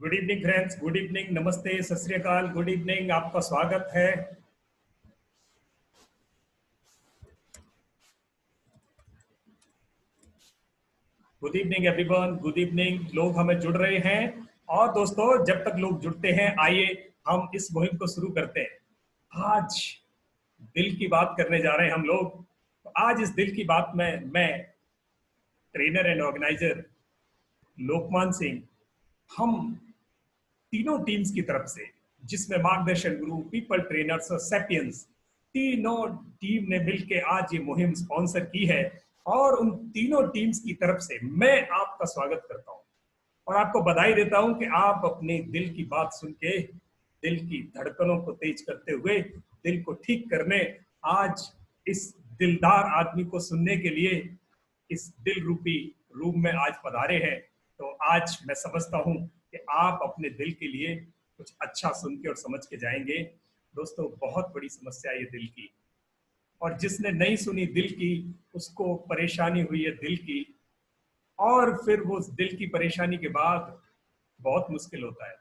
Good evening friends, good evening, नमस्ते, सत श्री अकाल, गुड इवनिंग, आपका स्वागत है। Good evening everyone, good evening. लोग हमें जुड़ रहे हैं और दोस्तों जब तक लोग जुड़ते हैं आइए हम इस मुहिम को शुरू करते हैं। आज दिल की बात करने जा रहे हैं हम लोग। तो आज इस दिल की बात में मैं ट्रेनर एंड ऑर्गेनाइजर लोकमान सिंह, हम तीनों टीम्स की तरफ से, जिसमें मार्गदर्शन गुरु, पीपल ट्रेनर्स और सैपियंस, तीनों टीम ने मिलकर आज ये मुहिम स्पॉन्सर की है और उन तीनों टीम्स की तरफ से मैं आपका स्वागत करता हूं और आपको बधाई देता हूं कि आप अपने दिल की बात सुन के दिल की धड़कनों को तेज करते हुए दिल को ठीक करने आज इस दिलदार आदमी को सुनने के लिए इस दिल रूपी रूम में आज पधारे हैं। तो आज मैं समझता हूं कि आप अपने दिल के लिए कुछ अच्छा सुन के और समझ के जाएंगे। दोस्तों बहुत बड़ी समस्या है ये दिल की, और जिसने नहीं सुनी दिल की उसको परेशानी हुई है दिल की, और फिर वो दिल की परेशानी के बाद बहुत मुश्किल होता है।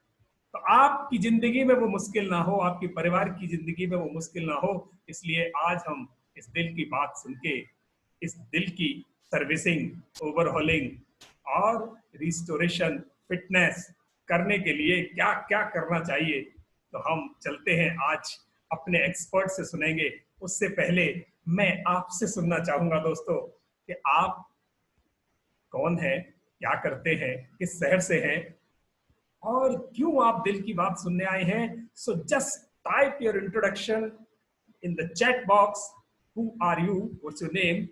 तो आपकी जिंदगी में वो मुश्किल ना हो, आपके परिवार की जिंदगी में वो मुश्किल ना हो, इसलिए आज हम इस दिल की बात सुन के इस दिल की सर्विसिंग, ओवरहॉलिंग और रिस्टोरेशन, फिटनेस करने के लिए क्या क्या करना चाहिए, तो हम चलते हैं आज अपने एक्सपर्ट से सुनेंगे। उससे पहले मैं आपसे सुनना चाहूंगा दोस्तों कि आप कौन है, क्या करते हैं, किस शहर से हैं और क्यों आप दिल की बात सुनने आए हैं। So just type your introduction in the chat box. Who are you, what's your name,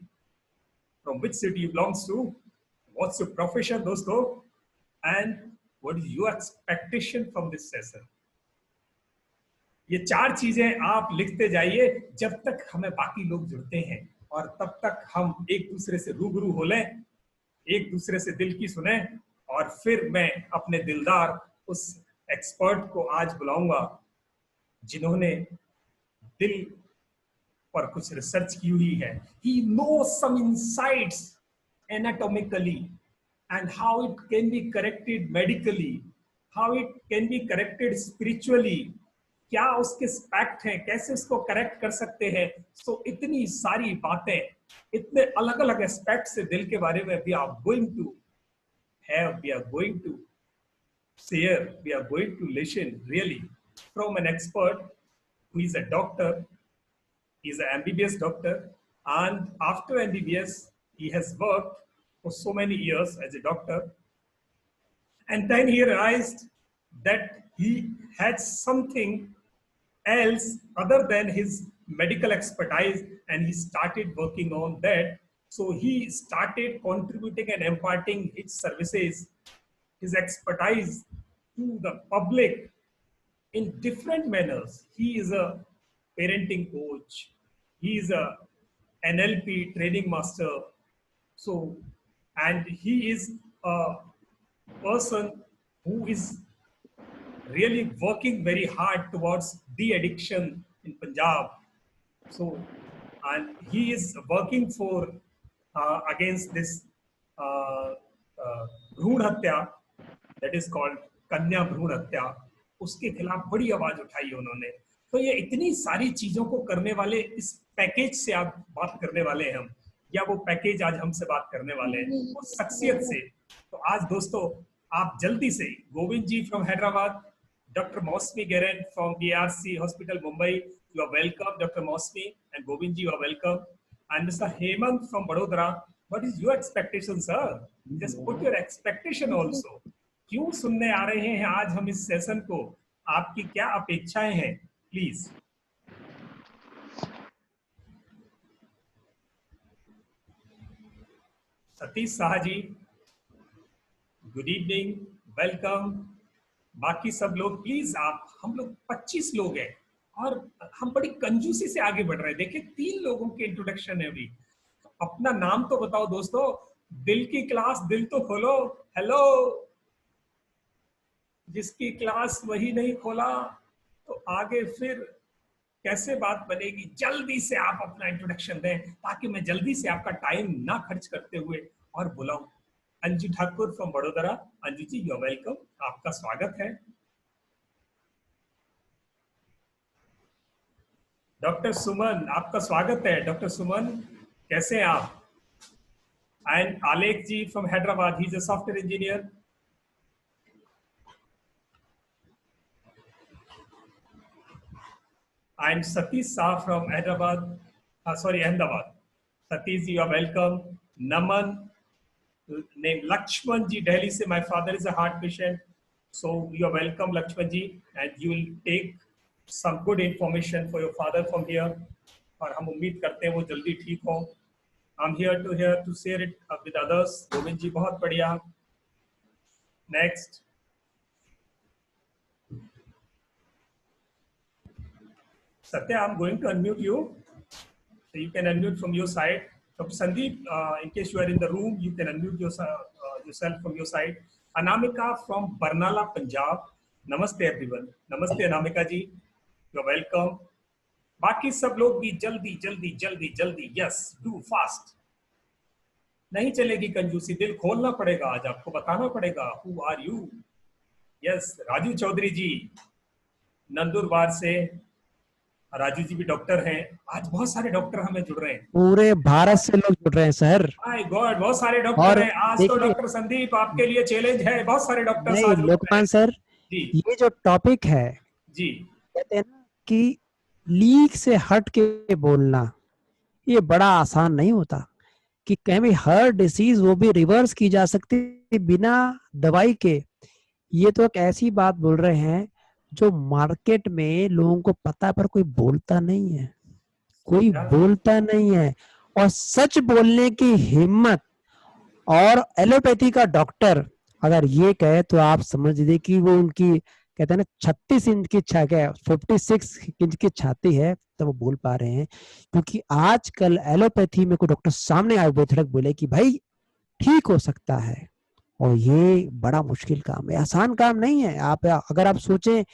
from which city you belongs to, what's your profession दोस्तों, and what is your expectation from this session. ये चार चीजें आप लिखते जाइए जब तक हमें बाकी लोग जुड़ते हैं, और तब तक हम एक दूसरे से रूबरू हो लें, एक दूसरे से दिल की सुने, और फिर मैं अपने दिलदार उस एक्सपर्ट को आज बुलाऊंगा जिन्होंने दिल पर कुछ रिसर्च की हुई है। He knows some insights anatomically and how it can be corrected medically, how it can be corrected spiritually, क्या उसके एस्पेक्ट हैं, कैसे उसको करेक्ट कर सकते हैं। सो इतनी सारी बातें, इतने अलग अलग एस्पेक्ट से दिल के बारे में we are going to share, we are going to listen really from an expert who is a doctor. He is an MBBS doctor, and after MBBS he has worked for so many years as a doctor, and then he realized that he had something else other than his medical expertise, and he started working on that. So he started contributing and imparting his services, his expertise to the public in different manners. He is a parenting coach, he is a NLP training master, so, and he is a person who is really working very hard towards de-addiction in Punjab. So, and he is working for against this भ्रूण हत्या, that is called कन्या भ्रूण हत्या, उसके खिलाफ बड़ी आवाज उठाई उन्होंने। तो ये इतनी सारी चीजों को करने वाले इस पैकेज से आप बात करने वाले हैं हम, या वो पैकेज आज हमसे बात करने वाले हैं वो शख्सियत से। तो आज दोस्तों आप जल्दी से, Govind ji from Hyderabad, Dr. Mosmi Geren from BRC Hospital, Mumbai, you are welcome. Dr. Mosmi and Govind ji, you are welcome. And Mr. Hemant from Vadodara, what is your expectation, sir? Just put your expectation also. क्यों सुनने आ रहे हैं आज हम इस session को, आपकी क्या अपेक्षाएं हैं, please. Satish Shah ji, good evening, welcome. बाकी सब लोग प्लीज, आप, हम लोग 25 लोग हैं और हम बड़ी कंजूसी से आगे बढ़ रहे हैं। देखिए 3 लोगों के इंट्रोडक्शन है अभी। अपना नाम तो बताओ दोस्तों, दिल की क्लास, दिल तो खोलो। हेलो, जिसकी क्लास वही नहीं खोला तो आगे फिर कैसे बात बनेगी। जल्दी से आप अपना इंट्रोडक्शन दें ताकि मैं जल्दी से आपका टाइम ना खर्च करते हुए और बुलाऊं। अंजू ठाकुर फ्रॉम बड़ोदरा। Anju ji you are welcome, आपका स्वागत है। डॉक्टर सुमन, आपका स्वागत है। डॉक्टर सुमन, कैसे हैं आप? And Alekh ji from Hyderabad, he is a software engineer. And Satish Shah from Hyderabad, sorry Ahmedabad. Satish ji you are welcome. Naman name Lakshman ji, Delhi से, my father is a heart patient, so you are welcome Lakshman ji, and you will take some good information for your father from here, और हम उम्मीद करते हैं वो जल्दी ठीक हो। I'm here to share it with others। Govind जी बहुत बढ़िया। Next, Satya, I'm going to unmute you, so you can unmute from your side. Dr. Sandeep, in case you are in the room, you can unmute yourself from your side. Anamika from Barnala, Punjab. Namaste everyone. Namaste Anamika ji. You're welcome. बाकी सब लोग भी जल्दी जल्दी जल्दी जल्दी, yes do fast. नहीं चलेगी कंजूसी, दिल खोलना पड़ेगा, आज आपको बताना पड़ेगा who are you. Yes, Raju Chaudhary ji Nandurbar से। राजू जी भी डॉक्टर हैं। आज बहुत सारे डॉक्टर हमें जुड़ रहे हैं, पूरे भारत से लोग जुड़ रहे हैं सर। माय गॉड, बहुत सारे डॉक्टर हैं आज। तो डॉक्टर संदीप आपके लिए चैलेंज है, बहुत सारे डॉक्टर नहीं लोकमान सर जी। ये जो टॉपिक है जी, कहते हैं ना कि लीक से हट के बोलना, ये बड़ा आसान नहीं होता कि कहीं भी हर डिसीज वो भी रिवर्स की जा सकती है बिना दवाई के। ये तो एक ऐसी बात बोल रहे हैं जो मार्केट में लोगों को पता है पर कोई बोलता नहीं है, कोई बोलता नहीं है। और सच बोलने की हिम्मत, और एलोपैथी का डॉक्टर अगर ये कहे तो आप समझ लीजिए कि वो उनकी कहते हैं ना 36 इंच की 56 इंच की छाती है तो वो बोल पा रहे हैं। क्योंकि आजकल एलोपैथी में कोई डॉक्टर सामने आए बेधड़क बोले कि भाई ठीक हो सकता है, और ये बड़ा मुश्किल काम है, आसान काम नहीं है। आप अगर आप सोचें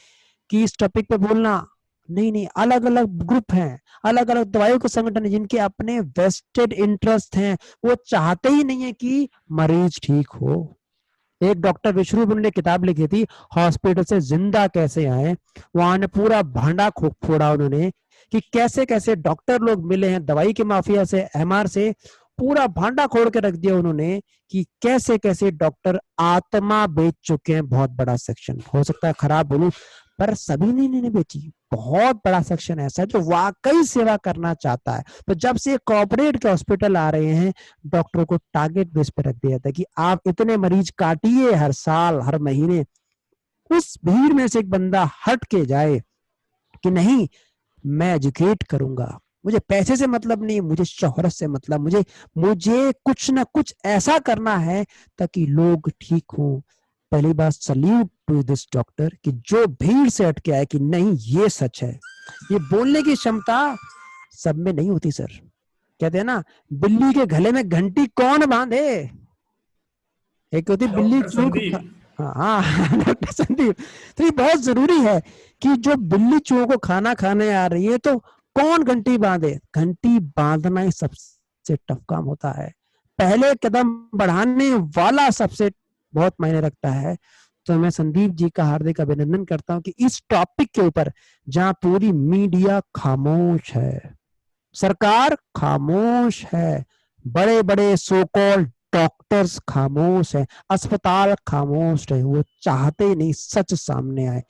कि इस टॉपिक पे बोलना, नहीं, अलग अलग ग्रुप हैं, अलग अलग दवाइयों के संगठन हैं जिनके अपने वेस्टेड इंटरेस्ट हैं, वो चाहते ही नहीं है कि मरीज ठीक हो। एक डॉक्टर विश्वरूप ने किताब लिखी थी हॉस्पिटल से जिंदा कैसे आए, वहां ने पूरा भांडा फोड़ा उन्होंने कि कैसे कैसे डॉक्टर लोग मिले हैं दवाई के माफिया से, एमआर से, पूरा भांडा खोड़ के रख दिया उन्होंने कि कैसे कैसे डॉक्टर आत्मा बेच चुके हैं। बहुत बड़ा सेक्शन, हो सकता है खराब बोलूं पर सभी ने नहीं बेची, बहुत बड़ा सेक्शन ऐसा है जो वाकई सेवा करना चाहता है। तो जब से कॉर्पोरेट के हॉस्पिटल आ रहे हैं, डॉक्टरों को टारगेट बेस पे रख दिया जाता है कि आप इतने मरीज काटिए हर साल हर महीने। उस भीड़ में से एक बंदा हट के जाए कि नहीं मैं एजुकेट करूंगा, मुझे पैसे से मतलब नहीं, मुझे शोहरत से मतलब, मुझे कुछ ना कुछ ऐसा करना है ताकि लोग ठीक हों। पहली बात सल्यूट टू दिस डॉक्टर कि जो भीड़ से हट के आए कि नहीं ये सच है। ये बोलने की क्षमता सब में नहीं होती सर। कहते हैं ना बिल्ली के गले में घंटी कौन बांधे, एक होती बिल्ली चूक। हाँ डॉक्टर संदीप, तो ये बहुत जरूरी है कि जो बिल्ली चूहों को खाना खाने आ रही है तो कौन घंटी बांधे। घंटी बांधना ही सबसे टफ काम होता है, पहले कदम बढ़ाने वाला सबसे बहुत मायने रखता है। तो मैं संदीप जी का हार्दिक अभिनंदन करता हूं कि इस टॉपिक के ऊपर जहां पूरी मीडिया खामोश है, सरकार खामोश है, बड़े बड़े सो कॉल्ड डॉक्टर्स खामोश है, अस्पताल खामोश है, वो चाहते नहीं सच सामने आए।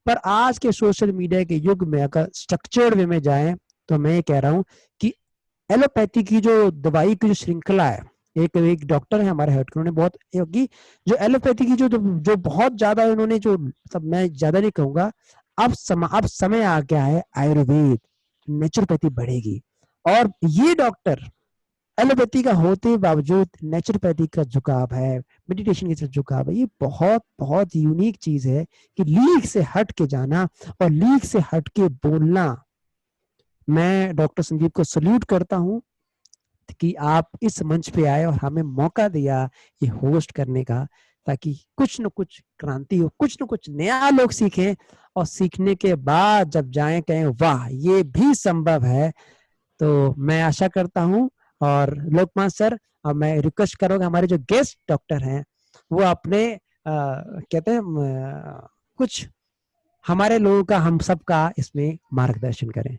पर आज के सोशल मीडिया के युग में अगर स्ट्रक्चर्ड वे में जाएं तो मैं कह रहा हूं कि एलोपैथी की जो दवाई की जो श्रृंखला है, एक डॉक्टर है हमारे हेड, उन्होंने बहुत की जो एलोपैथी की जो बहुत ज्यादा उन्होंने जो सब, मैं ज्यादा नहीं कहूंगा, अब समय आ गया है आयुर्वेद नेचुरोपैथी बढ़ेगी। और ये डॉक्टर एलोपैथी का होते बावजूद नेचुरोपैथी का झुकाव है, मेडिटेशन की तरफ झुकाव है। ये बहुत बहुत यूनिक चीज है कि लीक से हट के जाना और लीक से हट के बोलना। मैं डॉक्टर संदीप को सल्यूट करता हूं कि आप इस मंच पे आए और हमें मौका दिया ये होस्ट करने का, ताकि कुछ न कुछ क्रांति हो, कुछ न कुछ नया लोग सीखें, और सीखने के बाद जब जाएं कहें वाह ये भी संभव है। तो मैं आशा करता हूं। और लोकमान सर अब मैं रिक्वेस्ट करूंगा हमारे जो गेस्ट डॉक्टर हैं वो अपने कहते हैं कुछ हमारे लोगों का, हम सब का इसमें मार्गदर्शन करें।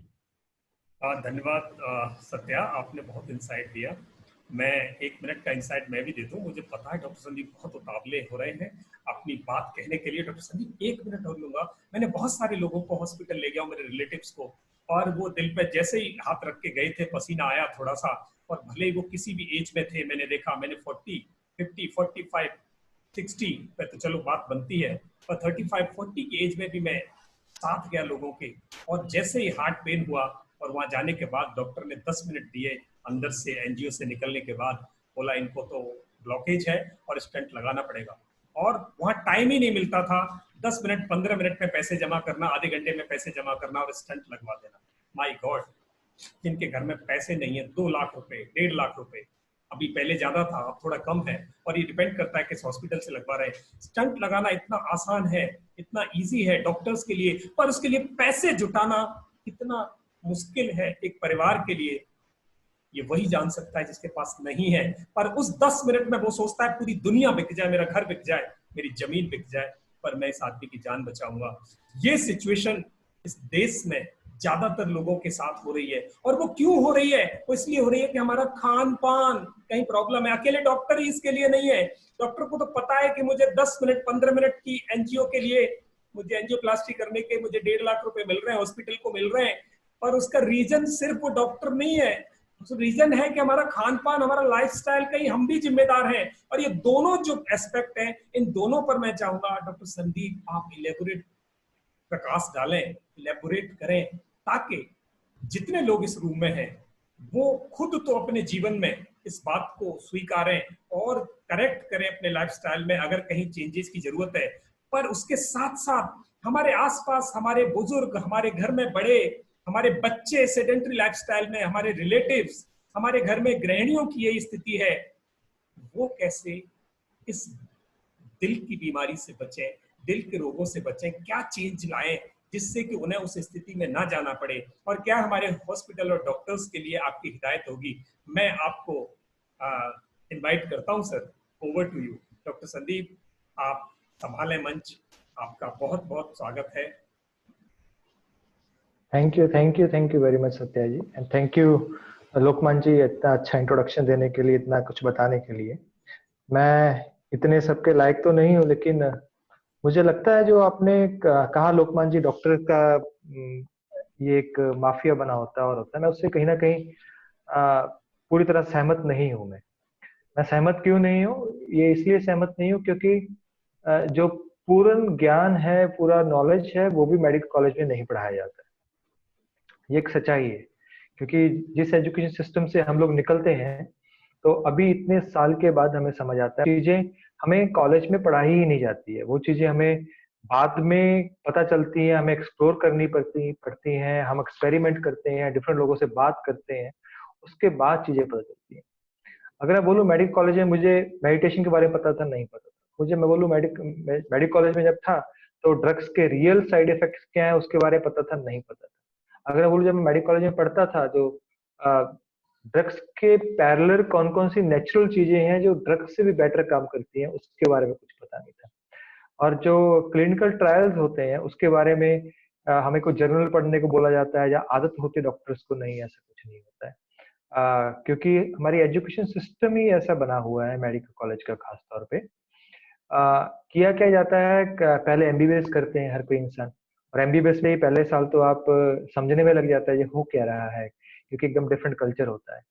धन्यवाद सत्या, आपने बहुत इंसाइट दिया। मैं 1 मिनट का इंसाइट मैं भी दे दूं। मुझे पता है डॉक्टर संदीप बहुत उतावले हो रहे हैं अपनी बात कहने के लिए। डॉक्टर संदीप 1 मिनट और लूंगा। मैंने बहुत सारे लोगों को हॉस्पिटल ले गया हूं, मेरे रिलेटिव्स को, और वो दिल पे जैसे ही हाथ रख के गए थे पसीना आया थोड़ा सा। और भले ही वो किसी भी एज में थे, मैंने देखा, मैंने 40, 50, 45, 60 पे तो चलो बात बनती है, पर 35, 40 की एज में भी मैं साथ गया लोगों के। और जैसे ही हार्ट पेन हुआ और वहां जाने के बाद डॉक्टर ने 10 मिनट दिए अंदर से, एनजीओ से निकलने के बाद, बोला इनको तो ब्लॉकेज है और स्टेंट लगाना पड़ेगा। और वहां टाइम ही नहीं मिलता था। 10 मिनट 15 मिनट में पैसे जमा करना, आधे घंटे में पैसे जमा करना और स्टेंट लगवा देना। माय गॉड, जिनके घर में पैसे नहीं है, 2 लाख रुपए, 1.5 लाख रुपए, अभी पहले ज्यादा था अब थोड़ा कम है, और ये डिपेंड करता है किस हॉस्पिटल से लगवा रहे हैं। स्टंट लगाना इतना आसान है, इतना इजी है डॉक्टर्स के लिए, पर उसके लिए पैसे जुटाना कितना मुश्किल है एक परिवार के लिए, ये वही जान सकता है जिसके पास नहीं है। पर उस 10 मिनट में वो सोचता है पूरी दुनिया बिक जाए, मेरा घर बिक जाए, मेरी जमीन बिक जाए, पर मैं इस आदमी की जान बचाऊंगा। ये सिचुएशन इस देश में ज्यादातर लोगों के साथ हो रही है। और वो क्यों हो रही है? वो इसलिए हो रही है कि हमारा खान पान कहीं प्रॉब्लम है। अकेले डॉक्टर ही इसके लिए नहीं है। डॉक्टर को तो पता है कि मुझे 10 मिनट 15 मिनट की एनजीओ के लिए, मुझे एंजियोप्लास्टी करने के मुझे 1.5 लाख रुपए मिल रहे हैं, हॉस्पिटल को मिल रहे हैं, पर उसका रीजन सिर्फ वो डॉक्टर नहीं है। रीजन है कि हमारा खान पान, हमारा लाइफस्टाइल, कहीं हम भी जिम्मेदार हैं। और ये दोनों जो एस्पेक्ट हैं, इन दोनों पर मैं चाहूंगा डॉक्टर संदीप आप इलेबोरेट प्रकाश डालें, इलेबोरेट करें, ताकि जितने लोग इस रूम में हैं वो खुद तो अपने जीवन में इस बात को स्वीकारें और करेक्ट करें अपने लाइफस्टाइल में अगर कहीं चेंजेस की जरूरत है। पर उसके साथ साथ हमारे आसपास हमारे बुजुर्ग, हमारे घर में बड़े, हमारे बच्चे सेडेंटरी लाइफस्टाइल में, हमारे रिलेटिव्स, हमारे घर में गृहिणियों की यही स्थिति है, वो कैसे इस दिल की बीमारी से बचें, दिल के रोगों से बचें, क्या चेंज लाएं जिससे कि उन्हें उस स्थिति में ना जाना पड़े, और क्या हमारे हॉस्पिटल और डॉक्टर्स के लिए आपकी हिदायत होगी। मैं आपको इनवाइट करता हूं sir, over to you doctor Sandeep, आप संभालें मंच, आपका बहुत बहुत स्वागत है। Thank you very much Satya ji, and thank you Lokman ji इतना अच्छा इंट्रोडक्शन देने के लिए, इतना कुछ बताने के लिए। मैं इतने सबके लायक तो नहीं हूँ, लेकिन मुझे लगता है जो आपने कहा लोकमान जी, डॉक्टर का ये एक माफिया बना होता है और होता है, मैं उससे कहीं ना कहीं पूरी तरह सहमत नहीं हूँ। मैं सहमत क्यों नहीं हूँ? ये इसलिए सहमत नहीं हूँ क्योंकि जो पूर्ण ज्ञान है, पूरा नॉलेज है, वो भी मेडिकल कॉलेज में नहीं पढ़ाया जाता है। ये एक सच्चाई है, क्योंकि जिस एजुकेशन सिस्टम से हम लोग निकलते हैं, तो अभी इतने साल के बाद हमें समझ आता है चीजें हमें कॉलेज में पढ़ाई ही नहीं जाती है। वो चीजें हमें बाद में पता चलती है, हमें एक्सप्लोर करनी पड़ती हैं, हम एक्सपेरिमेंट करते हैं, डिफरेंट लोगों से बात करते हैं, उसके बाद चीजें पता चलती हैं। अगर मैं बोलूँ मेडिकल कॉलेज में मुझे मेडिटेशन के बारे में पता था, नहीं पता था मुझे। मैं बोलूँ मेडिकल कॉलेज में जब था तो ड्रग्स के रियल साइड इफेक्ट्स क्या है उसके बारे में पता था, नहीं पता था। अगर मैं बोलूँ जब मैं मेडिकल कॉलेज में पढ़ता था तो ड्रग्स के पैरेलल कौन कौन सी नेचुरल चीजें हैं जो ड्रग्स से भी बेटर काम करती हैं, उसके बारे में कुछ पता नहीं था। और जो क्लिनिकल ट्रायल्स होते हैं उसके बारे में हमें कोई जर्नल पढ़ने को बोला जाता है या आदत होती है डॉक्टर्स को, नहीं, ऐसा कुछ नहीं होता है। क्योंकि हमारी एजुकेशन सिस्टम ही ऐसा बना हुआ है मेडिकल कॉलेज का, खास तौर पे किया क्या जाता है, पहले एमबीबीएस करते हैं हर कोई इंसान, और एमबीबीएस में ही पहले साल तो आप समझने में लग जाता है ये हो क्या रहा है, क्योंकि एकदम डिफरेंट कल्चर होता है।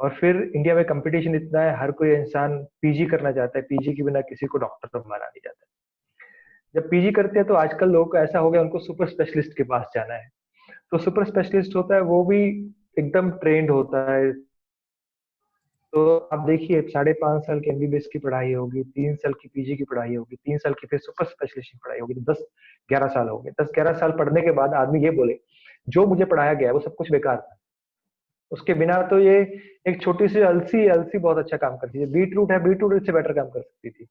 और फिर इंडिया में कंपटीशन इतना है, हर कोई इंसान पीजी करना चाहता है, पीजी के बिना किसी को डॉक्टर तो माना नहीं जाता। जब पीजी करते हैं तो आजकल लोगों को ऐसा हो गया उनको सुपर स्पेशलिस्ट के पास जाना है। तो सुपर स्पेशलिस्ट होता है वो भी एकदम ट्रेंड होता है। तो आप देखिए 5.5 साल की एमबीबीएस की पढ़ाई होगी, 3 साल की पीजी की पढ़ाई होगी, 3 साल की फिर सुपर स्पेशलिस्ट की पढ़ाई होगी, तो 10-11 साल हो गए। 10-11 साल पढ़ने के बाद आदमी ये बोले जो मुझे पढ़ाया गया है वो सब कुछ बेकार था, उसके बिना तो ये एक छोटी सी अलसी अलसी बहुत अच्छा काम करती है, बीट रूट है, बीट रूट इससे बेटर काम कर सकती थी,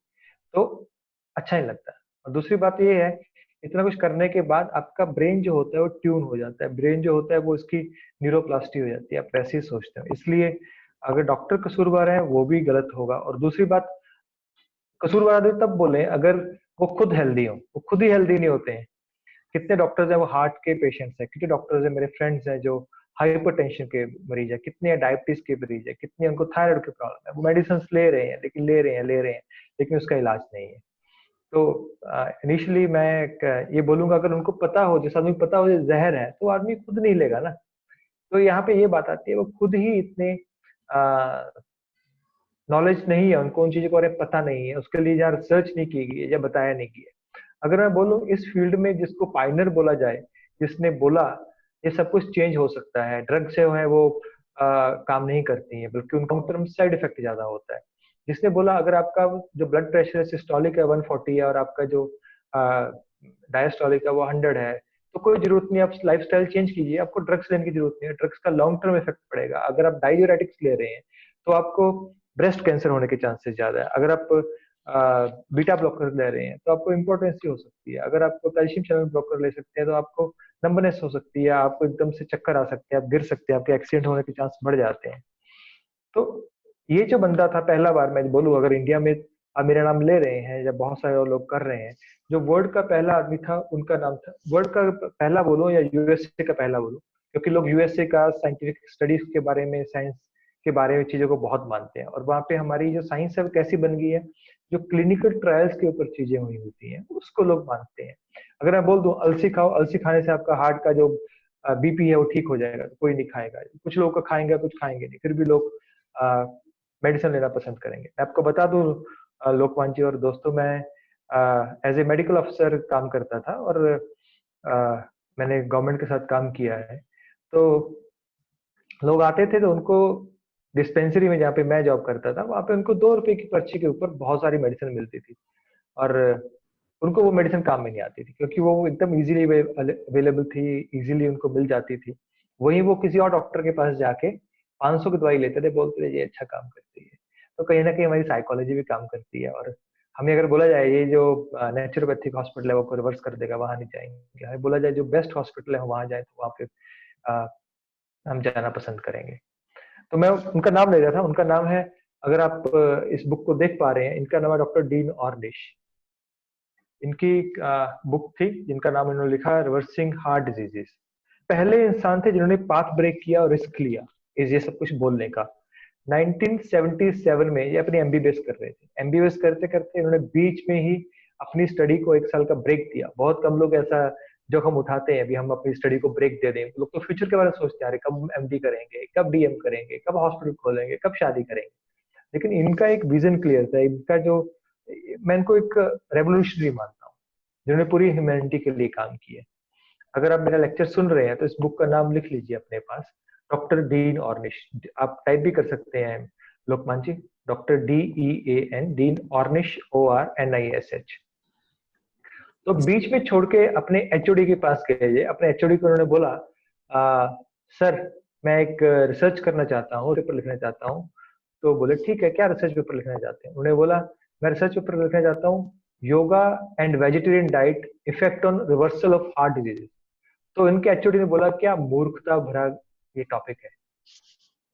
तो अच्छा नहीं लगता। और दूसरी बात ये है, इतना कुछ करने के बाद आपका ब्रेन जो होता है वो ट्यून हो जाता है, ब्रेन जो होता है वो इसकी न्यूरोप्लास्टी हो जाती है, आप वैसे ही सोचते हो। इसलिए अगर डॉक्टर कसूरवार है वो भी गलत होगा। और दूसरी बात, कसूरवार आदमी तब बोले अगर वो खुद हेल्दी हो, वो खुद ही हेल्दी नहीं होते हैं। कितने डॉक्टर्स हैं वो हार्ट के पेशेंट्स हैं, कितने डॉक्टर्स हैं मेरे फ्रेंड्स हैं जो हाइपरटेंशन के मरीज है, कितने डायबिटीज के मरीज है, कितने उनको थायराइड की प्रॉब्लम है, वो मेडिसिन ले रहे हैं लेकिन लेकिन उसका इलाज नहीं है। तो इनिशियली मैं ये बोलूंगा अगर उनको पता हो, जैसा आदमी पता हो ये जहर है, तो आदमी खुद नहीं लेगा ना। तो यहाँ पे ये बात आती है वो खुद ही इतने नॉलेज नहीं है, उनको उन चीजों के बारे में पता नहीं है, उसके लिए जहाँ रिसर्च नहीं की गई है या बताया नहीं गया। अगर मैं बोलूँ इस फील्ड में जिसको पायनर बोला जाए, जिसने बोला ये सब कुछ चेंज हो सकता है, ड्रग से है वो काम नहीं करती है बल्कि उनका लॉन्ग टर्म साइड इफेक्ट ज्यादा होता है, जिसने बोला अगर आपका जो ब्लड प्रेशर है सिस्टोलिक है 140 है और आपका जो डायस्टोलिक है वो 100 है, तो कोई जरूरत नहीं, आप लाइफस्टाइल चेंज कीजिए, आपको ड्रग्स लेने की जरूरत नहीं है। ड्रग्स का लॉन्ग टर्म इफेक्ट पड़ेगा। अगर आप डाययूरेटिक्स ले रहे हैं तो आपको ब्रेस्ट कैंसर होने के चांसेस ज्यादा है। अगर आप बीटा ब्लॉकर ले रहे हैं तो आपको इम्पोर्टेंसी हो सकती है। अगर आपको कैल्शियम चैनल ब्लॉकर ले सकते हैं तो आपको नंबनेस हो सकती है, आपको एकदम से चक्कर आ सकते हैं, आप गिर सकते हैं, आपके एक्सीडेंट होने के चांस बढ़ जाते हैं। तो ये जो बंदा था पहला बार, मैं बोलूँ अगर इंडिया में आप मेरा नाम ले रहे हैं या बहुत सारे लोग कर रहे हैं, जो वर्ल्ड का पहला आदमी था उनका नाम था, वर्ल्ड का पहला बोलो या यूएसए का पहला बोलो, क्योंकि लोग यूएसए का साइंटिफिक स्टडीज के बारे में, साइंस के बारे में चीजों को बहुत मानते हैं, और वहाँ पे हमारी जो साइंस है वो कैसी बन गई है, जो क्लिनिकल ट्रायल्स के ऊपर चीजें हुई होती हैं उसको लोग मानते हैं। अगर मैं बोल दूं अलसी खाओ, अलसी खाने से आपका हार्ट का जो बीपी है वो ठीक हो जाएगा, तो कोई नहीं खाएगा। कुछ लोग का खाएंगे, कुछ खाएंगे नहीं, फिर भी लोग मेडिसिन लेना पसंद करेंगे। मैं आपको बता दूं लोकमान जी और दोस्तों, मैं एज ए मेडिकल अफसर काम करता था और मैंने गवर्नमेंट के साथ काम किया है। तो लोग आते थे तो उनको डिस्पेंसरी में जहाँ पे मैं जॉब करता था वहाँ पे उनको 2 रुपए की पर्ची के ऊपर बहुत सारी मेडिसिन मिलती थी, और उनको वो मेडिसिन काम में नहीं आती थी क्योंकि वो एकदम इजीली अवेलेबल थी, इजीली उनको मिल जाती थी। वहीं वो किसी और डॉक्टर के पास जाके 500 की दवाई लेते थे, बोलते थे ये अच्छा काम करती है। तो कहीं ना कहीं हमारी साइकोलॉजी भी काम करती है, और हमें अगर बोला जाए ये जो नेचुरोपैथिक हॉस्पिटल है वो रिवर्स कर देगा, वहां नहीं जाएंगे। हमें बोला जाए जो बेस्ट हॉस्पिटल है वहां जाए, तो वहां पे हम जाना पसंद करेंगे। तो मैं उनका नाम ले रहा था, उनका नाम है, अगर आप इस बुक को देख पा रहे हैं, इनका नाम है डॉक्टर डीन ऑर्निश। इनकी बुक थी जिनका नाम इन्होंने लिखा रिवर्सिंग हार्ट डिजीजेस। पहले इंसान थे जिन्होंने पाथ ब्रेक किया और रिस्क लिया ये सब कुछ बोलने का। 1977 में ये अपनी एमबीबीएस कर रहे थे। एमबीबीएस करते करते इन्होंने बीच में ही अपनी स्टडी को 1 साल का ब्रेक दिया। बहुत कम लोग ऐसा जोखिम उठाते हैं, अभी हम अपनी स्टडी को ब्रेक दे दें। लोग तो फ्यूचर के बारे में सोचते हैं, कब एमडी करेंगे, कब डीएम करेंगे, कब हॉस्पिटल खोलेंगे, कब शादी करेंगे। लेकिन इनका एक विजन क्लियर था, इनका जो, मैं इनको एक रेवोल्यूशनरी मानता हूँ जिन्होंने पूरी ह्यूमैनिटी के लिए काम किया। अगर आप मेरा लेक्चर सुन रहे हैं तो इस बुक का नाम लिख लीजिए अपने पास, डॉक्टर डीन ऑर्निश। आप टाइप भी कर सकते हैं लोकमान जी, डॉक्टर DEAN, डीन ऑर्निश, ORNISH। तो बीच में छोड़ के अपने एचओडी के पास गए। अपने एचओडी को उन्होंने बोला सर मैं एक रिसर्च करना चाहता हूँ, पेपर लिखना चाहता हूँ। तो बोले ठीक है, क्या रिसर्च पेपर लिखना चाहते हैं? उन्होंने बोला मैं रिसर्च पेपर लिखना चाहता हूँ, yoga and vegetarian diet effect on reversal of heart disease. तो इनके एचओडी ने बोला क्या मूर्खता भरा ये टॉपिक है,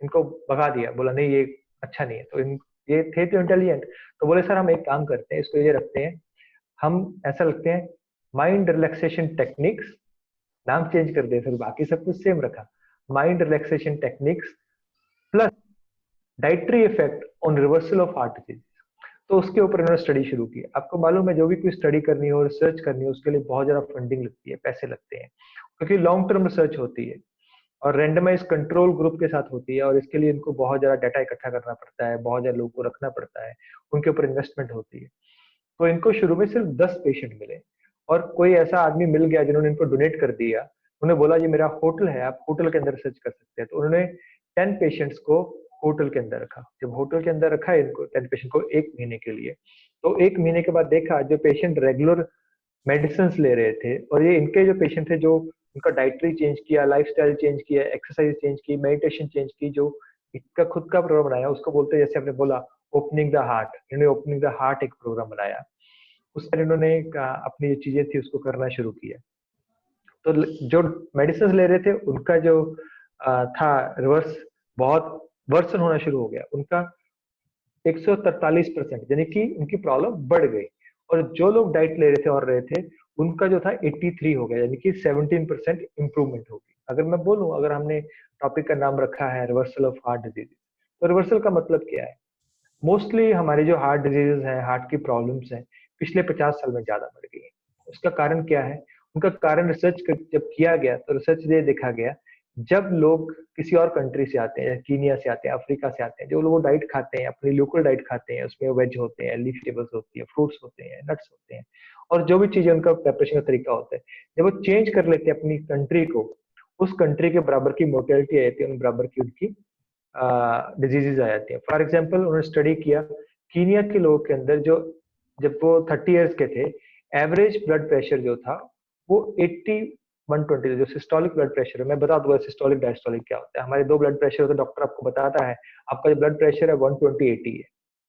इनको भगा दिया, बोला नहीं ये अच्छा नहीं है। तो ये थे तो इंटेलिजेंट, तो बोले सर हम एक काम करते हैं, इसको ये रखते हैं, हम ऐसा लगते हैं माइंड रिलैक्सेशन टेक्निक्स, नाम चेंज कर दिया, फिर बाकी सब कुछ सेम रखा, mind relaxation techniques plus dietary effect on reversal of heart disease. तो उसके ऊपर इन्होंने स्टडी शुरू की। आपको मालूम है जो भी कोई स्टडी करनी हो, रिसर्च करनी हो, उसके लिए बहुत ज्यादा फंडिंग लगती है, पैसे लगते हैं, क्योंकि लॉन्ग टर्म रिसर्च होती है और रैंडमाइज कंट्रोल ग्रुप के साथ होती है, और इसके लिए इनको बहुत ज्यादा डाटा इकट्ठा करना पड़ता है, बहुत ज्यादा लोगों को रखना पड़ता है, उनके ऊपर इन्वेस्टमेंट होती है। तो इनको शुरू में सिर्फ 10 पेशेंट मिले, और कोई ऐसा आदमी मिल गया जिन्होंने इनको डोनेट कर दिया। उन्होंने बोला ये मेरा होटल है, आप होटल के अंदर रिसर्च कर सकते हैं। तो उन्होंने 10 पेशेंट्स को होटल के अंदर रखा। जब होटल के अंदर रखा इनको 10 पेशेंट को 1 महीने के लिए, तो 1 महीने के बाद देखा जो पेशेंट रेगुलर मेडिसिन ले रहे थे, और ये इनके जो पेशेंट थे जो उनका डाइटरी चेंज किया, लाइफस्टाइल चेंज किया, एक्सरसाइज चेंज की, मेडिटेशन चेंज की, जो इसका खुद का प्रोग्राम बनाया, उसको बोलते हैं जैसे आपने बोला ओपनिंग द हार्ट। इन्होंने ओपनिंग द हार्ट एक प्रोग्राम बनाया, उस पर इन्होंने अपनी जो चीजें थी उसको करना शुरू किया। तो जो मेडिसिन ले रहे थे उनका जो था रिवर्स बहुत वर्सन होना शुरू हो गया, उनका 143%, यानी कि उनकी प्रॉब्लम बढ़ गई। और जो लोग डाइट ले रहे थे और रहे थे, उनका जो था 83 हो गया, यानी कि 17% इंप्रूवमेंट होगी। अगर मैं बोलूं, अगर हमने टॉपिक का नाम रखा है रिवर्सल ऑफ हार्ट डिजीज, तो रिवर्सल का मतलब क्या है? मोस्टली हमारे जो हार्ट डिजीजेस हैं, हार्ट की प्रॉब्लम्स हैं, पिछले 50 साल में ज्यादा बढ़ गई है। उसका कारण क्या है? उनका कारण रिसर्च जब किया गया तो रिसर्च ये देखा गया, जब लोग किसी और कंट्री से आते हैं, कीनिया से आते हैं, अफ्रीका से आते हैं, जो लोग डाइट खाते हैं, अपनी लोकल डाइट खाते हैं, उसमें वेज होते हैं, लीफ वेजिटेबल्स होती है, फ्रूट्स होते हैं, नट्स होते हैं, और जो भी चीजें उनका प्रेपरेशन का तरीका होता है, जब वो चेंज कर लेते हैं अपनी कंट्री को, उस कंट्री के बराबर की मोर्टेलिटी आ जाती है, उन बराबर की उनकी डिजीजेज आ जाती है। फॉर एग्जाम्पल, उन्होंने स्टडी किया कीनिया के लोगों के अंदर, जो जब वो 30 ईयर्स के थे, एवरेज ब्लड प्रेशर जो था वो 80/120, जो सिस्टोलिक ब्लड प्रेशर है, मैं बता दूंगा सिस्टोलिक डायस्टोलिक क्या होता है। हमारे दो ब्लड प्रेशर होते हैं, डॉक्टर आपको बताता है आपका जो ब्लड प्रेशर है 120/80 है,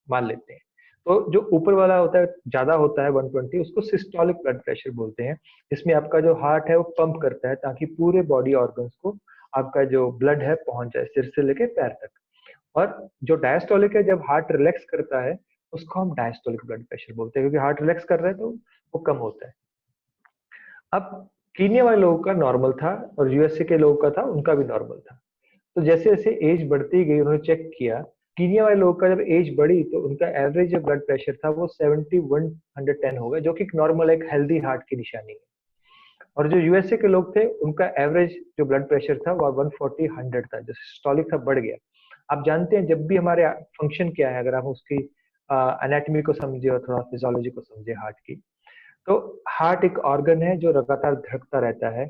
मान लेते हैं। तो जो ऊपर वाला होता है, ज्यादा होता है 120, उसको सिस्टोलिक ब्लड प्रेशर बोलते हैं, जिसमें आपका जो हार्ट है वो पंप करता है ताकि पूरे बॉडी ऑर्गन्स को आपका जो ब्लड है पहुंच जाए, सिर से लेके पैर तक। और जो डायस्टोलिक है, जब हार्ट रिलैक्स करता है, उसको हम डायस्टोलिक ब्लड प्रेशर बोलते हैं, क्योंकि हार्ट रिलैक्स कर रहा है तो वो कम होता है। अब कीनिया वाले लोगों का नॉर्मल था और यूएसए के लोगों का था, उनका भी नॉर्मल था। तो जैसे जैसे एज बढ़ती गई, उन्होंने चेक किया, कीनिया वाले लोगों का जब एज बढ़ी तो उनका एवरेज जो ब्लड प्रेशर था वो 71/110 हो गया, जो कि नॉर्मल एक हेल्दी हार्ट की निशानी है। और जो यूएसए के लोग थे, उनका एवरेज जो ब्लड प्रेशर था वो 140/100 था, जो सिस्टोलिक था बढ़ गया। आप जानते हैं जब भी हमारे फंक्शन क्या है, अगर आप उसकी एनाटॉमी को समझे और थोड़ा फिजियोलॉजी को समझे हार्ट की, तो हार्ट एक ऑर्गन है जो लगातार धड़कता रहता है।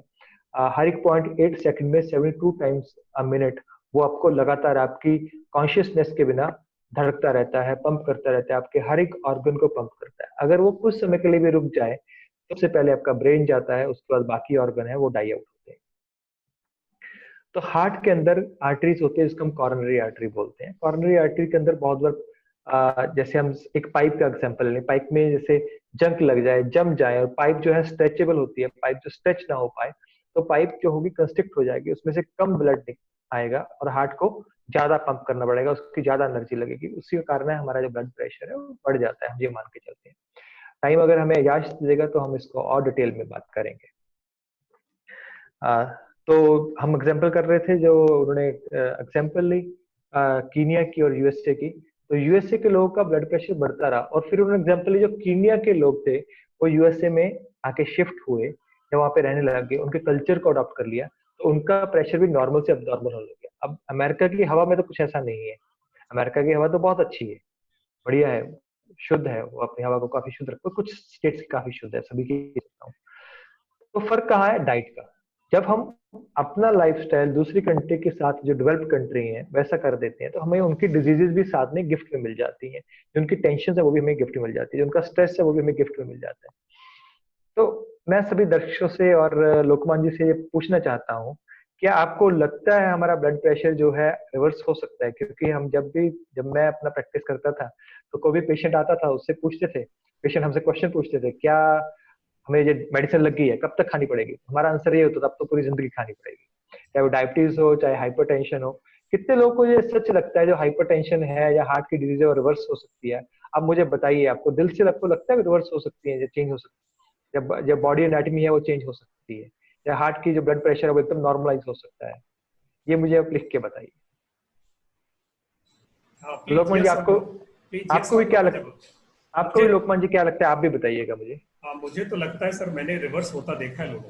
हर एक 0.8 सेकंड में 72 टाइम्स अ मिनट वो आपको लगातार आपकी कॉन्शियसनेस के बिना धड़कता रहता है, पंप करता रहता है, आपके हर एक ऑर्गन को पंप करता है। अगर वो कुछ समय के लिए भी रुक जाए, सबसे पहले आपका ब्रेन जाता है, उसके बाद बाकी ऑर्गन है वो डाई आउट होते हैं। तो हार्ट के अंदर आर्टरीज होते हैं, जिसको हम कॉरोनरी आर्टरी बोलते हैं। कॉरोनरी आर्टरी के अंदर बहुत बार जैसे हम एक पाइप का एग्जांपल लें, पाइप में जैसे जंक लग जाए, जम जाए, और पाइप जो है स्ट्रेचेबल होती है, पाइप जो स्ट्रेच ना हो पाए, तो पाइप जो होगी कंस्ट्रिक्ट हो जाएगी, उसमें से कम ब्लड आएगा और हार्ट को ज्यादा पंप करना पड़ेगा, उसकी ज्यादा एनर्जी लगेगी। उसी के कारण हमारा जो ब्लड प्रेशर है वो बढ़ जाता है, हम ये मान के चलते हैं। टाइम अगर हमें इजाजत देगा तो हम इसको और डिटेल में बात करेंगे। तो हम एग्जांपल कर रहे थे, जो उन्होंने एग्जांपल ली कीनिया की और यूएसए की। तो यूएसए के लोगों का ब्लड प्रेशर बढ़ता रहा, और फिर उन्होंने एग्जांपल ली जो कीनिया के लोग थे, वो यूएसए में आके शिफ्ट हुए, जब वहाँ पे रहने लगे, उनके कल्चर को अडॉप्ट कर लिया, तो उनका प्रेशर भी नॉर्मल से अब नॉर्मल होने लग गया। अब अमेरिका की हवा में तो कुछ ऐसा नहीं है, अमेरिका की हवा तो बहुत अच्छी है, बढ़िया है, शुद्ध है, वो अपनी हवा को काफी शुद्ध रखते, कुछ स्टेट्स काफी शुद्ध है, सभी की सकता हूँ। तो फर्क कहाँ है? डाइट का। जब हम अपना लाइफस्टाइल दूसरी कंट्री के साथ, जो डेवलप्ड कंट्री है, वैसा कर देते हैं, तो हमें उनकी डिजीजेस भी साथ में गिफ्ट में मिल जाती हैं, जो उनकी टेंशन है वो भी हमें गिफ्ट में मिल जाती है, जो उनका स्ट्रेस है वो भी हमें गिफ्ट में मिल जाता है। तो मैं सभी दर्शकों से और लोकमान जी से ये पूछना चाहता हूँ, क्या आपको लगता है हमारा ब्लड प्रेशर जो है रिवर्स हो सकता है? क्योंकि हम जब मैं अपना प्रैक्टिस करता था, तो कोई भी पेशेंट आता था, उससे पूछते थे, पेशेंट हमसे क्वेश्चन पूछते थे, क्या हमें ये मेडिसिन लग गई है, कब तक खानी पड़ेगी? हमारा आंसर ये होता था, अब तो पूरी जिंदगी खानी पड़ेगी, चाहे वो डायबिटीज हो, चाहे हाइपरटेंशन हो। कितने लोगों को ये सच लगता है जो हाइपरटेंशन है या हार्ट की डिजीज है वो रिवर्स हो सकती है? अब मुझे बताइए, आपको दिल से आपको लगता है रिवर्स हो सकती है, चेंज हो सकती है, जब बॉडी एनाटॉमी है वो चेंज हो सकती है, या हार्ट की जो ब्लड प्रेशर है वो एकदम नॉर्मलाइज हो सकता है? ये मुझे आप लिख के बताइए। प्लीज लोकमान जी, यस और आपको नो, प्लीज यस आपको भी और क्या नो। लगता आपको मुझे भी लोकमान जी क्या लगता है? आप भी बताइएगा मुझे। मुझे तो लगता है सर, मैंने रिवर्स होता देखा है लोगों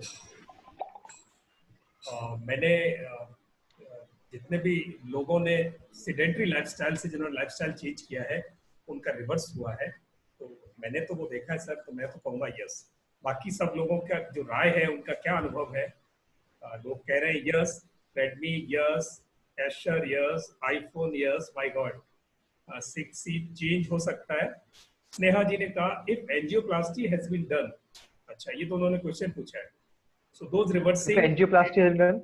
को। मैंने जितने भी लोगों ने सिडेंट्री लाइफस्टाइल से जिन्होंने लाइफस्टाइल चेंज किया है, उनका रिवर्स हुआ है, तो मैंने तो वो देखा है सर, तो मैं तो कहूँगा यस। बाकी सब लोगों का जो राय है, उनका क्या अनुभव है? लोग कह रहे हैं yes, Redmi yes, Acer yes, iPhone yes, my god, 6 seat change हो सकता है। स्नेहा जी ने कहा if angioplasty has been done. अच्छा, ये तो उन्होंने क्वेश्चन पूछा है। So those reversing. Angioplasty is done.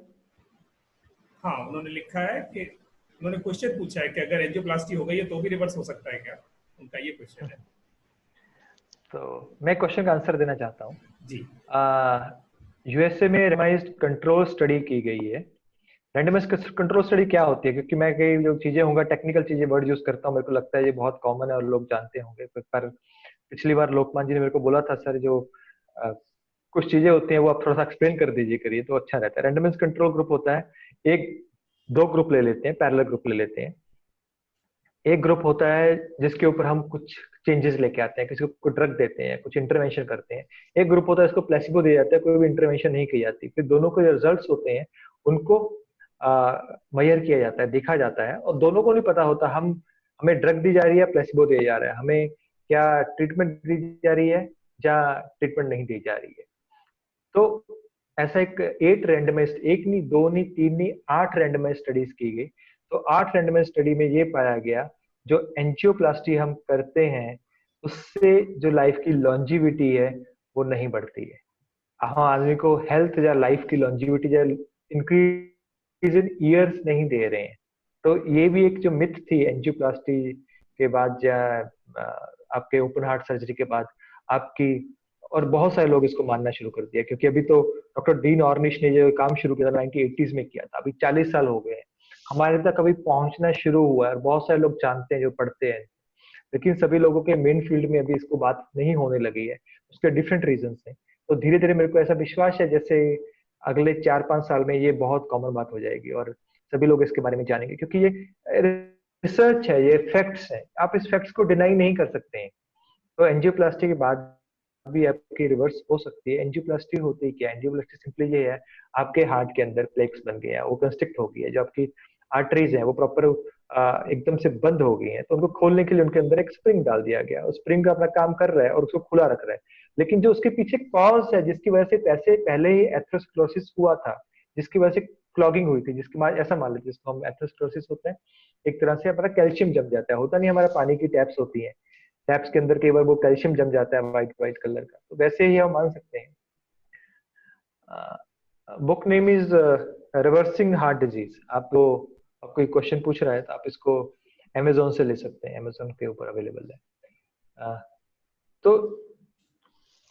हाँ, उन्होंने लिखा है कि उन्होंने क्वेश्चन पूछा है कि अगर एंजियोप्लास्टी हो गई है तो भी रिवर्स हो सकता है क्या? उनका ये क्वेश्चन है। तो मैं क्वेश्चन का आंसर देना चाहता हूँ। जी। यूएसए में रेमाइज्ड कंट्रोल स्टडी की गई है, रैंडमाइज्ड कंट्रोल स्टडी क्या होती है, क्योंकि मैं कई जो चीजें होंगे टेक्निकल चीजें वर्ड यूज करता हूँ, मेरे को लगता है ये बहुत कॉमन है और लोग जानते होंगे, पर पिछली बार लोकमान जी ने मेरे को बोला था सर जो अ, कुछ चीजें होती हैं वो आप थोड़ा सा एक्सप्लेन कर दीजिए करिए तो अच्छा रहता है। रैंडमाइज्ड कंट्रोल ग्रुप होता है, एक दो ग्रुप ले लेते हैं, पैरेलल ग्रुप ले लेते हैं। एक ग्रुप होता है जिसके ऊपर हम कुछ चेंजेस लेके आते हैं, किसी को ड्रग देते हैं, कुछ इंटरवेंशन करते हैं। एक ग्रुप होता है इसको प्लेसिबो दिया जाता है, कोई भी इंटरवेंशन नहीं की जाती। फिर दोनों के जो रिजल्ट्स होते हैं उनको मेजर किया जाता है, देखा जाता है, और दोनों को नहीं पता होता हम हमें ड्रग दी जा रही है, प्लेसिबो दिया जा रहा है, हमें क्या ट्रीटमेंट दी जा रही है या ट्रीटमेंट नहीं दी जा रही है। तो ऐसा एक 8 रैंडमाइज्ड, एक नहीं, दो नहीं, तीन नहीं, 8 रैंडमाइज्ड स्टडीज की गई। तो 8 रैंडमाइज्ड स्टडी में ये पाया गया जो एंजियोप्लास्टी हम करते हैं उससे जो लाइफ की लॉन्जिविटी है वो नहीं बढ़ती है। हम आदमी को हेल्थ या लाइफ की लॉन्जिविटी या इंक्रीज इन ईयर्स नहीं दे रहे हैं। तो ये भी एक जो मिथ थी एंजियोप्लास्टी के बाद या आपके ओपन हार्ट सर्जरी के बाद आपकी, और बहुत सारे लोग इसको मानना शुरू कर दिया, क्योंकि अभी तो डॉक्टर डीन ऑर्निश ने जो काम शुरू किया था 1980s में किया था, अभी 40 साल हो गए हैं, हमारे तक अभी पहुंचना शुरू हुआ है और बहुत सारे लोग जानते हैं जो पढ़ते हैं। लेकिन सभी लोगों के मेन फील्ड में अभी इसको बात नहीं होने लगी है, उसके डिफरेंट रीजन है। तो धीरे धीरे मेरे को ऐसा विश्वास है जैसे अगले 4-5 साल में ये बहुत कॉमन बात हो जाएगी और सभी लोग इसके बारे में जानेंगे, क्योंकि ये रिसर्च है, ये फैक्ट्स है, आप इस फैक्ट्स को डिनाई नहीं कर सकते हैं। तो एंजियोप्लास्टी के बाद भी आपकी रिवर्स हो सकती है। एंजियोप्लास्टी होती है क्या? एंजियोप्लास्टी सिंपली ये है, आपके हार्ट के अंदर प्लेक्स बन गया, वो कंस्ट्रिक्ट हो गई है, जो आपकी आर्टरीज हैं वो प्रॉपर एकदम से बंद हो गई हैं, तो उनको खोलने के लिए उनके अंदर एक स्प्रिंग डाल दिया गया। उस स्प्रिंग अपना काम कर रहा है और उसको खुला रख रहा है, लेकिन जो उसके पीछे कॉज है जिसकी वजह से पैसे पहले ही एथेरोस्क्लेरोसिस हुआ था, जिसकी वजह से क्लॉगिंग हुई थी, जिसकी ऐसा मान लीजिए जिसको हम एथेरोस्क्लेरोसिस होता है, एक तरह से हमारा कैल्शियम जम जाता है, होता नहीं, हमारा पानी की टैप्स होती है, टैप्स के अंदर कई बार वो कैल्शियम जम जाता है व्हाइट व्हाइट कलर का, तो वैसे ही हम मान सकते हैं। Book name is reversing heart disease. आपको कोई क्वेश्चन पूछ रहा है तो आप इसको अमेजोन से ले सकते हैं, अमेजोन के ऊपर अवेलेबल है। तो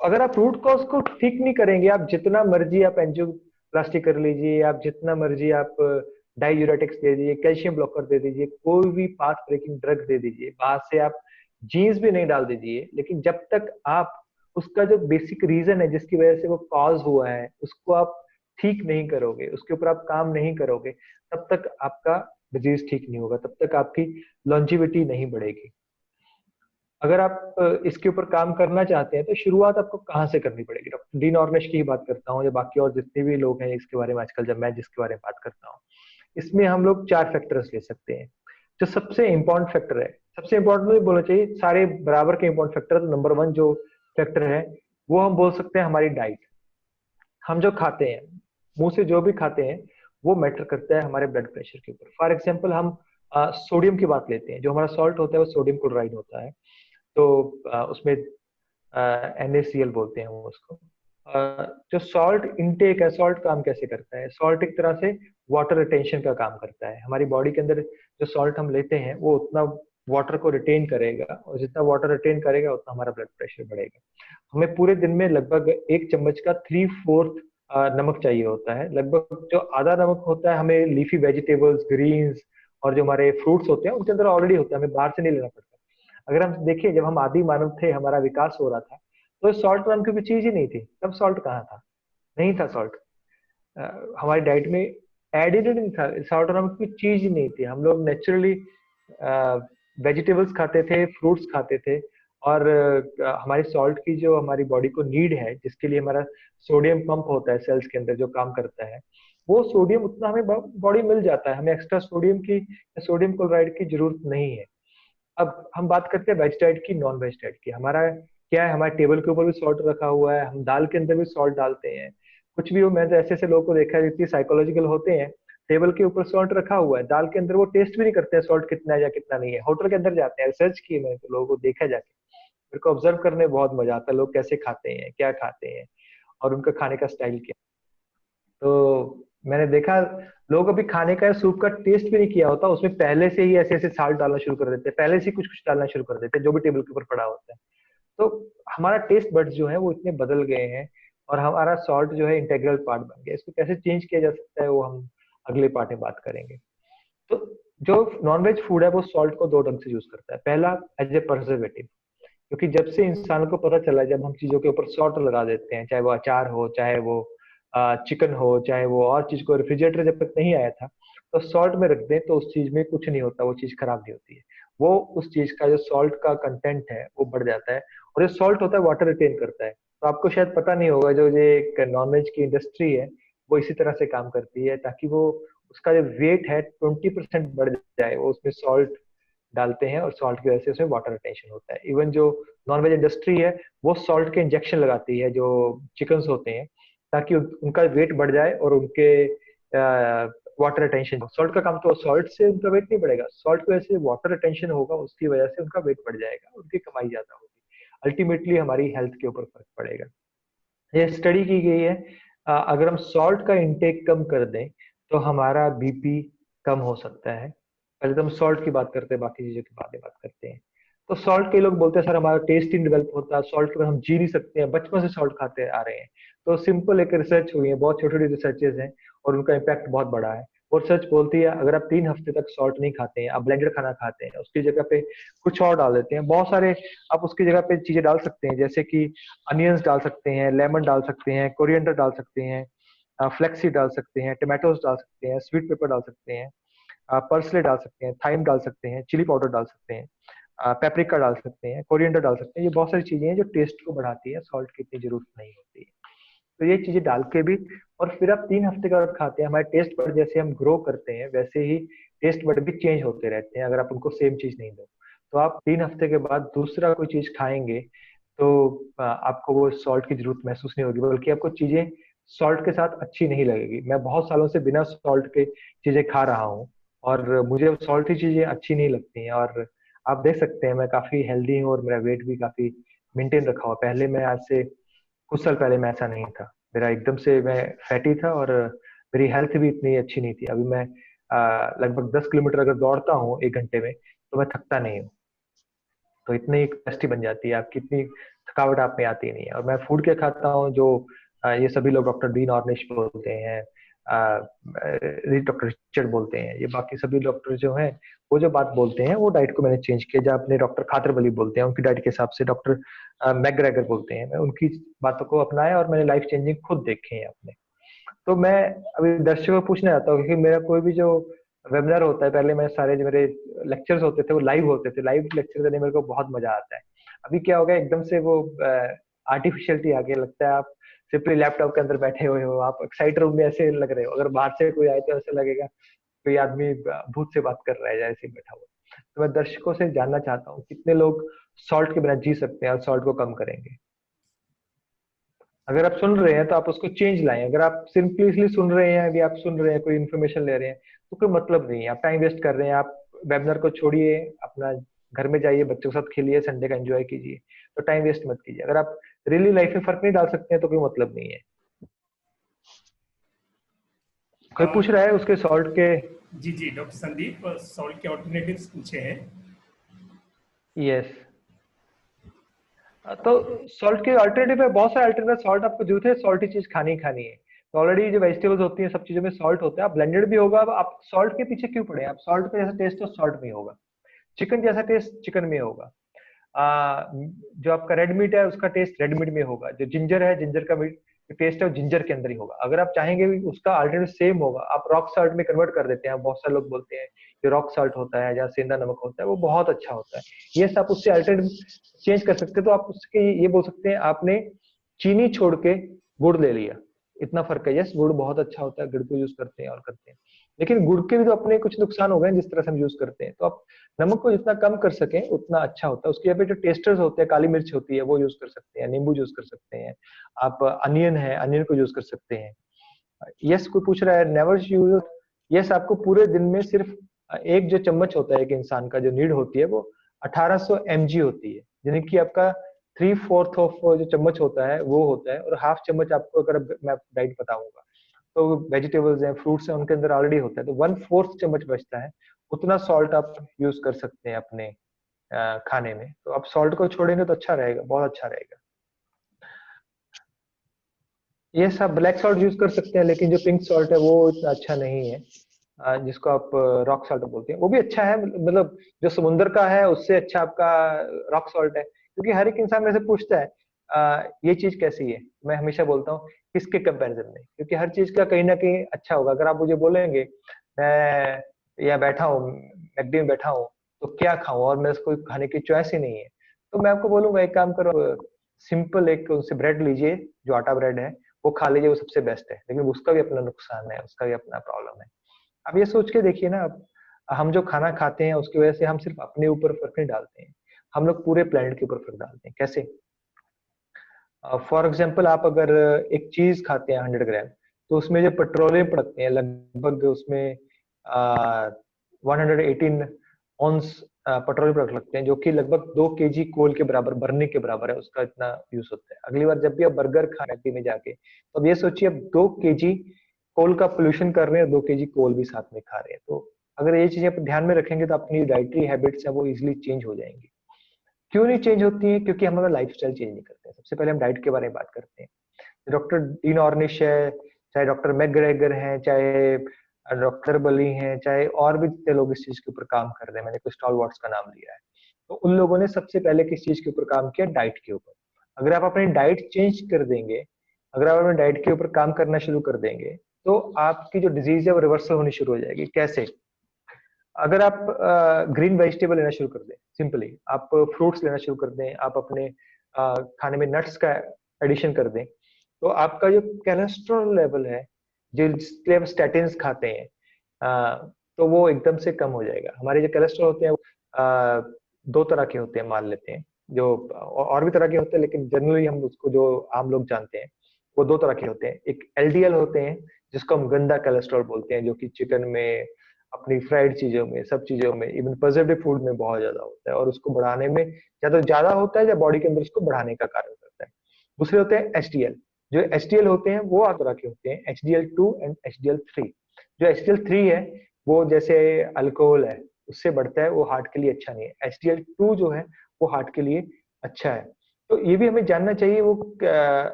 अगर आप रूट कॉज को ठीक नहीं करेंगे, आप जितना मर्जी आप एंजियोप्लास्टी कर लीजिए, आप जितना मर्जी आप डाययूरेटिक्स दे दीजिए, कैल्शियम ब्लॉकर दे दीजिए, कोई भी पाथ ब्रेकिंग ड्रग दे दीजिए, बाहर से आप जीन्स भी नहीं डाल दीजिए, लेकिन जब तक आप उसका जो बेसिक रीजन है जिसकी वजह से वो कॉज हुआ है उसको आप ठीक नहीं करोगे, उसके ऊपर आप काम नहीं करोगे, तब तक आपका डिजीज ठीक नहीं होगा, तब तक आपकी लॉन्जिविटी नहीं बढ़ेगी। अगर आप इसके ऊपर काम करना चाहते हैं तो शुरुआत आपको कहाँ से करनी पड़ेगी? डॉक्टर डीन ऑर्निश की ही बात करता हूँ या बाकी और जितने भी लोग हैं इसके बारे में आजकल, जब मैं जिसके बारे में बात करता हूँ, इसमें हम लोग 4 फैक्टर्स ले सकते हैं। जो सबसे इंपॉर्टेंट फैक्टर है, सबसे इंपॉर्टेंट नहीं बोलना चाहिए, सारे बराबर के इंपॉर्टेंट फैक्टर, तो नंबर 1 जो फैक्टर है वो हम बोल सकते हैं हमारी डाइट। हम जो खाते हैं, मुंह से जो भी खाते हैं वो मैटर करता है हमारे ब्लड प्रेशर के ऊपर। फॉर एग्जाम्पल हम सोडियम की बात लेते हैं, जो हमारा सॉल्ट होता है वो सोडियम क्लोराइड होता है, तो उसमें NaCl बोलते हैं वो उसको। जो सॉल्ट इनटेक है, सॉल्ट काम कैसे करता है? सॉल्ट एक तरह से वाटर रिटेंशन का काम करता है। हमारी बॉडी के अंदर जो सॉल्ट हम लेते हैं वो उतना वाटर को रिटेन करेगा, और जितना वाटर रिटेन करेगा उतना हमारा ब्लड प्रेशर बढ़ेगा। हमें पूरे दिन में लगभग 1 चम्मच का 3/4 नमक चाहिए होता है। लगभग जो आधा नमक होता है हमें लीफी वेजिटेबल्स, ग्रीन्स और जो हमारे फ्रूट्स होते हैं उनके अंदर ऑलरेडी होता है, हमें बाहर से नहीं लेना पड़ता। अगर हम देखिए, जब हम आदि मानव थे, हमारा विकास हो रहा था, तो सॉल्ट नाम की कोई चीज ही नहीं थी। तब सॉल्ट कहाँ था? नहीं था सॉल्ट, हमारी डाइट में एडेड नहीं था, सॉल्ट नाम की कोई चीज ही नहीं थी। हम लोग नेचुरली वेजिटेबल्स खाते थे, फ्रूट्स खाते थे, और हमारी सॉल्ट की जो हमारी बॉडी को नीड है, जिसके लिए हमारा सोडियम पंप होता है सेल्स के अंदर जो काम करता है, वो सोडियम उतना हमें बॉडी मिल जाता है, हमें एक्स्ट्रा सोडियम की, सोडियम क्लोराइड की जरूरत नहीं है। अब हम बात करते हैं वेज डाइट की, नॉन वेज डाइट की। हमारा क्या है, हमारे टेबल के ऊपर भी सॉल्ट रखा हुआ है, हम दाल के अंदर भी सॉल्ट डालते हैं। कुछ भी हो, मैं तो ऐसे ऐसे लोगों को देखा है जितनी साइकोलॉजिकल होते हैं, टेबल के ऊपर सॉल्ट रखा हुआ है, दाल के अंदर वो टेस्ट भी नहीं करते हैं सॉल्ट कितना है या कितना नहीं है। होटल के अंदर जाते हैं, रिसर्च की मैंने तो लोगों को देखा जाके, मेरे को ऑब्जर्व करने बहुत मजा आता है, लोग कैसे खाते हैं, क्या खाते हैं और उनका खाने का स्टाइल क्या। तो मैंने देखा लोग अभी खाने का सूप का टेस्ट भी नहीं किया होता, उसमें पहले से ही ऐसे ऐसे साल्ट डालना शुरू कर देते हैं, पहले से कुछ कुछ डालना शुरू कर देते हैं जो भी टेबल के ऊपर पड़ा होता है। तो हमारा टेस्ट बड्स जो है वो इतने बदल गए हैं, और हमारा सॉल्ट जो है इंटेग्रल पार्ट बन गया। इसको कैसे चेंज किया जा सकता है वो हम अगले पार्ट में बात करेंगे। तो जो नॉनवेज फूड है वो सॉल्ट को दो ढंग से यूज करता है। पहला, एज ए प्रिजर्वेटिव, क्योंकि जब से इंसानों को पता चला, जब हम चीजों के ऊपर सॉल्ट लगा देते हैं, चाहे वो अचार हो, चाहे वो चिकन हो, चाहे वो और चीज को, रेफ्रिजरेटर जब तक नहीं आया था, तो सॉल्ट में रख दें तो उस चीज में कुछ नहीं होता, वो चीज खराब नहीं होती है। वो उस चीज का जो सॉल्ट का कंटेंट है वो बढ़ जाता है, और जो सॉल्ट होता है वाटर रिटेन करता है। तो आपको शायद पता नहीं होगा, जो ये एक नॉनवेज की इंडस्ट्री है वो इसी तरह से काम करती है, ताकि वो उसका जो वेट है 20% बढ़ जाए, वो उसमें सॉल्ट डालते हैं और सॉल्ट की वजह से उसमें वाटर रिटेंशन होता है। इवन जो नॉनवेज इंडस्ट्री है वो सॉल्ट के इंजेक्शन लगाती है जो चिकन्स होते हैं, ताकि उनका वेट बढ़ जाए और उनके वाटर रिटेंशन। सॉल्ट का काम तो, सॉल्ट से उनका वेट नहीं बढ़ेगा, सॉल्ट की वजह से वाटर रिटेंशन होगा, उसकी वजह से उनका वेट बढ़ जाएगा, उनकी कमाई ज्यादा होगी, अल्टीमेटली हमारी हेल्थ के ऊपर फर्क पड़ेगा। ये स्टडी की गई है, अगर हम सॉल्ट का इंटेक कम कर दें तो हमारा बीपी कम हो सकता है। पहले तो हम सॉल्ट की बात करते हैं, बाकी चीजों के बारे में बात करते हैं। तो सॉल्ट के लोग बोलते हैं सर हमारा टेस्ट ही डेवलप होता है, सॉल्ट के बिना हम जी नहीं सकते हैं, बचपन से सॉल्ट खाते आ रहे हैं। तो सिंपल एक रिसर्च हुई है, बहुत छोटी छोटी रिसर्चेज हैं और उनका इम्पैक्ट बहुत बड़ा है। और रिसर्च बोलती है अगर आप 3 हफ्ते तक सॉल्ट नहीं खाते हैं, आप ब्लेंडेड खाना खाते हैं, उसकी जगह पे कुछ और डाल देते हैं, बहुत सारे आप उसकी जगह पे चीजें डाल सकते हैं, जैसे कि अनियंस डाल सकते हैं, लेमन डाल सकते हैं, कोरिएंडर डाल सकते हैं, फ्लेक्सी डाल सकते हैं, टमाटोज डाल सकते हैं, स्वीट पेपर डाल सकते हैं, पर्सले डाल सकते हैं, थाइम डाल सकते हैं, चिली पाउडर डाल सकते हैं, पेपरिका डाल सकते हैं, कोरिएंडर डाल सकते हैं। ये बहुत सारी चीजें हैं जो टेस्ट को बढ़ाती है, सॉल्ट की इतनी जरूरत नहीं होती है। तो ये चीजें डाल के भी, और फिर आप 3 हफ्ते के बाद खाते हैं, हमारे टेस्ट बड जैसे हम ग्रो करते हैं वैसे ही टेस्ट बड भी चेंज होते रहते हैं, अगर आप उनको सेम चीज नहीं दो। तो आप 3 हफ्ते के बाद दूसरा कोई चीज खाएंगे तो आपको वो सॉल्ट की जरूरत महसूस नहीं होगी, बल्कि आपको चीजें सॉल्ट के साथ अच्छी नहीं लगेगी। मैं बहुत सालों से बिना सॉल्ट के चीजें खा रहा हूँ और मुझे सॉल्ट की चीजें अच्छी नहीं लगती हैं, और आप देख सकते हैं मैं काफी हेल्दी हूँ और मेरा वेट भी काफी मेंटेन रखा हुआ। पहले मैं, आज से कुछ साल पहले मैं ऐसा नहीं था, मेरा एकदम से मैं फैटी था और मेरी हेल्थ भी इतनी अच्छी नहीं थी। अभी मैं लगभग 10 किलोमीटर अगर दौड़ता हूँ 1 घंटे में तो मैं थकता नहीं हूँ। तो इतनी कैपेसिटी बन जाती है आपकी, इतनी थकावट आप में आती नहीं है। और मैं फूड क्या खाता हूँ जो ये सभी लोग डॉक्टर डीन ऑर्निश बोलते हैं, डॉक्टर रिचर्ड बोलते हैं, ये बाकी सभी डॉक्टर जो हैं वो जो बात बोलते हैं वो डाइट को मैंने चेंज किया। जब अपने डॉक्टर खातरबली बोलते हैं उनकी डाइट के हिसाब से, डॉक्टर मैकग्रेगर बोलते हैं, मैं उनकी बातों को अपनाया और मैंने लाइफ चेंजिंग खुद देखे हैं अपने। तो मैं अभी दर्शकों को पूछना चाहता हूँ, क्योंकि मेरा कोई भी जो वेबिनार होता है, पहले मैं सारे जो मेरे लेक्चर्स होते थे वो लाइव होते थे, लाइव लेक्चर देने में मेरे को बहुत मजा आता है। अभी क्या हो गया, एकदम से वो आर्टिफिशियलिटी आ गया, लगता है आप सिंपली लैपटॉप के अंदर बैठे हुए हो, आप एक्साइट रूम में ऐसे लग रहे हो, अगर बाहर से कोई आए तो ऐसा लगेगा कोई आदमी भूत से बात कर रहा है जैसे बैठा हुआ। तो मैं दर्शकों से जानना चाहता हूँ कितने लोग सॉल्ट के बिना जी सकते हैं और सॉल्ट को कम करेंगे। अगर आप सुन रहे हैं तो आप उसको चेंज लाएं, अगर आप सिंपली इसलिए सुन रहे हैं, अभी आप सुन रहे हैं कोई इन्फॉर्मेशन ले रहे हैं तो कोई मतलब नहीं है, आप टाइम वेस्ट कर रहे हैं। आप वेबिनार को छोड़िए, अपना घर में जाइए, बच्चों के साथ खेलिए, संडे का एंजॉय कीजिए, तो टाइम वेस्ट मत कीजिए। अगर आप रियली लाइफ में फर्क नहीं डाल सकते हैं तो कोई मतलब नहीं है। कोई पूछ रहा है उसके सॉल्ट के? जी जी डॉक्टर संदीप, सॉल्ट के ऑल्टरनेटिव्स पूछे हैं। यस, तो सॉल्ट के अल्टरनेटिव है, बहुत सारे अल्टरनेटिव। सॉल्ट आपको जरूरत है, सॉल्टी चीज खानी ही खानी है। तो ऑलरेडी जो वेजिटेबल्स होती हैं सब चीजों में सॉल्ट होता है, आप ब्लेंडेड भी होगा, अब आप सॉल्ट के पीछे क्यों पड़े? आप सॉल्ट का जैसा टेस्ट तो सॉल्ट में होगा, चिकन जैसा टेस्ट चिकन में होगा, जो आपका रेड मीट है उसका टेस्ट रेड मीट में होगा, जो जिंजर है जिंजर का मीट टेस्ट है वो जिंजर के अंदर ही होगा। अगर आप चाहेंगे भी उसका अल्टरनेटिव सेम होगा, आप रॉक सॉल्ट में कन्वर्ट कर देते हैं। बहुत सारे लोग बोलते हैं कि रॉक सॉल्ट होता है, जहाँ सेंधा नमक होता है, वो बहुत अच्छा होता है। ये आप उससे अल्टरनेटिव चेंज कर सकते हैं। तो आप उसके ये बोल सकते हैं आपने चीनी छोड़ के गुड़ ले लिया, इतना फर्क है। यस, गुड़ बहुत अच्छा होता है, गुड़ को यूज करते हैं और करते हैं, लेकिन गुड़ के भी तो अपने कुछ नुकसान हो गए जिस तरह से हम यूज करते हैं। तो आप नमक को जितना कम कर सकें उतना अच्छा होता है। उसके यहाँ पे जो टेस्टर्स होते हैं, काली मिर्च होती है वो यूज कर सकते हैं, नींबू यूज कर सकते हैं, आप अनियन है अनियन को यूज कर सकते हैं। यस, कोई पूछ रहा है नेवर यूज। यस, आपको पूरे दिन में सिर्फ एक जो चम्मच होता है, एक इंसान का जो नीड होती है वो 1800 mg होती है, यानी कि आपका 3/4 ऑफ जो चम्मच होता है वो होता है। और हाफ चम्मच आपको, अगर मैं डाइट बताऊंगा तो वेजिटेबल्स हैं फ्रूट्स हैं उनके अंदर ऑलरेडी होता है, तो 1/4 चम्मच बचता है। उतना सॉल्ट आप यूज कर सकते हैं अपने खाने में। तो आप सॉल्ट को छोड़ेंगे तो अच्छा रहेगा, बहुत अच्छा रहेगा। ये सब ब्लैक सॉल्ट यूज कर सकते हैं, लेकिन जो पिंक सॉल्ट है वो इतना अच्छा नहीं है। जिसको आप रॉक सॉल्ट बोलते हैं, वो भी अच्छा है, मतलब जो समुद्र का है उससे अच्छा आपका रॉक सॉल्ट है। क्योंकि हर एक इंसान मेरे से पूछता है ये चीज कैसी है, मैं हमेशा बोलता हूँ किसके कंपैरिजन में, क्योंकि हर चीज का कहीं ना कहीं अच्छा होगा। अगर आप मुझे बोलेंगे मैं यहाँ बैठा हूँ, मैकडी में बैठा हूँ, तो क्या खाऊं, और मेरे को खाने की चॉइस ही नहीं है, तो मैं आपको बोलूंगा एक काम करो, सिंपल एक उनसे ब्रेड लीजिए, जो आटा ब्रेड है वो खा लीजिए, वो सबसे बेस्ट है। लेकिन उसका भी अपना नुकसान है, उसका भी अपना प्रॉब्लम है। अब ये सोच के देखिए ना, अब हम जो खाना खाते हैं उसकी वजह से हम सिर्फ अपने ऊपर फर्क नहीं डालते हैं, हम लोग पूरे प्लेनेट के ऊपर फर्क डालते हैं। कैसे? फॉर एग्जाम्पल, आप अगर एक चीज खाते हैं 100 ग्राम, तो उसमें जो पेट्रोलियम पड़ते हैं लगभग उसमें 118 ऑन्स पेट्रोलियम प्रोडक्ट लगते हैं, जो कि लगभग 2 kg कोल के बराबर, बर्निंग के बराबर है, उसका इतना यूज होता है। अगली बार जब भी आप बर्गर खा रहे हैं में जाके, तो अब ये सोचिए अब 2 kg कोल का पोल्यूशन कर रहे हैं, 2 kg कोल भी साथ में खा रहे हैं। तो अगर ये चीजें आप ध्यान में रखेंगे तो अपनी डाइटरी हैबिट्स है वो इजिली चेंज हो जाएंगी। क्यों नहीं चेंज होती है? क्योंकि हम अपना लाइफस्टाइल चेंज नहीं करते हैं। सबसे पहले हम डाइट के बारे में बात करते हैं। डॉक्टर डीन ऑर्निश है, चाहे डॉक्टर मैकग्रेगर हैं, चाहे डॉक्टर बली हैं, चाहे और भी जितने लोग इस चीज के ऊपर काम कर रहे हैं, मैंने कुछ स्टॉलवर्ड्स का नाम लिया है, तो उन लोगों ने सबसे पहले किस चीज के ऊपर काम किया? डाइट के ऊपर। अगर आप अपनी डाइट चेंज कर देंगे, अगर आप अपनी डाइट के ऊपर काम करना शुरू कर देंगे, तो आपकी जो डिजीज है वो रिवर्सल होनी शुरू हो जाएगी। कैसे? अगर आप ग्रीन वेजिटेबल लेना शुरू कर दें, सिंपली आप फ्रूट्स लेना शुरू कर दें, आप अपने खाने में नट्स का एडिशन कर दें, तो आपका जो कोलेस्ट्रॉल लेवल है, जिसके हम स्टैटिन्स खाते हैं, तो वो एकदम से कम हो जाएगा। हमारे जो कोलेस्ट्रॉल होते हैं दो तरह के होते हैं, मान लेते हैं, जो और भी तरह के होते हैं, लेकिन जनरली हम उसको जो आम लोग जानते हैं वो दो तरह के होते हैं। एक एलडीएल होते हैं, जिसको हम गंदा कोलेस्ट्रॉल बोलते हैं, जो कि चिकन में, अपनी फ्राइड चीजों में, सब चीजों में, इवन प्रिजर्वेटिव फूड में बहुत ज्यादा होता है, और उसको बढ़ाने में या तो ज्यादा होता है या बॉडी के अंदर उसको बढ़ाने का कार्य करता है। दूसरे होते हैं एचडीएल। जो एचडीएल होते हैं वो आठ तरह के होते हैं, HDL2 एंड HDL3। जो HDL3 है वो जैसे अल्कोहल है, उससे बढ़ता है, वो हार्ट के लिए अच्छा नहीं है। HDL2 जो है वो हार्ट के लिए अच्छा है। तो ये भी हमें जानना चाहिए। वो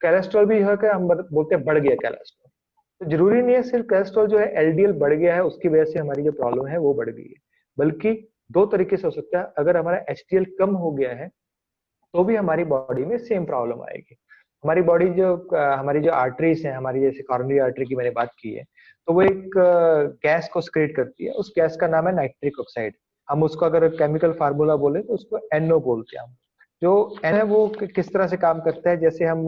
कोलेस्ट्रॉल भी है, हम बोलते हैं बढ़ गया कोलेस्ट्रॉल, तो जरूरी नहीं है सिर्फ कोलेस्ट्रॉल जो है एलडीएल बढ़ गया है उसकी वजह से हमारी जो प्रॉब्लम है वो बढ़ गई है, बल्कि दो तरीके से हो सकता है। अगर हमारा एचडीएल कम हो गया है तो भी हमारी बॉडी में सेम प्रॉब्लम आएगी। हमारी बॉडी जो हमारी जो आर्टरीज है, हमारी जैसे कॉरोनरी आर्टरी की मैंने बात की है, तो वो एक गैस को सिक्रेट करती है। उस गैस का नाम है नाइट्रिक ऑक्साइड। हम उसको अगर केमिकल फार्मूला बोले तो उसको NO बोलते हैं हम। जो एन है वो किस तरह से काम करता है, जैसे हम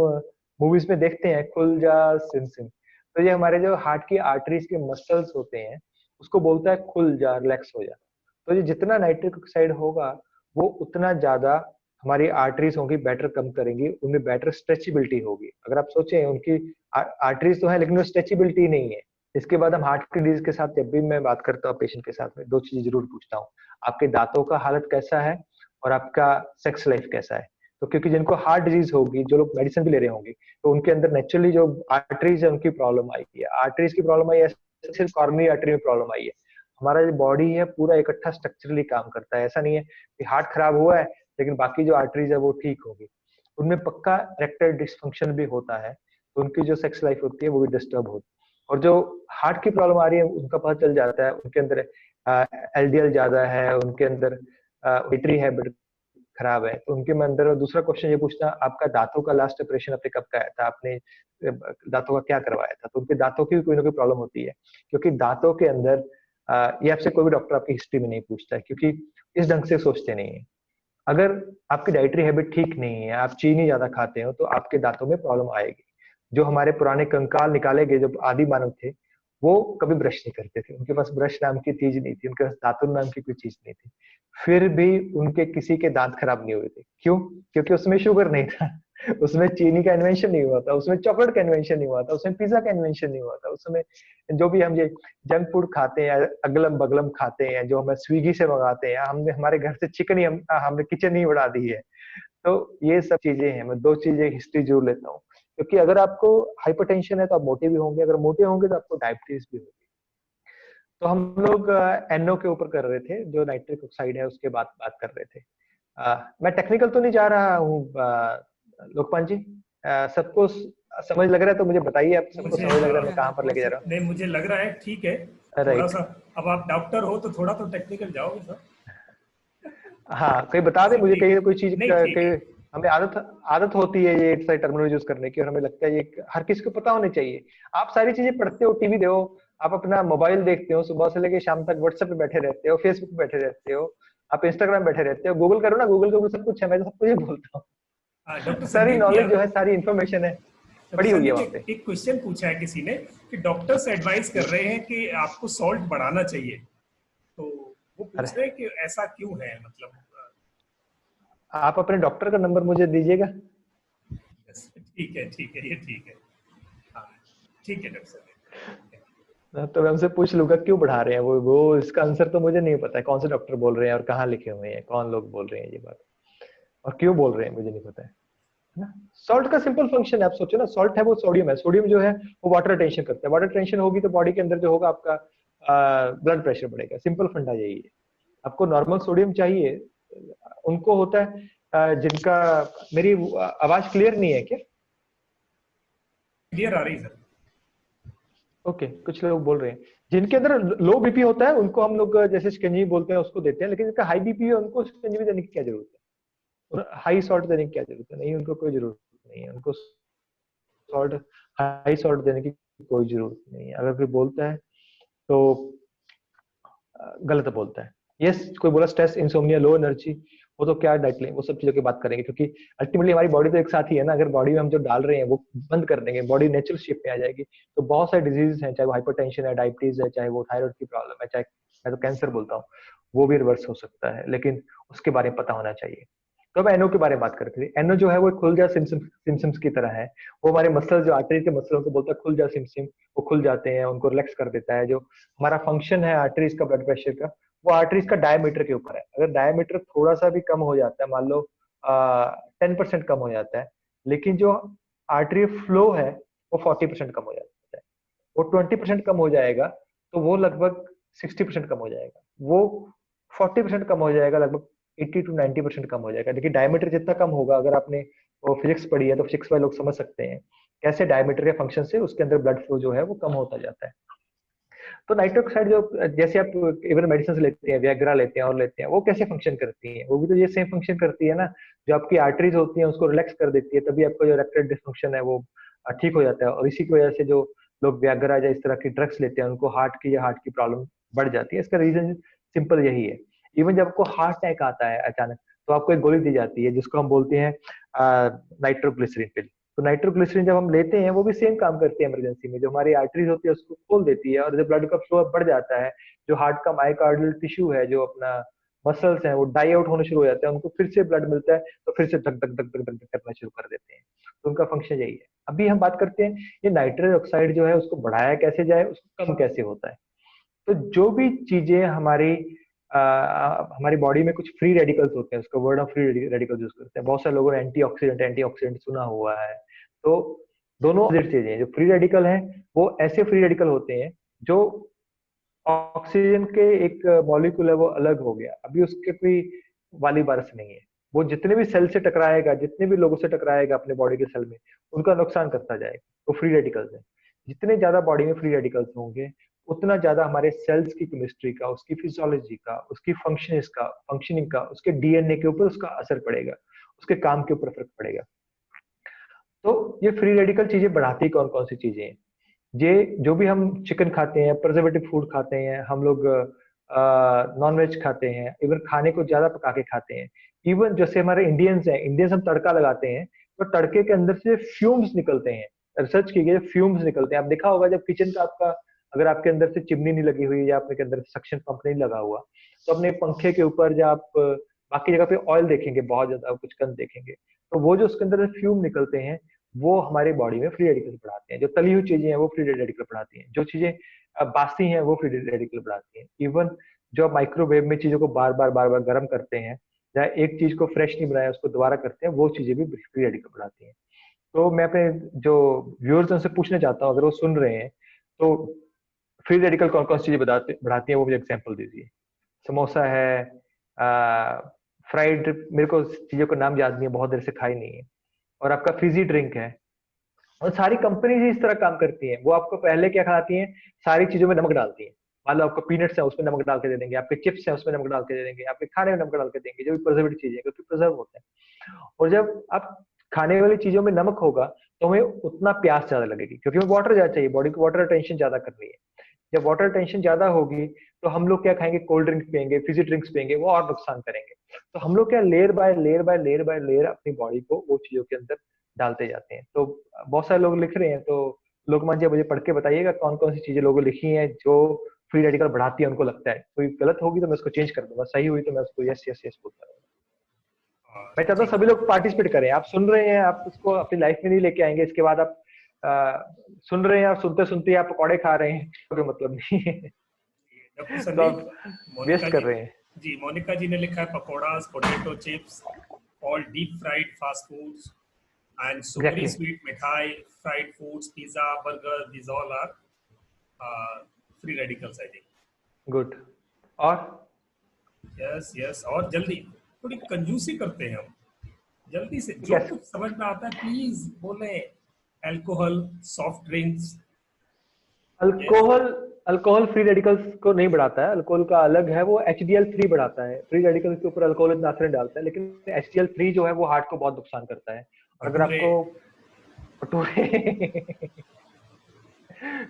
मूवीज में देखते हैं खुल जा सिम सिम, तो ये हमारे जो हार्ट की आर्टरीज के मसल्स होते हैं उसको बोलता है खुल जा, रिलैक्स हो जा। तो ये जितना नाइट्रिक ऑक्साइड होगा वो उतना ज्यादा हमारी आर्टरीज होंगी, बेटर कम करेंगी, उनमें बेटर स्ट्रेचेबिलिटी होगी। अगर आप सोचें उनकी आर्टरीज तो है लेकिन वो स्ट्रेचेबिलिटी नहीं है। इसके बाद हम हार्ट की डिजीज के साथ जब भी मैं बात करता हूँ पेशेंट के साथ में, दो चीजें जरूर पूछता हूँ, आपके दांतों का हालत कैसा है और आपका सेक्स लाइफ कैसा है। तो क्योंकि जिनको हार्ट डिजीज होगी, जो लोग मेडिसिन भी ले रहे होंगे, तो उनके अंदर नेचुरली जो आर्टरीज है उनकी प्रॉब्लम आई है। आर्टरीज की प्रॉब्लम आई है, सिर्फ कॉर्नरी आर्टरी में प्रॉब्लम आई है। हमारा जो बॉडी है पूरा इकट्ठा स्ट्रक्चरली काम करता है। ऐसा नहीं है कि हार्ट खराब हुआ है लेकिन बाकी जो आर्टरीज है वो ठीक होगी। उनमें पक्का इरेक्टाइल डिस्फंक्शन भी होता है, तो उनकी जो सेक्स लाइफ होती है वो भी डिस्टर्ब होती है। और जो हार्ट की प्रॉब्लम आ रही है उनका पता चल जाता है, उनके अंदर एलडीएल ज्यादा है, उनके अंदर विटरी हैबिट खराब है। तो उनके अंदर दूसरा क्वेश्चन ये पूछना, आपका दांतों का लास्ट ऑपरेशन आपने कब कराया था, आपने दांतों का क्या करवाया था। तो उनके दांतों की कोई ना कोई प्रॉब्लम होती है, क्योंकि दांतों के अंदर ये आपसे कोई भी डॉक्टर आपकी हिस्ट्री में नहीं पूछता है, क्योंकि इस ढंग से सोचते नहीं है। अगर आपकी डाइटरी हैबिट ठीक नहीं है, आप चीनी ज्यादा खाते हो, तो आपके दांतों में प्रॉब्लम आएगी। जो हमारे पुराने कंकाल निकाले गए, जो आदि मानव थे, वो कभी ब्रश नहीं करते थे, उनके पास ब्रश नाम की चीज नहीं थी, उनके पास दातुन नाम की कोई चीज नहीं थी, फिर भी उनके किसी के दांत खराब नहीं हुए थे। क्यों? क्योंकि उसमें शुगर नहीं था, उसमें चीनी का इन्वेंशन नहीं हुआ था, उसमें चॉकलेट का इन्वेंशन नहीं हुआ था, उसमें पिज्जा का इन्वेंशन नहीं हुआ था, उसमें जो भी हम ये जंक फूड खाते हैं, अगलम बगलम खाते हैं, जो हम स्विगी से मंगाते हैं, हमने हमारे घर से चिकन ही हमने किचन ही उड़ा दी है। तो ये सब चीजें हैं। मैं दो चीजें हिस्ट्री जरूर लेता हूँ, क्योंकि अगर आपको हाइपरटेंशन है तो आप मोटे भी होंगे, अगर मोटे होंगे तो आपको डायबिटीज भी होगी। तो हम लोग NO के ऊपर कर रहे थे, जो नाइट्रिक ऑक्साइड है उसके बात कर रहे थे। मैं टेक्निकल तो नहीं जा रहा हूँ लोकपाल जी, सबको समझ लग रहा है तो मुझे बताइए, आप सबको मुझे समझ लग रहा है मैं कहाँ पर लेके जा रहा नहीं, मुझे लग रहा है ठीक है, हूँ? थोड़ा राइट। सा। अब आप डॉक्टर हो तो थोड़ा तो टेक्निकल जाओगे सर। हाँ, कोई बता दे मुझे ठीक कहीं है, कोई चीज नहीं ठीक है। कहीं हमें आदत आदत होती है ये सारी टर्मिनोलॉजी यूज करने की, और हमें लगता है ये हर किसी को पता होनी चाहिए। आप सारी चीजें पढ़ते हो, टीवी देखो, आप अपना मोबाइल देखते हो, सुबह से लेकर शाम तक व्हाट्सएप पे बैठे रहते हो, फेसबुक पे बैठे रहते हो, आप इंस्टाग्राम बैठे रहते हो, गूगल करो ना, गूगल के ऊपर सब कुछ है, मैं तो सब कुछ ही बोलता हूँ। डॉक्टर सारी संदीप जी, नॉलेज जो है, सारी इंफॉर्मेशन है, डॉक्टर पड़ी हुई है संदीप, वहां एक पे। एक क्वेश्चन पूछा है किसी ने कि डॉक्टर्स एडवाइस कर रहे हैं कि आपको सॉल्ट बढ़ाना चाहिए, तो वो अरे, पूछ रहे हैं कि ऐसा क्यों है, मतलब। आप अपने डॉक्टर का नंबर मुझे दीजिएगा। ठीक है, ठीक है, ये ठीक है। हाँ, ठीक है डॉक्टर साहब। तो मैं उनसे पूछ लूंगा क्यों बढ़ा रहे हैं वो इसका आंसर तो मुझे नहीं पता है, कौन से डॉक्टर बोल रहे हैं और कहाँ लिखे हुए हैं, कौन लोग बोल रहे हैं ये बात, और क्यों बोल रहे हैं मुझे नहीं पता है ना। सॉल्ट का सिंपल फंक्शन है, आप सोचो ना, सॉल्ट है वो सोडियम है, सोडियम जो है वो वाटर रिटेंशन करता है, वाटर रिटेंशन होगी तो बॉडी के अंदर जो होगा आपका ब्लड प्रेशर बढ़ेगा, सिंपल फंडा यही है। आपको नॉर्मल सोडियम चाहिए, उनको होता है जिनका, मेरी आवाज क्लियर नहीं है क्या? क्लियर आ रही है सर। ओके, कुछ लोग बोल रहे हैं जिनके अंदर लो बीपी होता है उनको हम लोग जैसे शिकंजी बोलते हैं उसको देते हैं, लेकिन जिनका हाई बीपी है उनको शिकंजी देने की क्या जरूरत है, और हाई सॉल्ट देने की क्या जरूरत है? नहीं, उनको कोई जरूरत नहीं है, उनको सॉल्ट, हाई सॉल्ट देने की कोई जरूरत नहीं है। अगर कोई बोलता है तो गलत बोलता है। यस, कोई बोला स्ट्रेस, इंसोम्निया, लो एनर्जी, वो तो क्या डाइट लें, वो सब चीजों की बात करेंगे, क्योंकि अल्टीमेटली हमारी बॉडी तो एक साथ ही है ना। अगर बॉडी में हम जो डाल रहे हैं वो बंद कर देंगे, बॉडी नेचुरल शेप में आ जाएगी, तो बहुत सारे डिजीज हैं, चाहे वो हाइपरटेंशन है, डायबिटीज है, चाहे वो थायराइड की प्रॉब्लम है, चाहे मैं तो कैंसर बोलता हूँ, वो भी रिवर्स हो सकता है, लेकिन उसके बारे में पता होना चाहिए। तो अब एनओ के बारे में बात करते हैं। एनओ जो है वो खुल जा सिम्सम्स की तरह है। वो हमारे मसल, जो आर्टरी के मसलों को बोलता है खुल जा सिमसिम, वो खुल जाते हैं, उनको रिलैक्स कर देता है। जो हमारा फंक्शन है आर्टरीज का, ब्लड प्रेशर का, वो आर्टरीज का डायमीटर के ऊपर है। अगर डायमीटर थोड़ा सा भी कम हो जाता है, मान लो 10% कम हो जाता है, लेकिन जो आर्टरी फ्लो है वो 40% कम हो जाता है, वो 20% कम हो जाएगा, तो वो लगभग 60% कम हो जाएगा, वो 40% कम हो जाएगा, लगभग 80 to 90% कम हो जाएगा। देखिए डायमीटर जितना कम होगा, अगर आपने वो फिजिक्स पढ़ी है तो फिजिक्स वाले लोग समझ सकते हैं कैसे डायमीटर के फंक्शन से उसके अंदर ब्लड फ्लो जो है वो कम होता जाता है। तो नाइट्रिक ऑक्साइड जो, जैसे आप इवन मेडिसिन लेते हैं, वियाग्रा लेते हैं और लेते हैं, वो कैसे फंक्शन करती है? वो भी तो ये सेम फंक्शन करती है ना। जो आपकी आर्टरीज होती है उसको रिलैक्स कर देती है, तभी आपका जो इरेक्टाइल डिसफंक्शन है वो ठीक हो जाता है। और इसी की वजह से जो लोग वियाग्रा या इस तरह की ड्रग्स लेते हैं उनको हार्ट की प्रॉब्लम बढ़ जाती है। इसका रीजन सिंपल यही है। इवन जब आपको हार्ट अटैक आता है अचानक, तो आपको एक गोली दी जाती है जिसको हम बोलते हैं नाइट्रोग्लिसरीन पिल। तो नाइट्रोग्लिसरीन जब हम लेते हैं वो भी सेम काम करती है इमरजेंसी में, जो हमारी आर्टरीज होती है उसको खोल देती है, और जब ब्लड का फ्लो बढ़ जाता है, जो हार्ट का मायोकार्डियल टिश्यू है, जो अपना मसल्स हैं, वो डाई आउट होने शुरू हो जाते हैं, उनको फिर से ब्लड मिलता है, तो फिर से धक धक धक धक धक धक करना शुरू कर देते हैं। तो उनका फंक्शन यही है। अभी हम बात करते हैं ये नाइट्रस ऑक्साइड जो है उसको बढ़ाया कैसे जाए, उसको कम कैसे होता है। तो जो भी चीजें हमारी बॉडी में कुछ फ्री रेडिकल्स होते हैं, उसका word of free radicals use करते हैं। बहुत सारे लोगों ने एंटीऑक्सीडेंट सुना हुआ है। तो दोनों अपोजिट चीजें हैं। जो फ्री रेडिकल हैं वो ऐसे फ्री रेडिकल होते हैं जो ऑक्सीजन के एक मॉलिक्यूल है वो अलग हो गया, अभी उसके कोई वाली बारिश नहीं है, वो जितने भी सेल से टकराएगा, जितने भी लोगों से टकराएगा अपने बॉडी के सेल में, उनका नुकसान करता जाएगा। वो फ्री रेडिकल्स है। जितने ज्यादा बॉडी में फ्री रेडिकल्स होंगे, उतना ज्यादा हमारे सेल्स की केमिस्ट्री का, उसकी फिजियोलॉजी का, उसकी फंक्शनिंग का, उसके डीएनए के ऊपर उसका असर पड़ेगा, उसके काम के ऊपर फर्क पड़ेगा। तो ये फ्री रेडिकल चीजें बढ़ाती कौन कौन सी चीजें हैं? ये जो भी हम चिकन खाते हैं, प्रिजर्वेटिव फूड खाते हैं, हम लोग नॉन वेज खाते हैं, इवन खाने को ज्यादा पका के खाते हैं। इवन जैसे हमारे इंडियंस हैं, इंडियंस हम तड़का लगाते हैं, तो तड़के के अंदर से फ्यूम्स निकलते हैं। रिसर्च की गई, फ्यूम्स निकलते हैं। आप देखा होगा जब किचन का आपका, अगर आपके अंदर से चिमनी नहीं लगी हुई या आपके अंदर सक्शन पंप नहीं लगा हुआ, तो अपने पंखे के ऊपर जब आप बाकी जगह पे ऑयल देखेंगे, बहुत ज्यादा कुछ गंद देखेंगे, तो वो जो उसके अंदर से फ्यूम निकलते हैं, वो हमारी बॉडी में फ्री रेडिकल बढ़ाते हैं। जो तली हुई चीजें हैं वो फ्री रेडिकल बढ़ाती हैं, जो चीजें बासी हैं वो फ्री रेडिकल बढ़ाती हैं। इवन जो आप माइक्रोवेव में चीजों को बार बार गर्म करते हैं, या एक चीज को फ्रेश नहीं बनाया उसको दोबारा करते हैं, वो चीजें भी फ्री रेडिकल बढ़ाती हैं। तो मैं अपने जो व्यूअर्स उनसे पूछना चाहता हूँ, अगर वो सुन रहे हैं, तो फ्री रेडिकल कौन कौन सी चीजें बढ़ाती हैं, वो मुझे एग्जाम्पल दीजिए। समोसा है, फ्राइड, मेरे को चीजों का नाम याद नहीं है, बहुत देर से खाई नहीं है, और आपका फिजी ड्रिंक है, और सारी कंपनीज इस तरह काम करती हैं। वो आपको पहले क्या खिलाती हैं, सारी चीजों में नमक डालती हैं। मान लो आपको पीनट्स है उसमें नमक डाल के दे देंगे, आपके चिप्स है उसमें नमक डाल के दे देंगे, आपके खाने में नमक डाल के देंगे, जो भी प्रिजर्वेटिव चीजें हैं क्योंकि प्रिजर्व होते हैं। और जब आप खाने वाली चीजों में नमक होगा तो हमें उतना प्यास ज्यादा लगेगी, क्योंकि हमें वाटर ज्यादा चाहिए, बॉडी को वाटर टेंशन ज्यादा कर रही है। जब वाटर टेंशन ज्यादा होगी तो हम लोग क्या खाएंगे, कोल्ड ड्रिंक पियेंगे, फिजी ड्रिंक्स पियेंगे, वो और नुकसान करेंगे। तो हम लोग क्या layer by layer by layer by layer अपनी बॉडी को वो चीजों के अंदर डालते जाते हैं। तो बहुत सारे लोग लिख रहे हैं, तो लोकमान जी मुझे पढ़ के बताइएगा कौन कौन सी चीजें लोगों लिखी हैं जो फ्री रेडिकल बढ़ाती है उनको लगता है। कोई गलत होगी तो मैं उसको चेंज कर दूंगा, सही हुई तो मैं उसको यस यस यस बोलता रहूंगा। मैं चाहता हूँ ठीक। सभी लोग पार्टिसिपेट करें। आप सुन रहे हैं, आप उसको अपनी लाइफ में नहीं लेके आएंगे, इसके बाद आप सुन रहे हैं और सुनते सुनते आप पकौड़े खा रहे हैं, कोई मतलब नहीं है। डॉक्टर तो संदीप, आप मोनिका वेस्ट कर जी, रहे हैं। जी मोनिका जी ने लिखा है pakoras, potato chips, all deep fried fast foods and sugary exactly, sweet mithai, fried foods, pizza, burger, these all are free radicals, I think. Good. और Yes, yes. और जल्दी थोड़ी कंजूसी करते हैं हम, जल्दी से जो कैसे, कुछ समझ में आता है प्लीज बोले। अल्कोहल, सॉफ्ट ड्रिंक्स, ये अल्कोहल, अल्कोहल फ्री रेडिकल्स को नहीं बढ़ाता है। अल्कोहल का अलग है, वो HDL3 बढ़ाता है। फ्री रेडिकल्स के ऊपर अल्कोहल इतना असर नहीं डालता है, लेकिन HDL3 जो है वो हार्ट को बहुत नुकसान करता है। और अगर भटूरे। आपको भटूरे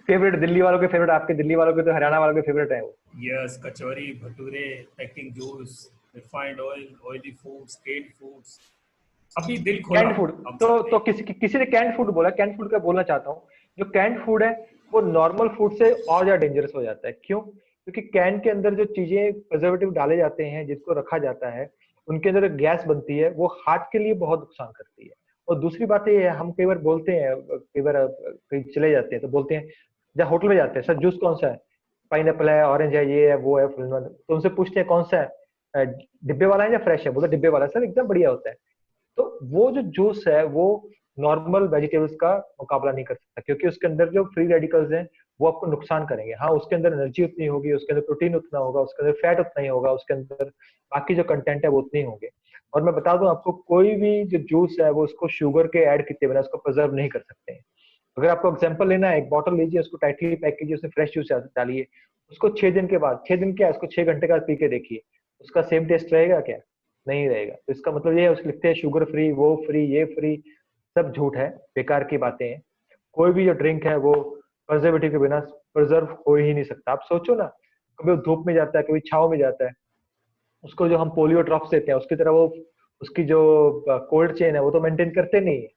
फेवरेट, दिल्ली वालों के फेवरेट, आपके दिल्ली वालों के तो हरियाणा वालों के फेवरेट है वो। Yes, kachori, bhature, packing juice, refined oil, oily foods, canned foods. अभी दिल खोला कैंड फूड, हम तो सबने। किसी ने कैंड फूड बोला, कैंड फूड का बोलना चाहता हूँ। जो कैंड फूड है वो नॉर्मल फूड से और ज्यादा डेंजरस हो जाता है। क्यों? क्योंकि कैन के अंदर जो चीजें प्रिजर्वेटिव डाले जाते हैं, जिसको रखा जाता है, उनके अंदर एक गैस बनती है, वो हार्ट के लिए बहुत नुकसान करती है। और दूसरी बात ये है, हम कई बार बोलते हैं, कई बार कहीं चले जाते हैं तो बोलते हैं, जब होटल में जाते हैं, सर जूस कौन सा है, पाइनएप्पल है, ऑरेंज है, ये है, वो है, तो उनसे पूछते हैं कौन सा है, डिब्बे वाला है या फ्रेश है, बोलते डिब्बे वाला है, सर एकदम बढ़िया होता है। तो वो जो जूस है वो नॉर्मल वेजिटेबल्स का मुकाबला नहीं कर सकता, क्योंकि उसके अंदर जो फ्री रेडिकल्स हैं वो आपको नुकसान करेंगे। हाँ, उसके अंदर एनर्जी उतनी होगी, उसके अंदर प्रोटीन उतना होगा, उसके अंदर फैट उतना ही होगा, उसके अंदर बाकी जो कंटेंट है वो उतने ही होंगे। और मैं बता दूं आपको, कोई भी जो जूस है वो उसको शुगर के ऐड किए बिना उसको प्रिजर्व नहीं कर सकते हैं। अगर आपको एग्जाम्पल लेना है, एक बॉटल लीजिए, उसको टाइटली पैक कीजिए, उसमें फ्रेश जूस डालिए, उसको 6 दिन के बाद, 6 दिन क्या, उसको 6 घंटे का पी के देखिए, उसका सेम टेस्ट रहेगा क्या? नहीं रहेगा। तो इसका मतलब ये है, उसके लिखते हैं शुगर फ्री, वो फ्री, ये फ्री, सब झूठ है, बेकार की बातें हैं। कोई भी जो ड्रिंक है वो प्रिजर्वेटिव के बिना प्रिजर्व हो ही नहीं सकता। आप सोचो ना, कभी वो धूप में जाता है, कभी छाव में जाता है, उसको जो हम पोलियो ड्रॉप्स देते हैं उसकी तरह वो, उसकी जो कोल्ड चेन है वो तो मेंटेन करते नहीं है।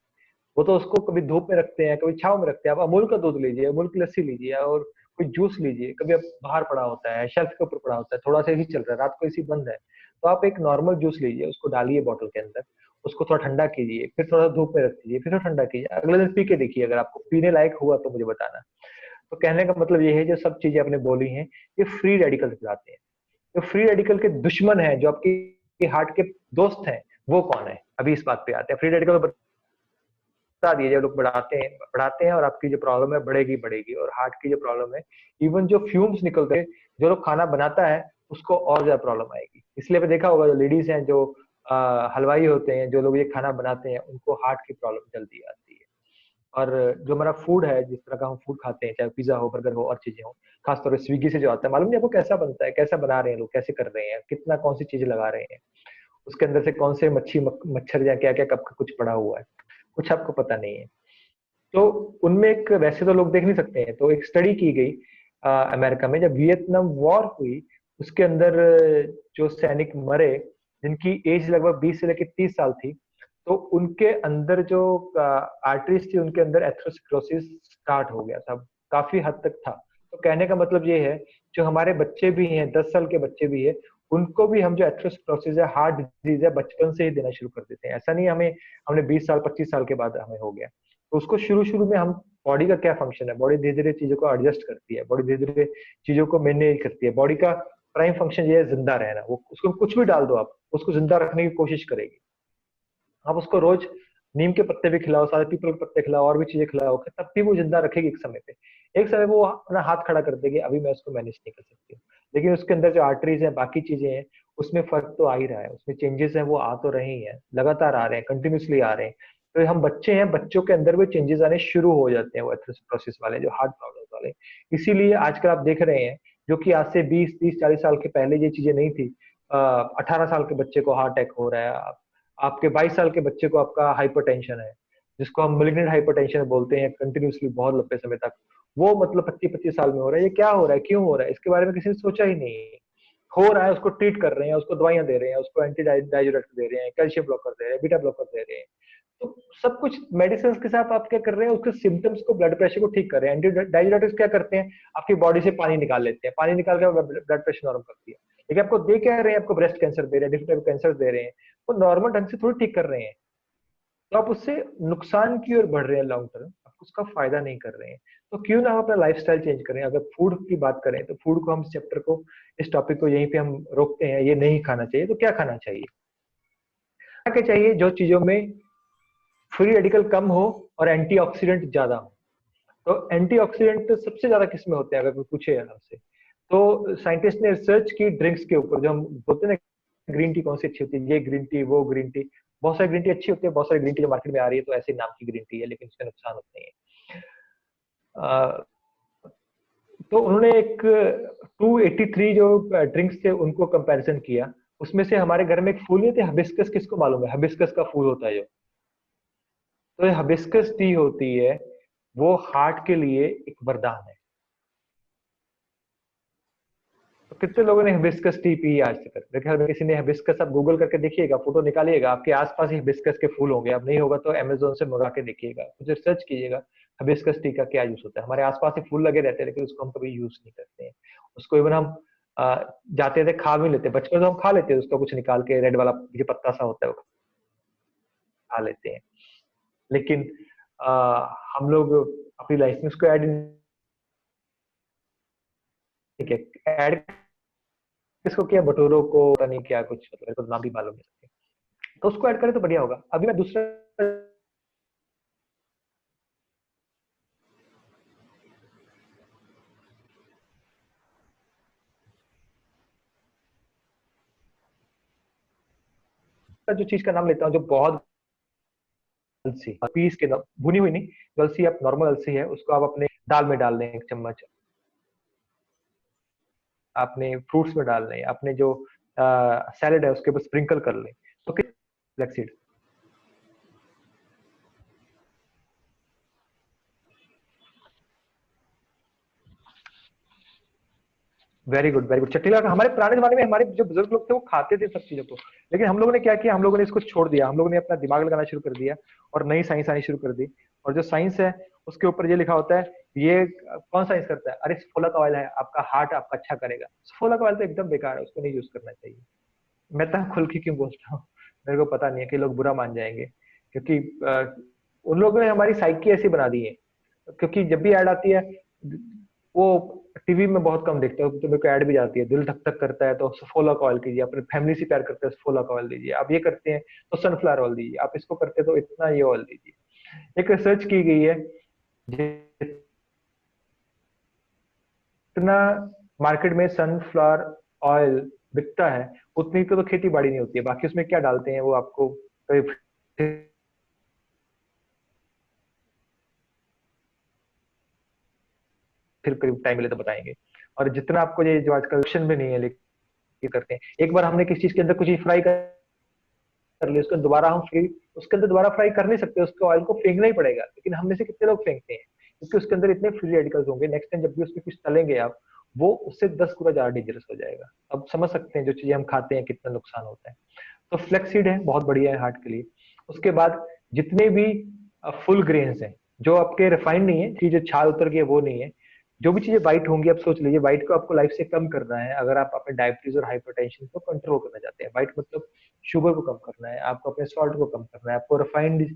वो तो उसको कभी धूप में रखते हैं, कभी छाव में रखते हैं। आप अमूल का दूध लीजिए, अमूल की लस्सी लीजिए, और कोई जूस लीजिए, कभी अब बाहर पड़ा होता है, शेल्फ के ऊपर पड़ा होता है, थोड़ा सा ही चल रहा है, रात को एसी बंद है, तो आप एक नॉर्मल जूस लीजिए, उसको डालिए बॉटल के अंदर, उसको थोड़ा ठंडा कीजिए, फिर थोड़ा धूप में रख दीजिए, फिर थोड़ा ठंडा कीजिए, अगले दिन पी के देखिए, अगर आपको पीने लायक हुआ तो मुझे बताना। तो कहने का मतलब ये है, जो सब चीजें आपने बोली हैं ये फ्री रेडिकल कहलाते हैं। जो फ्री रेडिकल के दुश्मन है, जो आपकी हार्ट के दोस्त हैं, वो कौन है? अभी इस बात पे आते हैं। फ्री रेडिकल बता दिए, जब लोग बढ़ाते हैं और आपकी जो प्रॉब्लम है बढ़ेगी बढ़ेगी, और हार्ट की जो प्रॉब्लम है, इवन जो फ्यूम्स निकलते हैं, जो लोग खाना बनाता है उसको और ज्यादा प्रॉब्लम आएगी। इसलिए आपने देखा होगा, जो लेडीज हैं, जो हलवाई होते हैं, जो लोग ये खाना बनाते हैं, उनको हार्ट की प्रॉब्लम जल्दी आती है। और जो हमारा फूड है, जिस तरह का हम फूड खाते हैं, चाहे पिज्जा हो, बर्गर हो, और चीजें हो, खासतौर से स्विगी से जो आता है, मालूम नहीं आपको कैसा बनता है, कैसा बना रहे हैं लोग, कैसे कर रहे हैं, कितना कौन सी चीजें लगा रहे हैं, उसके अंदर से कौन से मच्छर या क्या क्या कब का कुछ पड़ा हुआ है, कुछ आपको पता नहीं है। तो उनमें एक, वैसे तो लोग देख नहीं सकते हैं, तो एक स्टडी की गई अमेरिका में, जब वियतनाम वॉर हुई, उसके अंदर जो सैनिक मरे, जिनकी एज लगभग 20 से लेकर 30 साल थी, तो उनके अंदर जो आर्टरीज थी, उनके अंदर एथेरोस्क्लेरोसिस स्टार्ट हो गया था, काफी हद तक था। तो कहने का मतलब ये है, जो हमारे बच्चे भी हैं, 10 साल के बच्चे भी है, उनको भी हम जो एथेरोस्क्लेरोसिस है, हार्ट डिजीज है, बचपन से ही देना शुरू कर देते हैं। ऐसा नहीं हमने 20 साल 25 साल के बाद हमें हो गया। तो उसको शुरू शुरू में हम, बॉडी का क्या फंक्शन है, बॉडी धीरे धीरे चीजों को एडजस्ट करती है, बॉडी धीरे धीरे चीजों को मैनेज करती है। बॉडी का प्राइम फंक्शन ये है जिंदा रहना। वो उसको कुछ भी डाल दो, आप उसको जिंदा रखने की कोशिश करेगी। आप उसको रोज नीम के पत्ते भी खिलाओ, सारे पीपल के पत्ते खिलाओ, और भी चीजें खिलाओ, तब भी वो जिंदा रखेगी एक समय पे। एक समय वो अपना हाथ खड़ा कर देगी, अभी मैं उसको मैनेज नहीं कर सकती। लेकिन उसके अंदर जो आर्टरीज है, बाकी चीजें हैं, उसमें फर्क तो आ ही रहा है, उसमें चेंजेस हैं, वो आ तो रहे ही हैं, लगातार आ रहे हैं, कंटिन्यूसली आ रहे हैं। तो हम बच्चे हैं, बच्चों के अंदर भी चेंजेस आने शुरू हो जाते हैं, वो एथेरोस्क्लेरोसिस वाले, जो हार्ट प्रॉब्लम वाले। इसीलिए आजकल आप देख रहे हैं, जो कि आज से 20 30 40 साल के पहले ये चीजें नहीं थी, 18 साल के बच्चे को हार्ट अटैक हो रहा है, आपके 22 साल के बच्चे को आपका हाइपरटेंशन है, जिसको हम मेलिग्नेंट हाइपरटेंशन बोलते हैं, कंटिन्यूसली बहुत लंबे समय तक, वो मतलब 25 25 साल में हो रहा है। ये क्या हो रहा है, क्यों हो रहा है, इसके बारे में किसी ने सोचा ही नहीं है। हो रहा है, उसको ट्रीट कर रहे हैं, उसको दवाइयां दे रहे हैं, उसको एंटी डायजुरेटिक दे रहे हैं, कैल्शियम ब्लॉकर दे रहे हैं, बीटा ब्लॉकर दे रहे हैं। तो सब कुछ मेडिसिन के साथ आप क्या कर रहे हैं, उसके सिम्टम्स को, ब्लड प्रेशर को ठीक कर रहे हैं। एंटी डायजुरेटिक्स क्या करते हैं, आपकी बॉडी से पानी निकाल लेते हैं, पानी निकाल के ब्लड प्रेशर नॉर्मल करती है। लेकिन आपको दे क्या रहे हैं, आपको ब्रेस्ट कैंसर दे रहे हैं, डिफरेंट टाइप कैंसर दे रहे हैं, वो नॉर्मल ढंग से थोड़ी ठीक कर रहे हैं। तो आप उससे नुकसान की ओर बढ़ रहे हैं लॉन्ग टर्म, आप उसका फायदा नहीं कर रहे हैं। तो क्यों ना हम अपना लाइफस्टाइल चेंज करें। अगर फूड की बात करें तो फूड को हम, इस चैप्टर को, इस टॉपिक को यहीं पे हम रोकते हैं, ये नहीं खाना चाहिए। तो क्या खाना चाहिए, क्या चाहिए, जो चीजों में फ्री रेडिकल कम हो और एंटीऑक्सीडेंट ज्यादा हो। तो एंटीऑक्सीडेंट तो सबसे ज्यादा किसमें होते हैं, अगर कोई पूछे हमसे, तो साइंटिस्ट ने रिसर्च की ड्रिंक्स के ऊपर, जो हम बोलते हैं ना ग्रीन टी कौन सी अच्छी होती है, ये ग्रीन टी, वो ग्रीन टी, बहुत सारी ग्रीन टी अच्छी होती है, बहुत सारी ग्रीन टी जो मार्केट में आ रही है तो ऐसे नाम की ग्रीन टी है, लेकिन उसका नुकसान होते हैं। तो उन्होंने एक 283 जो ड्रिंक्स थे उनको कंपैरिजन किया। उसमें से हमारे घर में एक फूल नहीं थे हबिस्कस, किसको मालूम है, हबिस्कस का फूल होता है जो, तो ये हबिस्कस टी होती है, वो हार्ट के लिए एक वरदान है। तो कितने लोगों ने हिबिस्कस टी पी है आज तक, मेरे ख्याल में किसी ने हिबिस्कस, आप गूगल करके देखिएगा, फोटो निकालिएगा, आपके आसपास ही हिबिस्कस के फूल होंगे, अब नहीं होगा तो अमेजोन से मंगा के देखिएगा, कुछ रिसर्च कीजिएगा हिबिस्कस टी का क्या यूज होता है। हमारे आसपास ही फूल लगे रहते हैं, लेकिन उसको हम कभी यूज नहीं करते हैं। उसको इवन हम जाते थे खा भी लेते, बचपन में हम खा लेते हैं, उसका कुछ निकाल के रेड वाला जो पत्ता सा होता है वो खा लेते हैं। लेकिन हम लोग अपनी लाइफ में उसको ऐड नहीं किया। ऐड किसको किया, भटूरों को, पता नहीं क्या कुछ, मतलब मेरे को नाम भी मालूम नहीं, तो उसको ऐड करें तो बढ़िया होगा। अभी मैं दूसरा जो चीज का नाम लेता हूँ, जो बहुत, अलसी पीस के, भुनी हुई नहीं, जो अलसी, आप नॉर्मल अलसी है उसको आप अपने दाल में डाल दें, 1 चम्मच आपने फ्रूट्स में डाल लें, अपने जो सैलेड है उसके ऊपर स्प्रिंकल कर लें, तो flaxseed, very good very good. चट्टीला का हमारे पुराने जमाने में हमारे जो बुजुर्ग लोग थे वो खाते थे सब चीजों को, लेकिन हम लोगों ने क्या किया, हम लोगों ने इसको छोड़ दिया, हम लोगों ने अपना दिमाग लगाना शुरू कर दिया और नई साइंस आनी शुरू कर दी। और जो साइंस है उसके ऊपर ये लिखा होता है, ये कौन साइंस करता है, अरे सफोला ऑयल है, आपका हार्ट आपका अच्छा करेगा। सफोला ऑयल तो एकदम बेकार है, उसको नहीं यूज करना चाहिए। मैं तो खुल के क्यों बोलता हूँ, मेरे को पता नहीं है कि लोग बुरा मान जाएंगे, क्योंकि उन लोगों ने हमारी साइकी ऐसी बना दी है। क्योंकि जब भी ऐड आती है, वो टीवी में बहुत कम देखते हो, तो मेरे को ऐड भी जाती है, दिल धक धक करता है तो सफोला ऑयल कीजिए, अपने फैमिली से प्यार करते हैं सफोला ऑयल दीजिए, आप ये करते हैं तो सनफ्लावर ऑयल दीजिए, आप इसको करते हैं तो इतना ये ऑयल दीजिए। एक रिसर्च की गई है, जितना मार्केट में सनफ्लावर ऑयल बिकता है उतनी तो खेती बाड़ी नहीं होती है, बाकी उसमें क्या डालते हैं वो आपको फिर करीब टाइम मिले तो बताएंगे। और जितना आपको ये जो आजकल ऑप्शन में नहीं है, लेकिन करते हैं, एक बार हमने किसी चीज के अंदर कुछ फ्राई कर लिया, उसको दोबारा हम फ्री, उसके अंदर दोबारा फ्राई कर नहीं सकते, उसको ऑयल को फेंकना ही पड़ेगा। लेकिन हम में से कितने लोग फेंकते हैं, क्योंकि उसके अंदर इतने फ्री रेडिकल्स होंगे, नेक्स्ट टाइम जब भी उसमें कुछ तलेंगे आप, वो उससे 10 गुना ज्यादा डेंजरस हो जाएगा। अब समझ सकते हैं जो चीजें हम खाते हैं कितना नुकसान होता है। तो फ्लेक्सीड है, बहुत बढ़िया है हार्ट के लिए। उसके बाद जितने भी फुल ग्रेन्स हैं, जो आपके रिफाइंड नहीं है, कि जो छाल उतर गई है वो नहीं है, जो भी चीजें व्हाइट होंगी, आप सोच लीजिए व्हाइट को आपको लाइफ से कम करना है, अगर आप अपने डायबिटीज और हाइपरटेंशन को कंट्रोल करना चाहते हैं। व्हाइट मतलब शुगर को कम करना है आपको, अपने सॉल्ट को कम करना है आपको, रिफाइंड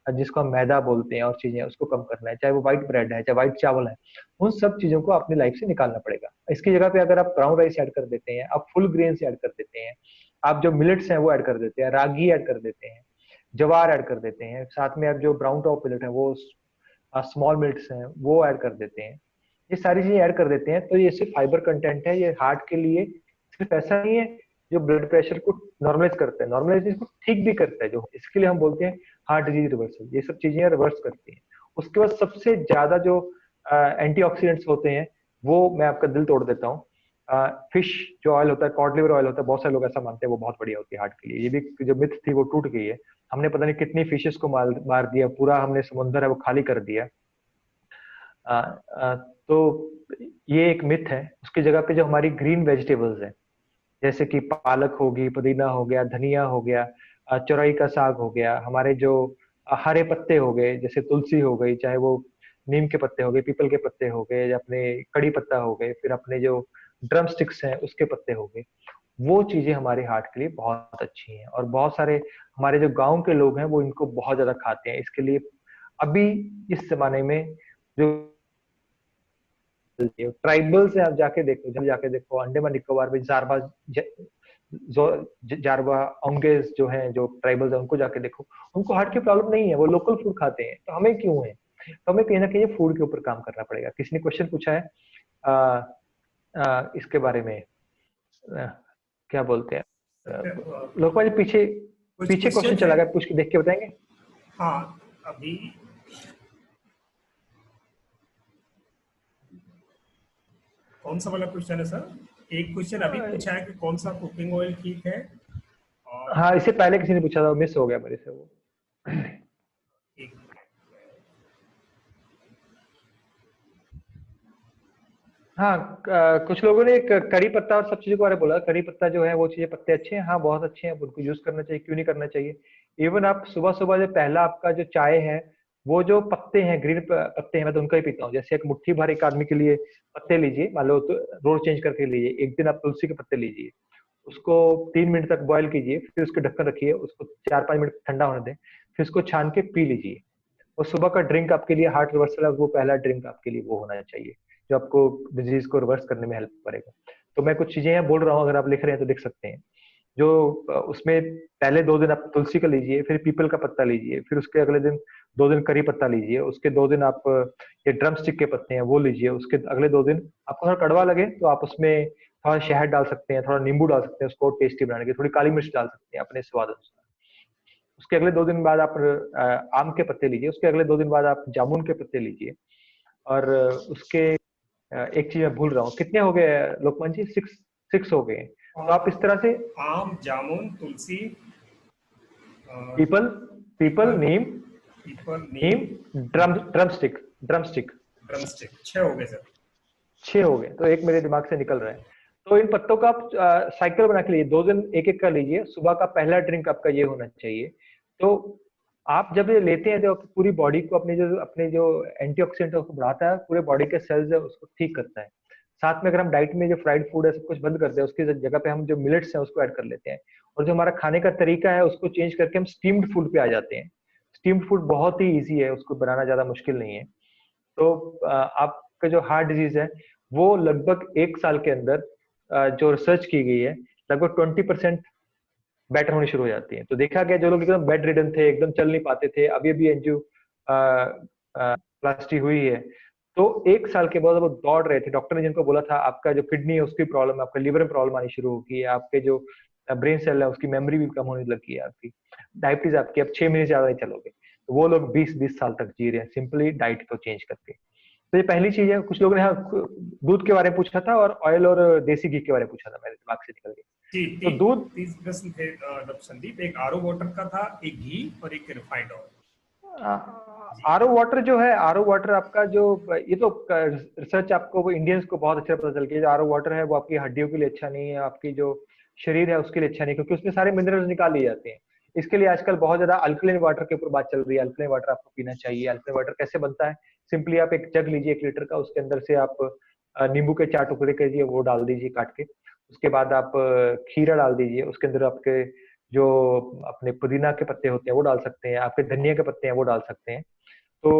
जिसको हम मैदा बोलते हैं और चीजें, उसको कम करना है, चाहे वो व्हाइट ब्रेड है, चाहे व्हाइट चावल है, उन सब चीजों को अपनी लाइफ से निकालना पड़ेगा। इसकी जगह पे अगर आप ब्राउन राइस ऐड कर देते हैं, आप फुल ग्रेन्स ऐड कर देते हैं, आप जो मिलेट्स हैं वो ऐड कर देते हैं, रागी ऐड कर देते हैं, जवार ऐड कर देते हैं, साथ में आप जो ब्राउन टॉप मिलेट है वो, स्मॉल मिलेट्स हैं वो ऐड कर देते हैं, ये सारी चीजें ऐड कर देते हैं, तो ये सिर्फ फाइबर कंटेंट है, ये हार्ट के लिए सिर्फ ऐसा नहीं है जो ब्लड प्रेशर को नॉर्मलाइज करता है, नॉर्मलाइज को ठीक भी करता है, जो इसके लिए हम बोलते हैं हार्ट डिजीज रिवर्सल, ये सब चीजें रिवर्स करती हैं। उसके बाद सबसे ज्यादा जो एंटीऑक्सीडेंट्स होते हैं वो मैं आपका दिल तोड़ देता हूँ। फिश जो ऑयल होता है, कॉड लिवर ऑयल होता है, बहुत सारे लोग ऐसा मानते हैं वो बहुत बढ़िया होती है हार्ट के लिए। ये भी जो मिथ थी वो टूट गई है। हमने पता नहीं कितनी फिशेस को मार दिया, पूरा हमने समुद्र है वो खाली कर दिया। तो ये एक मिथ है। उसकी जगह पे जो हमारी ग्रीन वेजिटेबल्स है, जैसे कि पालक होगी, पुदीना हो गया, धनिया हो गया, चौराई का साग हो गया, हमारे जो हरे पत्ते हो गए जैसे तुलसी हो गई, चाहे वो नीम के पत्ते हो गए, पीपल के पत्ते हो गए, या अपने कड़ी पत्ता हो गए, फिर अपने जो ड्रम स्टिक्स हैं उसके पत्ते हो गए, वो चीजें हमारे हार्ट के लिए बहुत अच्छी हैं। और बहुत सारे हमारे जो गांव के लोग हैं वो इनको बहुत ज्यादा खाते हैं। इसके लिए अभी इस जमाने में जो ट्राइबल से आप जाके देखो, जब जाके देखो अंडमान निकोबार में जारवा जारवा ओंगेस जो है, जो ट्राइबल्स है, उनको जाके देखो, उनको हार्ट की प्रॉब्लम नहीं है, वो लोकल फूड खाते हैं। तो हमें क्यों है? तो हमें कहीं ना कहीं फूड के ऊपर काम करना पड़ेगा। किसी ने क्वेश्चन पूछा है इसके बारे में, क्या बोलते हैं, लोकपाल जी, पीछे पीछे क्वेश्चन चला गया, पूछ के देख के बताएंगे। हाँ, अभी कौन सा वाला क्वेश्चन है सर? एक क्वेश्चन अभी पूछा है कि कौन सा कुकिंग ऑयल ठीक है, और हाँ, इससे पहले किसी ने पूछा था, मिस हो गया मेरे से वो। एक हाँ, कुछ लोगों ने एक करी पत्ता और सब चीजों के बारे में बोला। करी पत्ता जो है वो चीजें, पत्ते अच्छे हैं, हाँ बहुत अच्छे हैं, उनको यूज करना चाहिए, क्यों नहीं करना चाहिए। इवन आप सुबह सुबह जो पहला आपका जो चाय है, वो जो पत्ते हैं, ग्रीन पत्ते हैं, मैं तो उनका ही पीता हूँ। जैसे एक मुट्ठी भर एक आदमी के लिए पत्ते लीजिए, मान लो तो रोज चेंज करके लीजिए, एक दिन आप तुलसी के पत्ते लीजिए, उसको 3 मिनट तक बॉईल कीजिए, फिर उसके ढक्कन रखिए, उसको 4-5 मिनट ठंडा होने दें, फिर उसको छान के पी लीजिए। और सुबह का ड्रिंक आपके लिए हार्ट रिवर्सल है, वो पहला ड्रिंक आपके लिए वो होना चाहिए, जो आपको डिजीज को रिवर्स करने में हेल्प करेगा। तो मैं कुछ चीजें यहाँ बोल रहा हूँ, अगर आप लिख रहे हैं तो लिख सकते हैं। जो उसमें पहले 2 दिन आप तुलसी का लीजिए, फिर पीपल का पत्ता लीजिए, फिर उसके अगले दिन 2 दिन करी पत्ता लीजिए, उसके 2 दिन आप ये ड्रम स्टिक के पत्ते हैं वो लीजिए, उसके अगले 2 दिन आपको थोड़ा कड़वा लगे तो आप उसमें थोड़ा शहद डाल सकते हैं, थोड़ा नींबू डाल सकते हैं उसको टेस्टी बनाने के, थोड़ी काली मिर्च डाल सकते हैं अपने स्वाद अनुसार। उसके अगले 2 दिन बाद आप आम के पत्ते लीजिए, उसके अगले 2 दिन बाद आप जामुन के पत्ते लीजिए। और उसके एक चीज मैं भूल रहा हूँ, कितने हो गए लोकमान जी? 6 हो गए। तो आप इस तरह से आम, जामुन, तुलसी, पीपल पीपल नीम नीम, ड्रम स्टिक 6 हो गए सर। 6 हो गए, तो एक मेरे दिमाग से निकल रहा है। तो इन पत्तों का आप साइकिल बना के लीजिए, 2 दिन एक एक का लीजिए। सुबह का पहला ड्रिंक आपका ये होना चाहिए। तो आप जब ये लेते हैं तो पूरी बॉडी को अपने जो एंटीऑक्सीडेंट है उसको बढ़ाता है, पूरे बॉडी के सेल्स है उसको ठीक करता है। साथ में अगर हम डाइट में जो फ्राइड फूड है सब कुछ बंद करते हैं, उसकी जगह पे हम जो मिलेट्स है उसको ऐड कर लेते हैं, और जो हमारा खाने का तरीका है उसको चेंज करके हम स्टीम्ड फूड पे आ जाते हैं। स्टीम्ड फूड बहुत ही ईजी है, उसको बनाना ज्यादा मुश्किल नहीं है। तो आपका जो हार्ट डिजीज है वो लगभग 1 साल के अंदर जो रिसर्च की गई है, लगभग 20% बेटर होनी शुरू हो जाती है। तो देखा गया जो लोग एकदम बेड रिडन थे, एकदम चल नहीं पाते थे, अभी अभी एंजियो प्लास्टी हुई है, तो 1 साल के बाद वो दौड़ रहे थे। डॉक्टर ने जिनको बोला था आपका जो किडनी है उसकी प्रॉब्लम है, आपका लिवर में प्रॉब्लम आनी शुरू होगी है, आपके जो ब्रेन सेल है उसकी मेमोरी भी कम होने लगी है, आपकी डायबिटीज आपकी अब 6 महीने से ज्यादा नहीं चलोगे। तो वो लोग 20-20 साल तक जी रहे हैं, सिंपली डाइट को चेंज करके। तो ये पहली चीज है। कुछ लोगों ने दूध के बारे में पूछा था, और ऑयल और देसी घी के बारे में पूछा था, मेरे दिमाग से निकल गया। तो दूध 30 प्रश्न थे संदीप, एक आरओ वाटर का था, एक घी और एक रिफाइंड ऑयल। आरओ वाटर जो है, आरओ वाटर आपका जो, ये तो रिसर्च आपको इंडियंस को बहुत अच्छा पता चल गया, जो आरओ वाटर है वो आपकी हड्डियों के लिए अच्छा नहीं है, आपकी जो शरीर है उसके लिए अच्छा नहीं, क्योंकि उसमें सारे मिनरल्स निकाल लिए जाते हैं। इसके लिए आजकल बहुत ज्यादा अल्कलाइन वाटर के ऊपर बात चल रही है। अल्कलाइन वाटर आपको पीना चाहिए। अल्कलाइन वाटर कैसे बनता है? सिंपली आप एक जग लीजिए 1 लीटर का, उसके अंदर से आप नींबू के 4 टुकड़े कीजिए, वो डाल दीजिए काट के। उसके बाद आप खीरा डाल दीजिए, उसके अंदर आपके जो अपने पुदीना के पत्ते होते हैं वो डाल सकते हैं, आपके धनिया के पत्ते हैं वो डाल सकते हैं। तो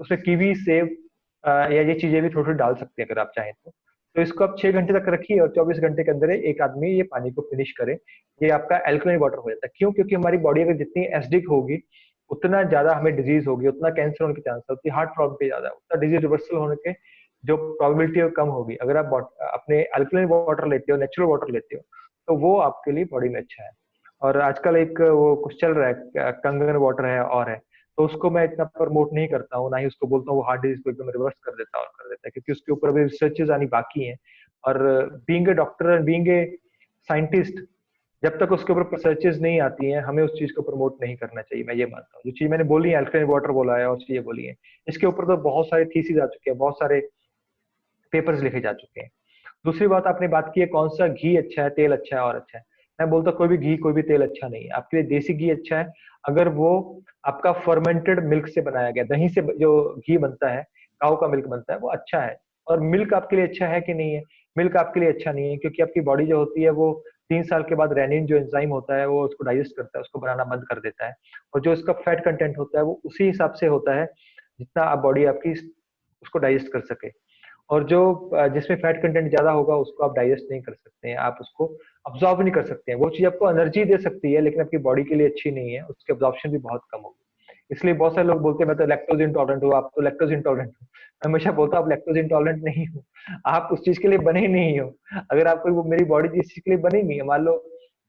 उसमें कीवी, सेब या ये चीजें भी थोड़ी थोड़ी डाल सकते हैं अगर आप चाहें तो। तो इसको आप 6 घंटे तक रखिए, और 24 घंटे के अंदर एक आदमी ये पानी को फिनिश करे, ये आपका एल्कलाइन वाटर हो जाता है। क्यों? क्योंकि हमारी बॉडी अगर जितनी एसिडिक होगी उतना ज्यादा हमें डिजीज होगी, उतना कैंसर होने के चांस है, उतनी हार्ट प्रॉब्लम पे ज्यादा, उतना डिजीज रिवर्सल होने के जो प्रोबेबिलिटी है कम होगी। अगर आप अपने अल्कलाइन वाटर लेते हो, नेचुरल वाटर लेते हो, तो वो आपके लिए बॉडी में अच्छा है। और आजकल एक वो कुछ चल रहा है, कंगन वाटर है और है, तो उसको मैं इतना प्रमोट नहीं करता हूँ, ना ही उसको बोलता हूँ वो हार्ट डिजीज को एकदम रिवर्स कर देता है और कर देता है, क्योंकि उसके ऊपर अभी रिसर्चेज आनी बाकी हैं। और being a doctor and being a scientist, जब तक उसके ऊपर रिसर्चेज नहीं आती हैं, हमें उस चीज को प्रमोट नहीं करना चाहिए। मैं ये मानता हूँ, जो चीज मैंने बोली है, अल्कलाइन वाटर बोला है और चीजें बोली है, इसके ऊपर तो बहुत सारे थीसिस आ चुके हैं, बहुत सारे पेपर्स लिखे जा चुके हैं। दूसरी बात आपने बात की है कौन सा घी अच्छा है, तेल अच्छा है और अच्छा है। मैं बोलता कोई भी घी कोई भी तेल अच्छा नहीं है। आपके लिए देसी घी अच्छा है अगर वो आपका फर्मेंटेड मिल्क से बनाया गया, दही से जो घी बनता है, काऊ का मिल्क बनता है, वो अच्छा है। और मिल्क आपके लिए अच्छा है कि नहीं है? मिल्क आपके लिए अच्छा नहीं है, क्योंकि आपकी बॉडी जो होती है वो 3 साल के बाद रेनिन जो एंजाइम होता है वो उसको डाइजेस्ट करता है, उसको बनाना बंद कर देता है। और जो इसका फैट कंटेंट होता है वो उसी हिसाब से होता है जितना आप बॉडी आपकी उसको डाइजेस्ट कर सके। और जो जिसमें फैट कंटेंट ज्यादा होगा उसको आप डाइजेस्ट नहीं कर सकते हैं, आप उसको अब्जॉर्ब नहीं कर सकते हैं। वो चीज आपको एनर्जी दे सकती है लेकिन आपकी बॉडी के लिए अच्छी नहीं है, उसकी अब्जॉर्प्शन भी बहुत कम होगी। इसलिए बहुत सारे लोग बोलते हैं मैं तो लैक्टोज इंटॉलरेंट हूँ, आप तो लैक्टोज इंटॉलरेंट हो। मैं हमेशा बोलता हूँ आप लैक्टोज इंटॉलरेंट नहीं हो, आप उस चीज के लिए बने ही नहीं हो। अगर आपको वो मेरी बॉडी जिस चीज के लिए बनी नहीं है, मान लो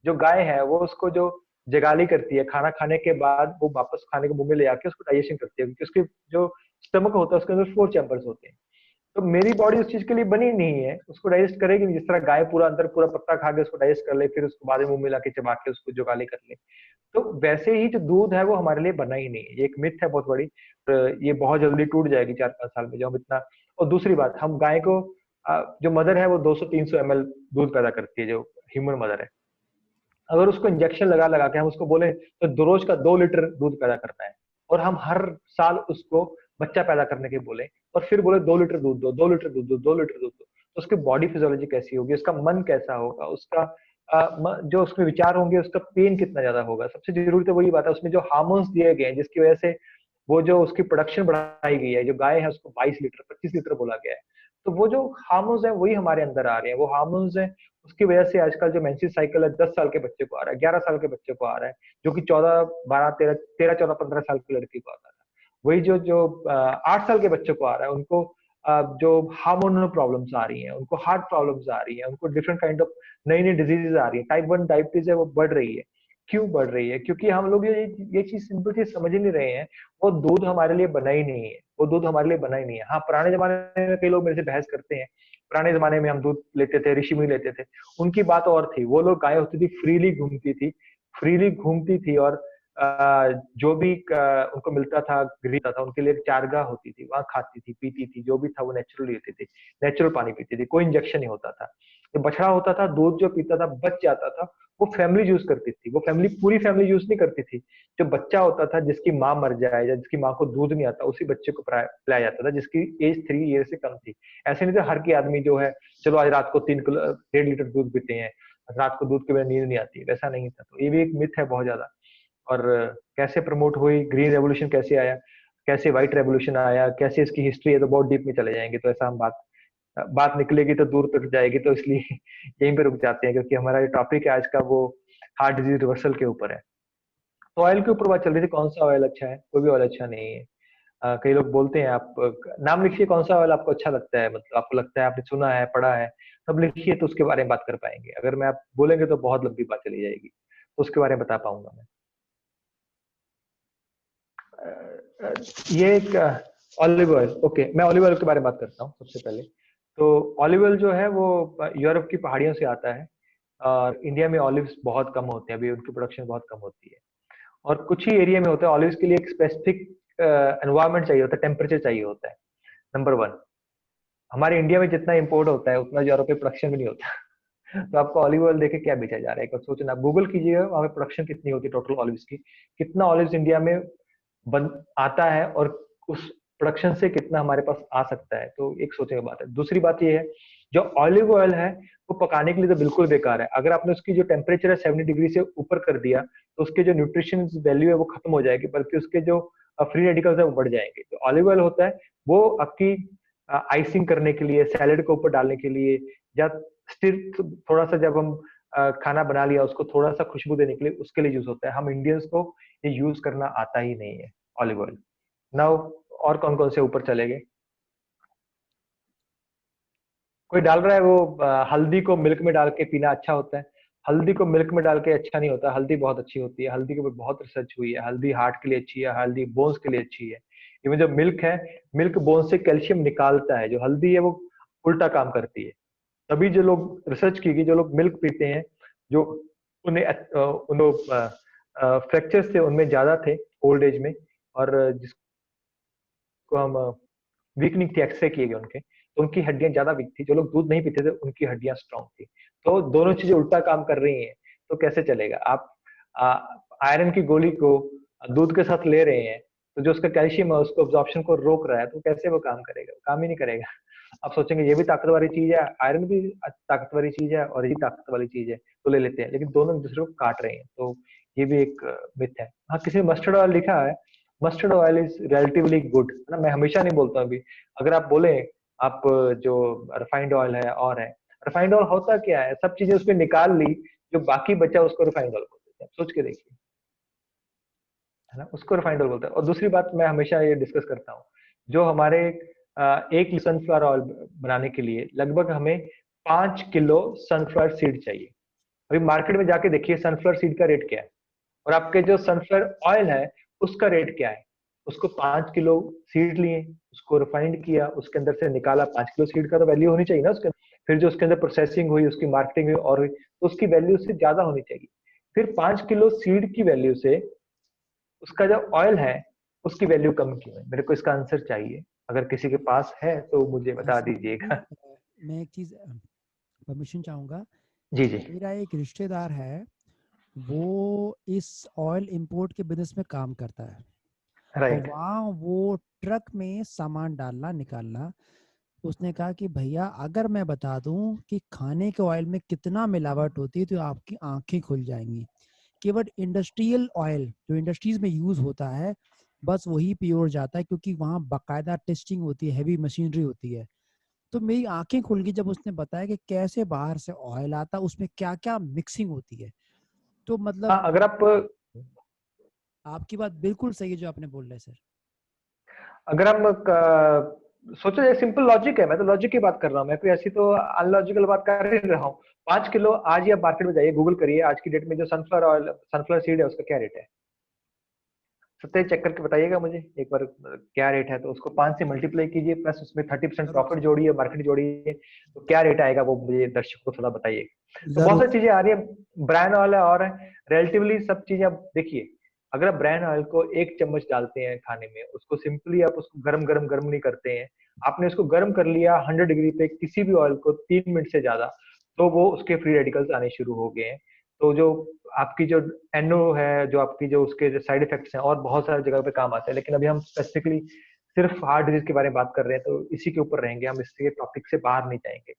जो गाय है वो उसको जो जगाली करती है, खाना खाने के बाद वो वापस खाने के मुंह में ले आके उसको डाइजेशन करती है, क्योंकि उसके जो स्टमक होता है उसके अंदर 4 चैम्बर्स होते हैं। तो मेरी बॉडी उस चीज के लिए बनी नहीं है, उसको डाइजेस्ट करेगी नहीं। जिस तरह गाय पूरा अंदर पूरा पत्ता खा के उसको डाइजेस्ट कर ले, फिर उसको बाद में मुंह में लाके चबा के उसको जुगाली कर ले, तो वैसे ही जो दूध है वो हमारे लिए बना ही नहीं है। ये एक मिथ है बहुत बड़ी, तो ये बहुत जल्दी टूट जाएगी 4-5 साल में, जो हम इतना। और दूसरी बात, हम गाय को जो मदर है वो 200-300 ml दूध पैदा करती है, जो ह्यूमन मदर है। अगर उसको इंजेक्शन लगा लगा के हम उसको बोले तो रोज का 2 लीटर दूध पैदा करता है, और हम हर साल उसको बच्चा पैदा करने के बोले और फिर बोले 2 लीटर दूध दो, 2 लीटर दूध दो, 2 लीटर दूध दो, तो उसकी बॉडी फिजियोलॉजी कैसी होगी, उसका मन कैसा होगा, उसका जो उसमें विचार होंगे, उसका पेन कितना ज्यादा होगा। सबसे जरूरी तो वही बात है, उसमें जो हार्मोन्स दिए गए हैं जिसकी वजह से वो जो उसकी प्रोडक्शन बढ़ाई गई है, जो गाय है उसको 22 लीटर 25 लीटर बोला गया है, तो वो जो हार्मोन्स है वही हमारे अंदर आ रहे हैं। वो हार्मोन्स है, उसकी वजह से आजकल जो मेंस्ट्रुअल साइकिल है 10 साल के बच्चे को आ रहा है, 11 साल के बच्चे को आ रहा है, जो कि 14 12 13 14 15 साल की लड़की को आता था। वही जो जो 8 साल के बच्चे को आ रहा है, उनको जो हार्मोनल प्रॉब्लम्स आ रही हैं, उनको हार्ट प्रॉब्लम्स आ रही हैं, उनको डिफरेंट काइंड ऑफ नई नई डिजीजेज आ रही है। टाइप 1 डायबिटीज है वो बढ़ रही है। क्यों बढ़ रही है? क्योंकि हम लोग ये चीज सिंपल चीज समझ ही नहीं रहे हैं। वो दूध हमारे लिए बना ही नहीं है, वो दूध हमारे लिए बना ही नहीं है। हाँ, पुराने जमाने में कई लोग मेरे से बहस करते हैं, पुराने जमाने में हम दूध लेते थे, ऋषि मुनि लेते थे, उनकी बात और थी। वो लोग गाय होती थी फ्रीली घूमती थी, फ्रीली घूमती थी, और जो भी उनको मिलता था मिलता था, उनके लिए चारगाह होती थी, वहां खाती थी पीती थी, जो भी था वो नेचुरली लेती थी, नेचुरल पानी पीती थी, कोई इंजेक्शन नहीं होता था। जो बछड़ा होता था दूध जो पीता था बच जाता था, वो फैमिली यूज करती थी, वो फैमिली पूरी फैमिली यूज नहीं करती थी। जो बच्चा होता था जिसकी माँ मर जाए या जिसकी माँ को दूध नहीं आता, उसी बच्चे को पिलाया जाता था जिसकी एज 3 ईयर से कम थी। ऐसे नहीं था हर की आदमी जो है चलो आज रात को 3 1.5 लीटर दूध पीते हैं, रात को दूध के बिना नींद नहीं आती, वैसा नहीं था। तो ये भी एक मिथ है बहुत ज्यादा। और कैसे प्रमोट हुई ग्रीन रेवोल्यूशन, कैसे आया, कैसे व्हाइट रेवोल्यूशन आया, कैसे इसकी हिस्ट्री है, तो बहुत डीप में चले जाएंगे, तो ऐसा हम बात निकलेगी तो दूर तक जाएगी, तो इसलिए यहीं पे रुक जाते हैं, क्योंकि हमारा जो टॉपिक है आज का वो हार्ट डिजीज रिवर्सल के ऊपर है। तो ऑयल के ऊपर बात चल रही थी, कौन सा ऑयल अच्छा है? कोई भी ऑयल अच्छा नहीं है। कई लोग बोलते हैं, आप नाम लिखिए कौन सा ऑयल आपको अच्छा लगता है, मतलब आपको लगता है आपने सुना है पढ़ा है, तब लिखिए तो उसके बारे में बात कर पाएंगे। अगर मैं आप बोलेंगे तो बहुत लंबी बात चली जाएगी, तो उसके बारे में बता पाऊंगा मैं। ये एक ऑलिव ऑयल, ओके, मैं ऑलिव ऑयल के बारे में बात करता हूँ सबसे पहले। तो ऑलिव ऑयल जो है वो यूरोप की पहाड़ियों से आता है, और इंडिया में ऑलिव्स बहुत कम होते हैं, अभी उनकी प्रोडक्शन बहुत कम होती है। और कुछ ही एरिया में होता है, ऑलिव्स के लिए एक स्पेसिफिक एनवायरमेंट चाहिए होता है, टेम्परेचर चाहिए होता है। नंबर 1, हमारे इंडिया में जितना इंपोर्ट होता है उतना यूरोप में प्रोडक्शन भी नहीं होता। तो आपको ऑलिव ऑयल देखे क्या बेचा जा रहा है, एक बार सोचना, आप गूगल कीजिएगा वहां पे प्रोडक्शन कितनी होती है टोटल ऑलिव्स की, कितना ऑलिव्स इंडिया में बन आता है, और उस प्रोडक्शन से कितना हमारे पास आ सकता है। तो एक सोचने की बात है। दूसरी बात ये है, जो ऑलिव ऑयल है वो पकाने के लिए तो बिल्कुल बेकार है। अगर आपने उसकी जो टेम्परेचर है 70 डिग्री से ऊपर कर दिया, तो उसके जो न्यूट्रिशन वैल्यू है वो खत्म हो जाएगी, बल्कि उसके जो फ्री रेडिकल्स है वो बढ़ जाएंगे। तो ऑलिव ऑयल होता है वो आपकी आइसिंग करने के लिए, सैलेड के ऊपर डालने के लिए, या स्टिर थोड़ा सा जब हम खाना बना लिया उसको थोड़ा सा खुशबू देने के लिए, उसके लिए यूज होता है। हम इंडियंस को ये यूज करना आता ही नहीं है ऑलिव ऑयल। नाउ और कौन कौन से ऊपर चले गए? कोई डाल रहा है वो हल्दी को मिल्क में डाल के पीना अच्छा होता है। हल्दी को मिल्क में डाल के अच्छा नहीं होता, हल्दी बहुत अच्छी होती है, हल्दी के ऊपर बहुत रिसर्च हुई है, हल्दी हार्ट के लिए अच्छी है, हल्दी बोन्स के लिए अच्छी है। इवन जो मिल्क है, मिल्क बोन से कैल्शियम निकालता है, जो हल्दी है वो उल्टा काम करती है। तभी जो लोग रिसर्च की गई, जो लोग मिल्क पीते हैं, जो उन्हें फ्रैक्चर से उनमें ज्यादा थे ओल्ड एज में, और जिसको हम वीकनिंग थी, एक्सरे किए गए उनके, तो उनकी हड्डियां ज्यादा वीक थी। जो लोग दूध नहीं पीते थे उनकी हड्डियां स्ट्रांग थी। तो दोनों चीजें उल्टा काम कर रही हैं, तो कैसे चलेगा? आप आयरन की गोली को दूध के साथ ले रहे हैं, तो जो उसका कैल्शियम है उसको अब्जॉर्प्शन को रोक रहा है, तो कैसे वो काम करेगा? काम ही नहीं करेगा। आप सोचेंगे ये भी ताकत वाली चीज है, आयरन भी ताकत वाली चीज है और ये ताकत वाली चीज है, तो ले लेते हैं, लेकिन दोनों एक दूसरे को काट रहे हैं। तो ये भी एक मिथ है। हाँ, किसी ने मस्टर्ड ऑयल लिखा है, mustard oil is relatively good, है ना। मैं हमेशा नहीं बोलता अभी, अगर आप बोले आप जो रिफाइंड ऑयल है और है, रिफाइंड ऑयल होता क्या है, सब चीजें उसमें निकाल ली, जो बाकी बचा उसको रिफाइंड ऑयल बोलते हैं। सोच के देखिए, है ना, उसको रिफाइंड ऑयल बोलते हैं। और दूसरी बात मैं हमेशा ये डिस्कस करता हूँ, जो हमारे 1 सनफ्लावर ऑयल बनाने के लिए लगभग हमें 5 किलो सनफ्लावर सीड चाहिए। अभी मार्केट में जाके देखिए सनफ्लावर सीड का रेट क्या है, और आपके जो सनफ्लावर ऑयल है उसका रेट क्या है। उसको 5 किलो सीड लिए, उसको रिफाइंड किया, उसके अंदर से निकाला, 5 किलो सीड का तो वैल्यू होनी चाहिए ना उसके। फिर जो उसके अंदर प्रोसेसिंग हुई, उसकी मार्केटिंग हुई और हुई, तो उसकी वैल्यू उससे ज्यादा होनी चाहिए। फिर 5 किलो सीड की वैल्यू से उसका जो ऑयल है उसकी वैल्यू कम क्यों है? मेरे को इसका आंसर चाहिए। अगर किसी के पास है तो मुझे बता ऐसा दीजिएगा। कि, मैं एक चीज परमिशन चाहूंगा। जी जी। मेरा एक रिश्तेदार है, वो इस ऑयल इंपोर्ट के बिजनेस में काम करता है, और राइट। वहाँ वो ट्रक में सामान डालना निकालना। उसने कहा कि भैया अगर मैं बता दूं कि खाने के ऑयल में कितना मिलावट होती है तो आपकी आंखें खुल जाएंगी। केवल इंडस्ट्रियल ऑयल जो इंडस्ट्रीज में यूज होता है बस वही प्योर जाता है, क्योंकि वहाँ बाकायदा टेस्टिंग होती है, हैवी मशीनरी होती है। तो मेरी आंखें खुल गई जब उसने बताया कि कैसे बाहर से ऑयल आता, उसमें क्या क्या मिक्सिंग होती है। तो हाँ, मतलब अगर आप आपकी बात बिल्कुल सही है जो आपने बोल रहे सर। अगर हम सोचो, ये सिंपल लॉजिक है, मैं तो लॉजिक की बात कर रहा हूँ, मैं कोई ऐसी तो अनलॉजिकल बात कर ही रहा हूँ। 5 किलो, आज ही आप मार्केट में जाइए, गूगल करिए आज की डेट में जो सनफ्लावर ऑयल, सनफ्लावर सीड है, उसका क्या रेट है। सत्य चेक करके बताइएगा मुझे एक बार क्या रेट है। तो उसको 5 से मल्टीप्लाई कीजिए, प्लस उसमें 30% जरूर प्रॉफिट सर, जोड़िए, मार्केट जोड़िए, तो क्या रेट आएगा वो मुझे दर्शकों को थोड़ा बताइएगा। तो बहुत जरूर। सारी चीजें आ रही है, ब्रांड ऑयल है और रिलेटिवली सब चीजें। आप देखिए, अगर आप ब्रांड ऑयल को 1 चम्मच डालते हैं खाने में, उसको सिंपली आप उसको गरम गरम गरम नहीं करते हैं, आपने उसको गर्म कर लिया 100 डिग्री पे किसी भी ऑयल को 3 मिनट से ज्यादा, तो वो उसके फ्री रेडिकल्स आने शुरू हो गए हैं। तो जो आपकी जो एनओ है, जो आपकी जो उसके साइड इफेक्ट्स हैं, और बहुत सारी जगह पे काम आते हैं, लेकिन अभी हम स्पेसिफिकली सिर्फ हार्ट डिजीज के बारे में बात कर रहे हैं, तो इसी के ऊपर रहेंगे हम, इसके टॉपिक से बाहर नहीं जाएंगे।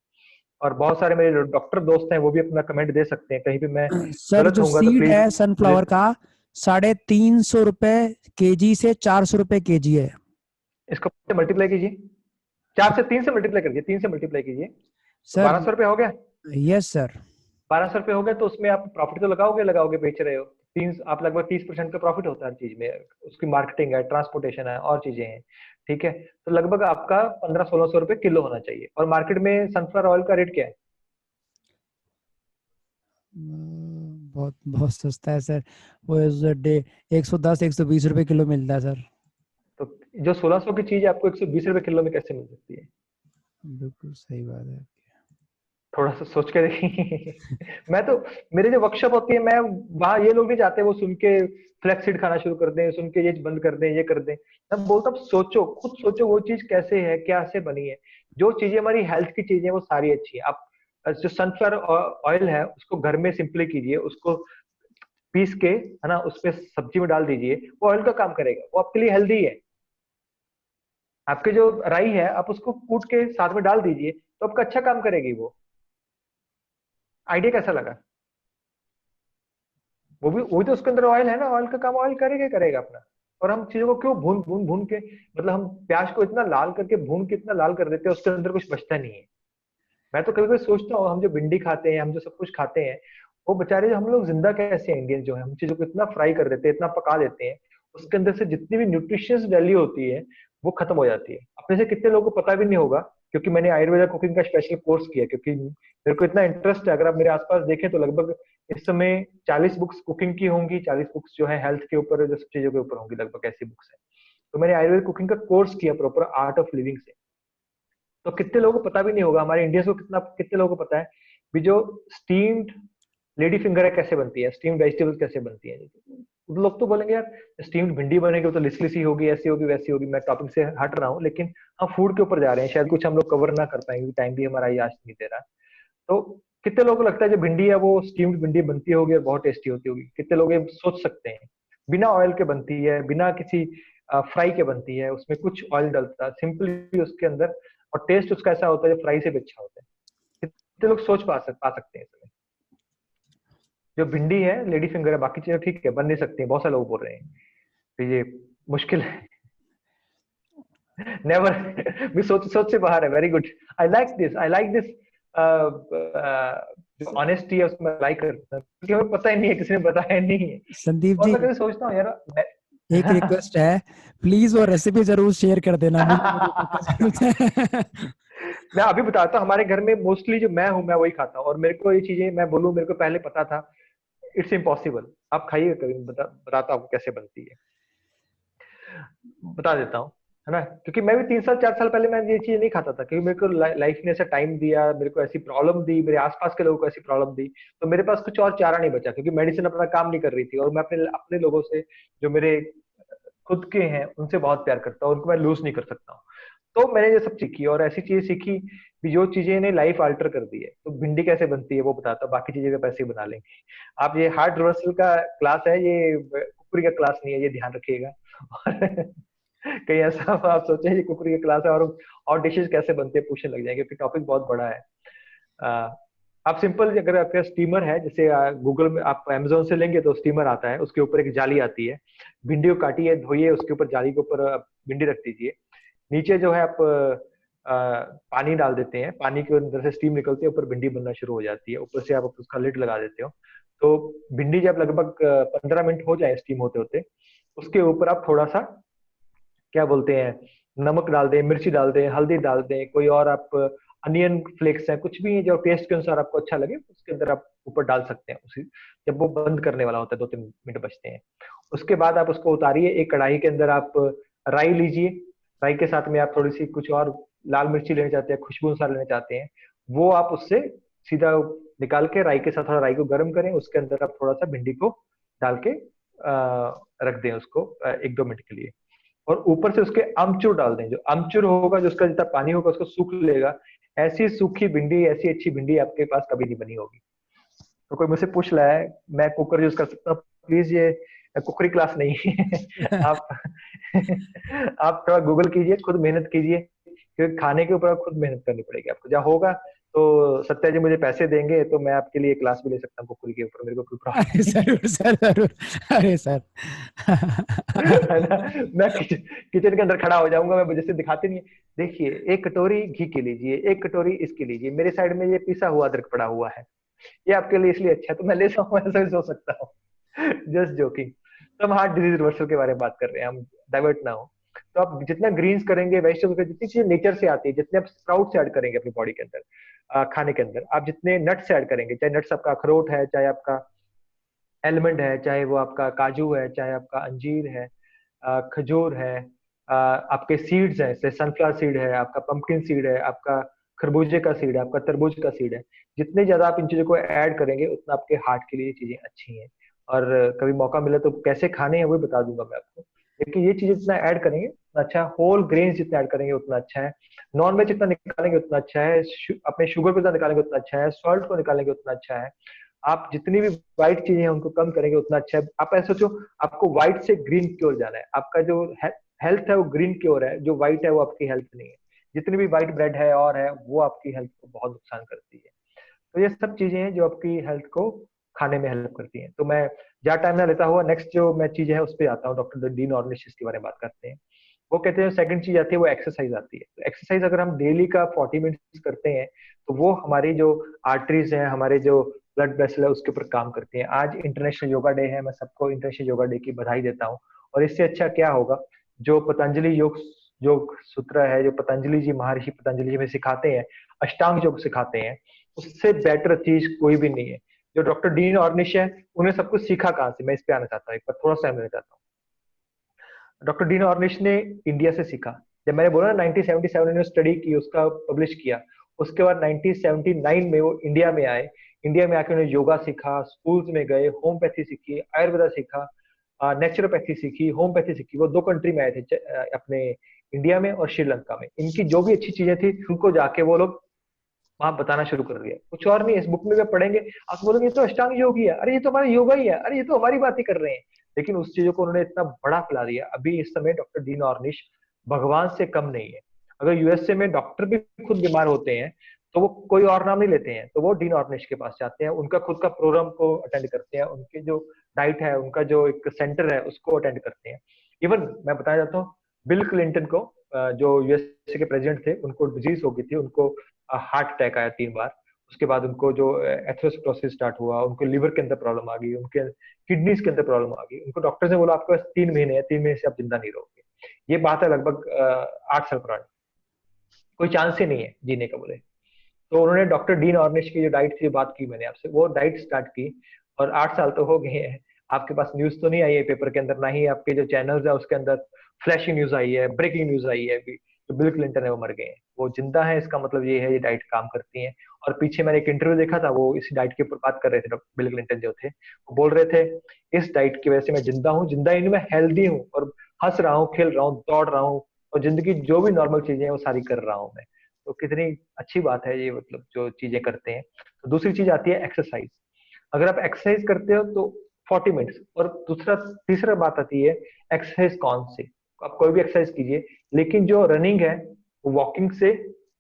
और बहुत सारे मेरे डॉक्टर दोस्त हैं, वो भी अपना कमेंट दे सकते हैं, कहीं भी मैं सर गलत जो होऊंगा तो सीड प्लीज है मुझे। सनफ्लावर का 350 रुपए केजी से 400 रुपए केजी है। इसको मल्टीप्लाई कीजिए, 4 से 3 से मल्टीप्लाई करिए, 3 से मल्टीप्लाई कीजिए, तो सर 1200 रुपये हो गया। Yes sir. 1200 रुपये हो गए, तो उसमें आप प्रॉफिट तो लगाओगे लगाओगे, बेच रहे हो। तीन, आप लगभग 30% का प्रॉफिट होता है हर चीज में। उसकी मार्केटिंग है, ट्रांसपोर्टेशन है, और चीजें हैं। ठीक है, तो लगभग आपका 1500-1600 रुपये किलो होना चाहिए। और मार्केट में सनफ्लावर ऑयल का रेट क्या है? बहुत बहुत सस्ता है सर। वो डे 110 120 रुपए किलो मिलता है सर। तो जो 1600 की चीज है आपको 120 रुपये किलो में कैसे मिल सकती है? बिल्कुल सही बात है। थोड़ा सा सोच के देखिए। मैं तो, मेरे जो वर्कशॉप होती है, मैं वहां, ये लोग नहीं चाहते वो सुन के फ्लैक्सीड खाना शुरू कर दें, सुन के ये बंद कर दें, ये कर दें। मैं बोलता हूँ सोचो, खुद सोचो वो चीज कैसे है, क्या से बनी है। जो चीजें हमारी हेल्थ की चीजें वो सारी अच्छी है। आप जो सनफ्लावर ऑयल है उसको घर में सिंपली कीजिए, उसको पीस के, है ना, उसमें सब्जी में डाल दीजिए, वो ऑयल का काम करेगा, वो आपके लिए हेल्दी है। आपके जो राई है आप उसको कूट के साथ में डाल दीजिए, तो आपका अच्छा काम करेगी वो। आइडिया कैसा लगा? वो भी तो उसके अंदर ऑयल है ना, ऑयल का काम ऑयल करेगा ही करेगा अपना। और हम चीजों को क्यों भून भून भून के, मतलब हम प्याज को इतना लाल करके भून के इतना लाल कर देते हैं, उसके अंदर कुछ बचता नहीं है। मैं तो कभी कभी सोचता हूँ, हम जो भिंडी खाते हैं, हम जो सब कुछ खाते हैं, वो बेचारे, जो हम लोग जिंदा कैसे हैं इंडियन, जो है हम चीजों को इतना फ्राई कर देते हैं, इतना पका देते हैं, उसके अंदर से जितनी भी न्यूट्रिशियस वैल्यू होती है वो खत्म हो जाती है। अपने से कितने लोगों को पता भी नहीं होगा क्योंकि मैंने आयुर्वेदा कुकिंग का स्पेशल कोर्स किया, क्योंकि मेरे को इतना इंटरेस्ट है। अगर आप मेरे आसपास देखें तो लगभग इस समय 40 बुक्स कुकिंग की होंगी, 40 बुक्स जो है हेल्थ के ऊपर, जो सब चीजों के ऊपर होंगी, लगभग ऐसी बुक्स है। तो मैंने आयुर्वेद कुकिंग का कोर्स किया प्रॉपर आर्ट ऑफ लिविंग से। तो कितने लोगों को पता भी नहीं होगा, हमारे इंडियंस को कितने लोगों को पता है भी जो स्टीम्ड लेडी फिंगर है कैसे बनती है, स्टीम्ड वेजिटेबल्स कैसे बनती है। लोग तो बोलेंगे यार स्टीम्ड भिंडी बनेगी तो लिसली सी होगी, ऐसी होगी वैसी होगी। मैं टॉपिक से हट रहा हूँ, लेकिन हम फूड के ऊपर जा रहे हैं, शायद कुछ हम लोग कवर ना कर पाएंगे, टाइम भी हमारा आज नहीं दे रहा। तो कितने लोगों को लगता है जो भिंडी है वो स्टीम्ड भिंडी बनती होगी और बहुत टेस्टी होती होगी? कितने लोग ये सोच सकते हैं? बिना ऑयल के बनती है, बिना किसी फ्राई के बनती है, उसमें कुछ ऑयल डलता है सिंपली उसके अंदर, और टेस्ट उसका ऐसा होता है जो फ्राई से भी अच्छा होता है। कितने लोग सोच पा सकते हैं इसमें? जो भिंडी है लेडी फिंगर है, बाकी चीजें ठीक है बन नहीं सकती, बहुत सारे लोग बोल रहे हैं तो ये मुश्किल है। नेवर भी सोच से बाहर है। Very good, I like this जो ऑनेस्टी है उसमें लाइक करता हूं, क्योंकि हमें पता ही नहीं है, किसी ने बताया नहीं है। संदीप और जी, मैं कभी सोचता हूँ यार एक रिक्वेस्ट है, प्लीज वो रेसिपी जरूर शेयर कर देना मुझे। मैं अभी बताता हूँ, हमारे घर में मोस्टली जो मैं हूँ मैं वही खाता हूँ, और मेरे को ये चीजें मैं बोलूँ मेरे को पहले पता था, इट्स इम्पॉसिबल। आप खाइए कभी, बताता हूँ कैसे बनती है, बता देता हूँ, है ना। क्योंकि मैं भी 3 साल 4 साल पहले मैं ये चीज नहीं खाता था, क्योंकि मेरे को लाइफ ने ऐसा टाइम दिया, मेरे को ऐसी प्रॉब्लम दी, मेरे आसपास के लोगों को ऐसी प्रॉब्लम दी, तो मेरे पास कुछ और चारा नहीं बचा, क्योंकि मेडिसिन अपना काम नहीं कर रही थी। और मैं अपने अपने लोगों से, जो मेरे खुद के हैं, उनसे बहुत प्यार करता हूँ, उनको मैं लूज नहीं कर सकता हूँ। तो मैंने ये सब सीखी, और ऐसी चीजें सीखी भी जो चीजें ने लाइफ अल्टर कर दी है। तो भिंडी कैसे बनती है वो बताता हूँ, बाकी चीजें का पैसे ही बना लेंगे आप। ये हार्ट रिवर्सल का क्लास है, ये कुकरी का क्लास नहीं है, ये ध्यान रखिएगा। और कहीं ऐसा आप सोचे ये कुकरी का क्लास है और डिशेस कैसे बनते हैं पूछने लग जाएंगे, क्योंकि टॉपिक बहुत बड़ा है। आप सिंपल, अगर आपका स्टीमर है, जैसे गूगल में आप अमेजोन से लेंगे तो स्टीमर आता है, उसके ऊपर एक जाली आती है, भिंडी को काटिए, धोइए, उसके ऊपर जाली के ऊपर भिंडी रख दीजिए। नीचे जो है आप पानी डाल देते हैं, पानी के अंदर से स्टीम निकलती है, ऊपर भिंडी बनना शुरू हो जाती है, ऊपर से आप उसका लिड लगा देते हो। तो भिंडी जब लगभग 15 मिनट हो जाए स्टीम होते होते, उसके ऊपर आप थोड़ा सा क्या बोलते हैं, नमक डाल दें, मिर्ची डाल दें, हल्दी डाल दें, कोई और आप अनियन फ्लेक्स है, कुछ भी जो टेस्ट के अनुसार आपको अच्छा लगे उसके अंदर आप ऊपर डाल सकते हैं उसी, जब वो बंद करने वाला होता है 2-3 मिनट बचते हैं। उसके बाद आप उसको उतारिए, एक कढ़ाई के अंदर आप राई लीजिए, राई के साथ में आप थोड़ी सी कुछ और लाल मिर्ची लेना चाहते हैं, खुशबू अनुसार लेना चाहते हैं, वो आप उससे सीधा निकाल के राई के साथ थोड़ा राई को गर्म करें, उसके अंदर आप थोड़ा सा भिंडी को डाल के रख दें उसको 1-2 मिनट के लिए, और ऊपर से उसके अमचूर डाल दें। जो अमचूर होगा, जो उसका जितना पानी होगा उसको सूख लेगा। ऐसी सूखी भिंडी, ऐसी अच्छी भिंडी आपके पास कभी नहीं बनी होगी। तो कोई मुझसे पूछ रहा है मैं कुकर यूज कर सकता हूँ, प्लीज ये कुकरी क्लास नहीं है। आप आप थोड़ा गूगल कीजिए, खुद मेहनत कीजिए, क्योंकि खाने के ऊपर खुद मेहनत करनी पड़ेगी आपको। जहाँ होगा तो सत्या जी मुझे पैसे देंगे तो मैं आपके लिए क्लास भी ले सकता हूँ कुकरी के ऊपर, मेरे को कोई प्रॉब्लम अरे नहीं जरूर सर, जरूर। अरे सर। है ना। मैं किचन के अंदर खड़ा हो जाऊंगा, मैं जैसे दिखाते नहीं, देखिए 1 कटोरी घी की लीजिए, 1 कटोरी इसकी लीजिए, मेरे साइड में ये पिसा हुआ अदरक पड़ा हुआ है, ये आपके लिए इसलिए अच्छा है तो मैं ले सकता हूँ, ऐसा भी सोच सकता हूँ। Just joking. तो हम हार्ट डिजीज रिवर्सल के बारे में बात कर रहे हैं, हम डाइवर्ट ना हो। तो आप जितना ग्रीन्स करेंगे, वेजिटेबल, जितनी चीजें नेचर से आती है, जितने आप स्प्राउट से ऐड करेंगे अपनी बॉडी के अंदर, खाने के अंदर, आप जितने नट्स ऐड करेंगे, चाहे नट्स आपका अखरोट है, चाहे आपका एलमंड है, चाहे वो आपका काजू है, चाहे आपका अंजीर है, खजूर है, आपके सीड्स हैं, जैसे सनफ्लावर सीड है, आपका पंपकिन सीड है, आपका खरबूजे का सीड है, आपका तरबूज का सीड है। जितने ज्यादा आप इन चीजों को ऐड करेंगे उतना आपके हार्ट के लिए चीजें अच्छी हैं। और कभी मौका मिले तो कैसे खाने हैं वो भी बता दूंगा मैं आपको। लेकिन ये चीजें जितना ऐड करेंगे उतना अच्छा है, होल ग्रेन्स जितना ऐड करेंगे उतना अच्छा है, नॉन वेज जितना निकालेंगे उतना अच्छा है, अपने शुगर को जितना निकालेंगे उतना अच्छा है, सॉल्ट को निकालेंगे उतना अच्छा है। आप जितनी भी व्हाइट चीजें हैं उनको कम करेंगे उतना अच्छा है। आप ऐसा सोचो, आपको व्हाइट से ग्रीन की ओर जाना है, आपका जो हेल्थ है वो ग्रीन की ओर है, जो व्हाइट है वो आपकी हेल्थ नहीं है। जितनी भी व्हाइट ब्रेड है और है वो आपकी हेल्थ को बहुत नुकसान करती है। तो ये सब चीजें हैं जो आपकी हेल्थ को खाने में हेल्प करती हैं। तो मैं ज्यादा टाइम ना लेता हुआ नेक्स्ट जो मैं चीज है उस पर आता हूँ, डॉक्टर डीन ऑर्निश के बारे में बात करते हैं। वो कहते हैं सेकंड चीज आती है वो एक्सरसाइज आती है। तो एक्सरसाइज अगर हम डेली का 40 मिनट्स करते हैं तो वो हमारी जो आर्टरीज हैं, हमारे जो ब्लड वेसल है उसके ऊपर काम करती हैं। आज इंटरनेशनल योगा डे है, मैं सबको इंटरनेशनल योगा डे की बधाई देता हूँ। और इससे अच्छा क्या होगा, जो पतंजलि योग योग सूत्र है जो पतंजलि जी, महर्षि पतंजलि जी में सिखाते हैं, अष्टांग योग सिखाते हैं, उससे बेटर चीज कोई भी नहीं है। जो डॉक्टर डीन ऑर्निश है, उन्हें सब कुछ सीखा कहाँ से, मैं इस पे आना चाहता हूँ, एक बार थोड़ा सा लेना चाहता हूँ। डॉक्टर डीन ऑर्निश ने इंडिया से सीखा। जब मैंने बोला ना 1977 में स्टडी की, उसका पब्लिश किया, उसके बाद 1979 में वो इंडिया में आए। इंडिया में आके उन्होंने योगा सीखा, स्कूल्स में गए, होम्योपैथी सीखी, आयुर्वेदा सीखा, नेचुरोपैथी सीखी, होम्योपैथी सीखी। वो 2 कंट्री में आए थे, अपने इंडिया में और श्रीलंका में। इनकी जो भी अच्छी चीजें थी उनको जाके वो लोग वहां बताना शुरू कर दिया। कुछ और नहीं, इस बुक में भी पढ़ेंगे, आप बोलोगे ये तो अष्टांग योग ही है, अरे ये तो हमारा योगा ही है, अरे ये तो हमारी बात ही कर रहे हैं। लेकिन उस चीजों को उन्होंने इतना बड़ा फैला दिया। अभी इस समय डॉक्टर डीन ऑर्निश भगवान से कम नहीं है। अगर यूएसए में डॉक्टर भी खुद बीमार होते हैं तो वो कोई और नाम नहीं लेते हैं, तो वो डीन ऑर्निश के पास जाते हैं, उनका खुद का प्रोग्राम को अटेंड करते हैं, उनके जो डाइट है, उनका जो एक सेंटर है उसको अटेंड करते हैं। इवन मैं बताया जाता हूँ, बिल क्लिंटन को, जो यूएसए के प्रेसिडेंट थे, उनको डिजीज हो गई थी, उनको हार्ट अटैक आया 3 बार। उसके बाद उनको जो एथेरोस्क्लेरोसिस स्टार्ट हुआ, उनको लिवर के अंदर प्रॉब्लम आ गई, उनके किडनीज के अंदर प्रॉब्लम आ गई। उनको डॉक्टर ने बोला आपके पास 3 महीने है, 3 महीने से आप जिंदा नहीं रहोगे। ये बात है लगभग 8 साल पुरानी, कोई चांस ही नहीं है जीने का बोले। तो उन्होंने डॉक्टर डीन ऑर्निश की जो डाइट की बात की मैंने आपसे, वो डाइट स्टार्ट की, और 8 साल तो हो गए हैं। आपके पास न्यूज तो नहीं आई है पेपर के अंदर, ना ही आपके जो चैनल्स है उसके अंदर फ्लैशी न्यूज आई है, ब्रेकिंग न्यूज आई है अभी जो बिल क्लिंटन है वो मर गए हैं। वो जिंदा है, इसका मतलब ये है ये डाइट काम करती है। और पीछे मैंने एक इंटरव्यू देखा था, वो इस डाइट के ऊपर बात कर रहे थे, डॉक्टर बिल क्लिंटन जो थे, वो बोल रहे थे इस डाइट की वजह से मैं जिंदा हूँ, जिंदा इन में हेल्दी हूँ, और हंस रहा हूँ, खेल रहा हूँ, दौड़ रहा हूँ, और जिंदगी जो भी नॉर्मल चीजें हैं वो सारी कर रहा हूँ मैं। तो कितनी अच्छी बात है ये, मतलब जो चीजें करते हैं। तो दूसरी चीज आती है एक्सरसाइज। अगर आप एक्सरसाइज करते हो तो 40 मिनट्स। और तीसरा बात आती है एक्सरसाइज कौन से, आप कोई भी एक्सरसाइज कीजिए, लेकिन जो रनिंग है वो वॉकिंग से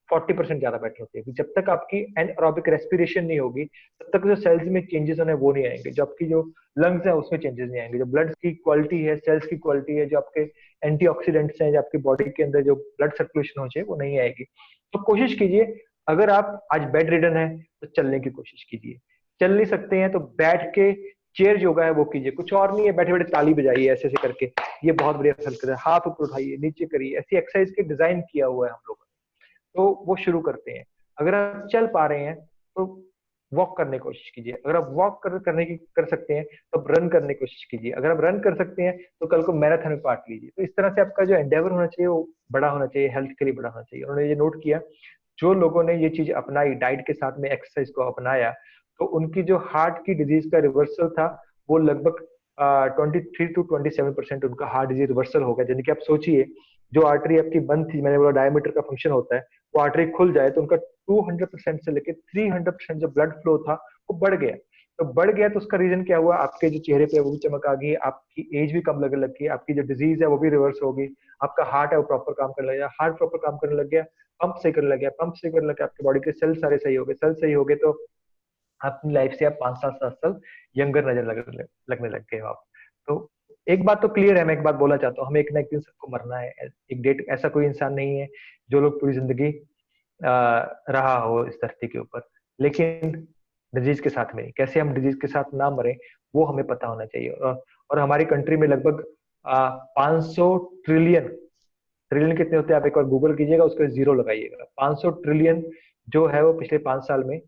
40% ज्यादा बेटर होती है। जब तक आपकी एनारोबिक रेस्पिरेशन नहीं होगी, तब तक जो सेल्स में चेंजेस होने वो नहीं आएंगे, जो आपकी जो लंग्स है उसमें चेंजेस नहीं आएंगे, जो ब्लड की क्वालिटी है, सेल्स की क्वालिटी है, जो आपके एंटीऑक्सीडेंट्स हैं, जो आपकी बॉडी के अंदर जो ब्लड सर्कुलेशन हो जाए वो नहीं आएगी। तो कोशिश कीजिए, अगर आप आज बेड रिडन है तो चलने की कोशिश कीजिए, चल नहीं सकते हैं तो बैठ के चेयर योगा है वो कीजिए, कुछ और नहीं है, बैठे बैठे ताली बजाइए ऐसे ऐसे करके, ये बहुत बढ़िया असर करता है। हाथ ऊपर उठाइए, नीचे करिए, ऐसी एक्सरसाइज के डिजाइन किया हुआ है हम लोगों ने, तो वो शुरू करते हैं। अगर आप चल पा रहे हैं तो वॉक करने की कोशिश कीजिए, अगर आप वॉक करने की कर सकते हैं तो आप रन करने की कोशिश कीजिए, अगर आप रन कर सकते हैं तो कल को मैराथन में पार्ट लीजिए। तो इस तरह से आपका जो एंडेवर होना चाहिए वो बड़ा होना चाहिए, हेल्थ के लिए बड़ा होना चाहिए। उन्होंने ये नोट किया, जो लोगों ने ये चीज अपनाई, डाइट के साथ में एक्सरसाइज को अपनाया, तो उनकी जो हार्ट की डिजीज का रिवर्सल था वो लगभग 23 to 27% उनका हार्ट डिजीज रिवर्सल हो गया। यानी कि आप सोचिए, जो आर्टरी आपकी बंद थी, मैंने बोला डायमीटर का फंक्शन होता है, वो आर्टरी खुल जाए तो उनका 200% से लेकर 300% जो ब्लड फ्लो था वो बढ़ गया। तो बढ़ गया तो उसका रीजन क्या हुआ, आपके जो चेहरे पे वो भी चमक आ गई, आपकी एज भी कम लगने लग गई, आपकी जो डिजीज है वो भी रिवर्स हो गई, आपका हार्ट है वो प्रॉपर काम करने लग गया, हार्ट प्रॉपर काम करने लग गया, पंप सही करने लग गया, पंप सही करने लग गया, आपकी बॉडी के सेल सारे सही हो गए, सेल सही हो गए तो अपनी लाइफ से आप 5 साल 7 साल यंगर नजर लगने लग गए हो आप। तो एक बात तो क्लियर है, मैं एक बात बोलना चाहता हूँ, हमें एक ना एक दिन सबको मरना है। एक डेट, ऐसा कोई इंसान नहीं है जो लोग पूरी जिंदगी रहा हो इस धरती के ऊपर, लेकिन डिजीज के साथ में कैसे हम डिजीज के साथ ना मरे वो हमें पता होना चाहिए। और हमारी कंट्री में लगभग 500 ट्रिलियन, ट्रिलियन कितने होते हैं आप एक बार गूगल कीजिएगा, उसका जीरो लगाइएगा, 500 ट्रिलियन जो है वो पिछले 5 साल में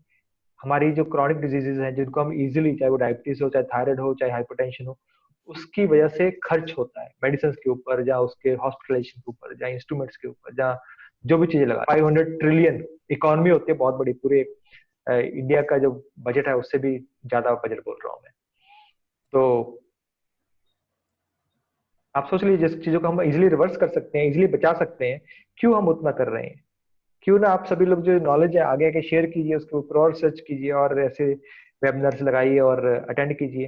हमारी जो क्रॉनिक डिजीजेज हैं, जिनको हम इजीली, चाहे वो डायबिटीज हो, चाहे थायराइड हो, चाहे हाइपरटेंशन हो, उसकी वजह से खर्च होता है मेडिसिन के ऊपर, या उसके हॉस्पिटलाइजेशन के ऊपर, या इंस्ट्रूमेंट्स के ऊपर, जहाँ जो भी चीजें लगा। 500 ट्रिलियन इकोनॉमी होती है बहुत बड़ी, पूरे इंडिया का जो बजट है उससे भी ज्यादा बजट बोल रहा हूँ मैं। तो आप सोच लीजिए, जिस चीजों को हम इजिली रिवर्स कर सकते हैं, इजिली बचा सकते हैं, क्यों हम उतना कर रहे हैं? क्यों ना आप सभी लोग जो नॉलेज है आगे आके शेयर कीजिए, उसके ऊपर और सर्च कीजिए, और ऐसे वेबिनार्स लगाइए और अटेंड कीजिए,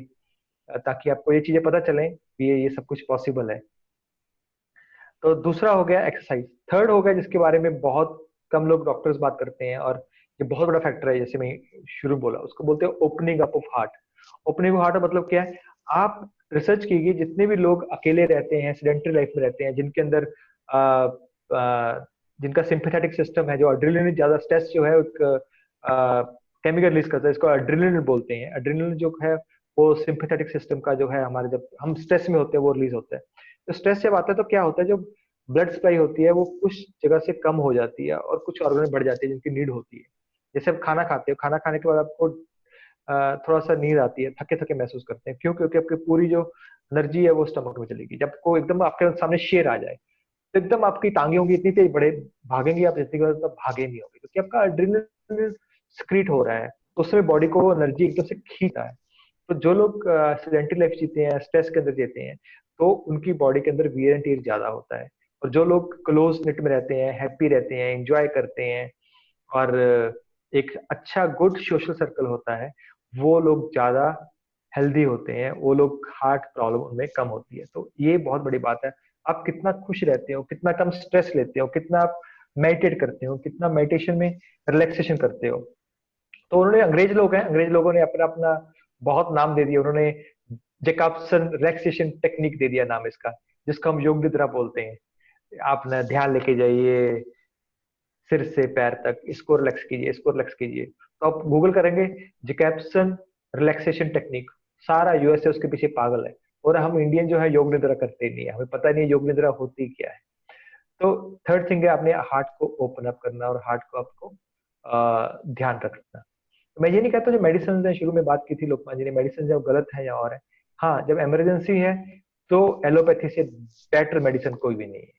ताकि आपको ये चीजें पता चलें कि ये सब कुछ पॉसिबल है। तो दूसरा हो गया एक्सरसाइज। थर्ड हो गया जिसके बारे में बहुत कम लोग डॉक्टर्स बात करते हैं, और ये बहुत बड़ा फैक्टर है, जैसे मैं शुरू बोला, उसको बोलते हैं opening up of heart. Opening of heart का मतलब क्या है? आप रिसर्च कीजिए, जितने भी लोग अकेले रहते हैं, सेडेंटरी लाइफ में रहते हैं, जिनके अंदर जिनका सिंपैथेटिक सिस्टम है, जो एड्रेनलिन, ज्यादा स्ट्रेस जो है एक केमिकल रिलीज करता है, इसको एड्रेनलिन बोलते हैं। एड्रेनलिन जो है वो सिंपैथेटिक सिस्टम का जो है, हमारे जब हम स्ट्रेस में होते हैं वो रिलीज होता है। तो स्ट्रेस जब आता है तो क्या होता है, जो ब्लड सप्लाई होती है वो कुछ जगह से कम हो जाती है और कुछ ऑर्गन में बढ़ जाती है जिनकी नीड होती है। जैसे आप खाना खाते हो, खाना खाने के बाद आपको थोड़ा सा नींद आती है, थके थके महसूस करते हैं, क्यों? क्योंकि आपकी पूरी जो एनर्जी है वो स्टमक में चलेगी। जब को एकदम आपके सामने शेर आ जाए तो एकदम आपकी टांगे होंगी इतनी तेज, बड़े भागेंगे आप जितनी बार, तब भागे नहीं होंगे क्योंकि आपका एड्रेनलिन सिक्रीट हो रहा है, तो उसमें बॉडी को एनर्जी एकदम से खींचता है। तो जो लोग सेडेंटरी लाइफ जीते हैं, स्ट्रेस के अंदर जीते हैं, तो उनकी बॉडी के अंदर वियर एंड टीयर ज्यादा होता है। और जो लोग क्लोज नेट में रहते हैं, हैप्पी रहते हैं, एंजॉय करते हैं और एक अच्छा गुड सोशल सर्कल होता है, वो लोग ज्यादा हेल्दी होते हैं, वो लोग हार्ट प्रॉब्लम उनमें कम होती है। तो ये बहुत बड़ी बात है। आप कितना खुश रहते हो, कितना कम स्ट्रेस लेते हो, कितना आप मेडिटेट करते हो, कितना मेडिटेशन में रिलैक्सेशन करते हो। तो उन्होंने, अंग्रेज लोग हैं, अंग्रेज लोगों ने अपना अपना बहुत नाम दे दिया। उन्होंने जैकबसन रिलैक्सेशन टेक्निक दे दिया नाम इसका, जिसको हम योग निद्रा बोलते हैं। आप ना ध्यान लेके जाइए सिर से पैर तक, इसको रिलैक्स कीजिए, इसको रिलैक्स कीजिए। तो आप गूगल करेंगे जैकबसन रिलैक्सेशन टेक्निक, सारा यूएसए उसके पीछे पागल है। और हम इंडियन जो है योग निद्रा करते नहीं है, हमें पता नहीं है योग निद्रा होती क्या है। तो थर्ड थिंग है आपने हार्ट को ओपन अप करना और हार्ट को आपको ध्यान रखना। तो मैं ये नहीं कहता जो मेडिसिन है, शुरू में बात की थी लोकमान जी ने, मेडिसिन जब गलत है या और है, हाँ जब इमरजेंसी है तो एलोपैथी से बेटर मेडिसिन कोई भी नहीं है,